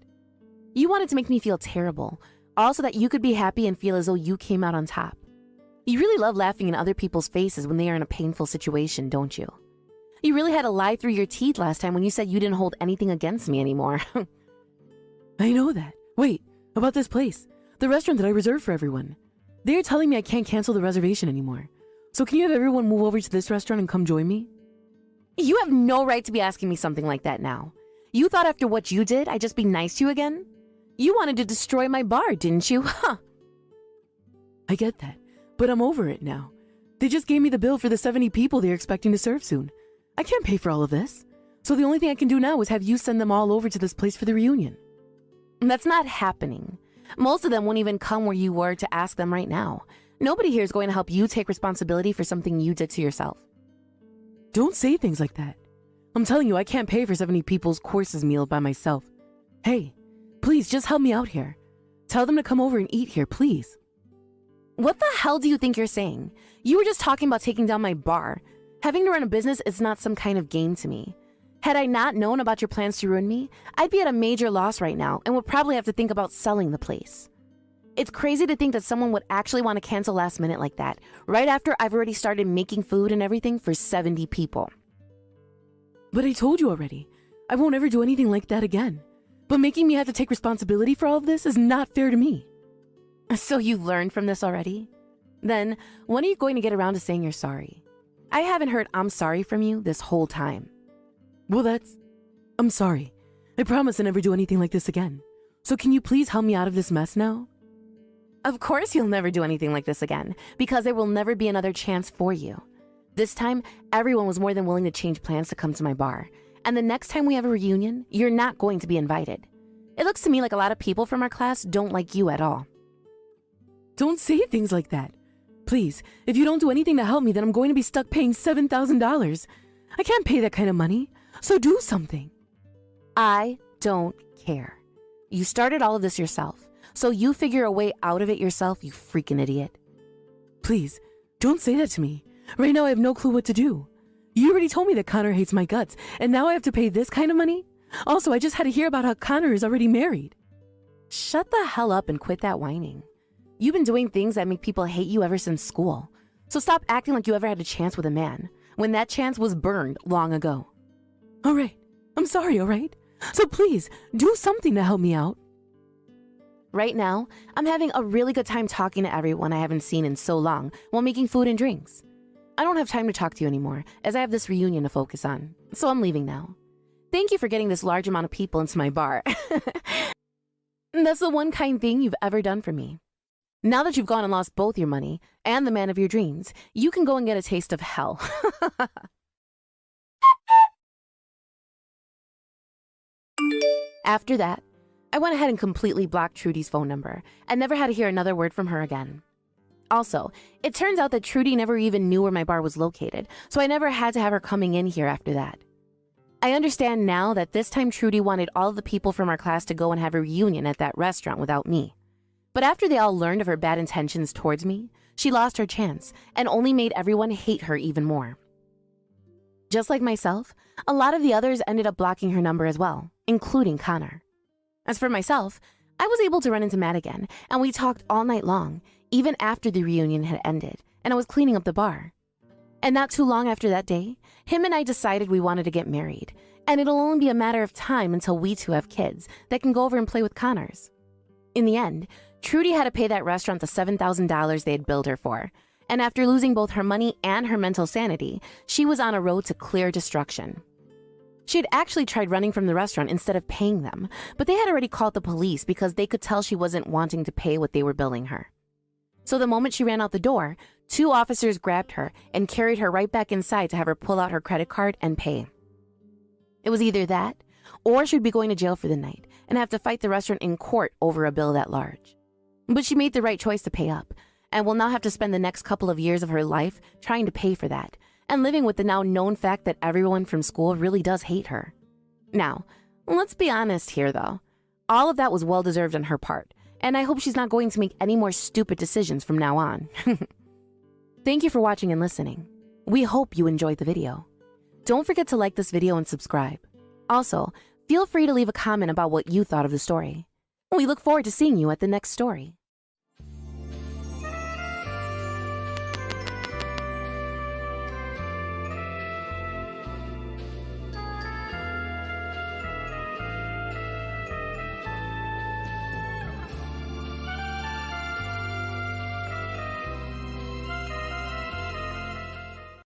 You wanted to make me feel terrible, all so that you could be happy and feel as though you came out on top. You really love laughing in other people's faces when they are in a painful situation, don't you? You really had to lie through your teeth last time when you said you didn't hold anything against me anymore. I know that. Wait, about this place. The restaurant that I reserved for everyone. They're telling me I can't cancel the reservation anymore. So can you have everyone move over to this restaurant and come join me? You have no right to be asking me something like that now. You thought after what you did, I'd just be nice to you again? You wanted to destroy my bar, didn't you? Huh. I get that, but I'm over it now. They just gave me the bill for the 70 people they're expecting to serve soon. I can't pay for all of this. So the only thing I can do now is have you send them all over to this place for the reunion. That's not happening. Most of them won't even come where you were to ask them right now. Nobody here is going to help you take responsibility for something you did to yourself. Don't say things like that. I'm telling you, I can't pay for 70 people's courses meal by myself. Hey, please just help me out here. Tell them to come over and eat here, please. What the hell do you think you're saying? You were just talking about taking down my bar. Having to run a business is not some kind of game to me. Had I not known about your plans to ruin me, I'd be at a major loss right now and would probably have to think about selling the place. It's crazy to think that someone would actually want to cancel last minute like that, right after I've already started making food and everything for 70 people. But I told you already, I won't ever do anything like that again. But making me have to take responsibility for all of this is not fair to me. So you've learned from this already? Then, when are you going to get around to saying you're sorry? I haven't heard I'm sorry from you this whole time. Well, I'm sorry. I promise I'll never do anything like this again. So can you please help me out of this mess now? Of course you'll never do anything like this again, because there will never be another chance for you. This time, everyone was more than willing to change plans to come to my bar. And the next time we have a reunion, you're not going to be invited. It looks to me like a lot of people from our class don't like you at all. Don't say things like that. Please, if you don't do anything to help me, then I'm going to be stuck paying $7,000. I can't pay that kind of money, so do something. I don't care. You started all of this yourself, so you figure a way out of it yourself, you freaking idiot. Please, don't say that to me. Right now I have no clue what to do. You already told me that Connor hates my guts, and now I have to pay this kind of money? Also, I just had to hear about how Connor is already married. Shut the hell up and quit that whining. You've been doing things that make people hate you ever since school. So stop acting like you ever had a chance with a man, when that chance was burned long ago. All right, I'm sorry, all right? So please, do something to help me out. Right now, I'm having a really good time talking to everyone I haven't seen in so long while making food and drinks. I don't have time to talk to you anymore, as I have this reunion to focus on, so I'm leaving now. Thank you for getting this large amount of people into my bar. That's the one kind thing you've ever done for me. Now that you've gone and lost both your money and the man of your dreams, you can go and get a taste of hell. After that, I went ahead and completely blocked Trudy's phone number and never had to hear another word from her again. Also, it turns out that Trudy never even knew where my bar was located, so I never had to have her coming in here after that. I understand now that this time Trudy wanted all of the people from our class to go and have a reunion at that restaurant without me. But after they all learned of her bad intentions towards me, she lost her chance and only made everyone hate her even more. Just like myself, a lot of the others ended up blocking her number as well, including Connor. As for myself, I was able to run into Matt again, and we talked all night long, even after the reunion had ended, and I was cleaning up the bar. And not too long after that day, him and I decided we wanted to get married, and it'll only be a matter of time until we two have kids that can go over and play with Connors. In the end, Trudy had to pay that restaurant the $7,000 they had billed her for. And after losing both her money and her mental sanity, she was on a road to clear destruction. She had actually tried running from the restaurant instead of paying them, but they had already called the police because they could tell she wasn't wanting to pay what they were billing her. So the moment she ran out the door, 2 officers grabbed her and carried her right back inside to have her pull out her credit card and pay. It was either that, or she'd be going to jail for the night and have to fight the restaurant in court over a bill that large. But she made the right choice to pay up, and will now have to spend the next couple of years of her life trying to pay for that, and living with the now known fact that everyone from school really does hate her. Now, let's be honest here though. All of that was well deserved on her part, and I hope she's not going to make any more stupid decisions from now on. Thank you for watching and listening. We hope you enjoyed the video. Don't forget to like this video and subscribe. Also, feel free to leave a comment about what you thought of the story. We look forward to seeing you at the next story.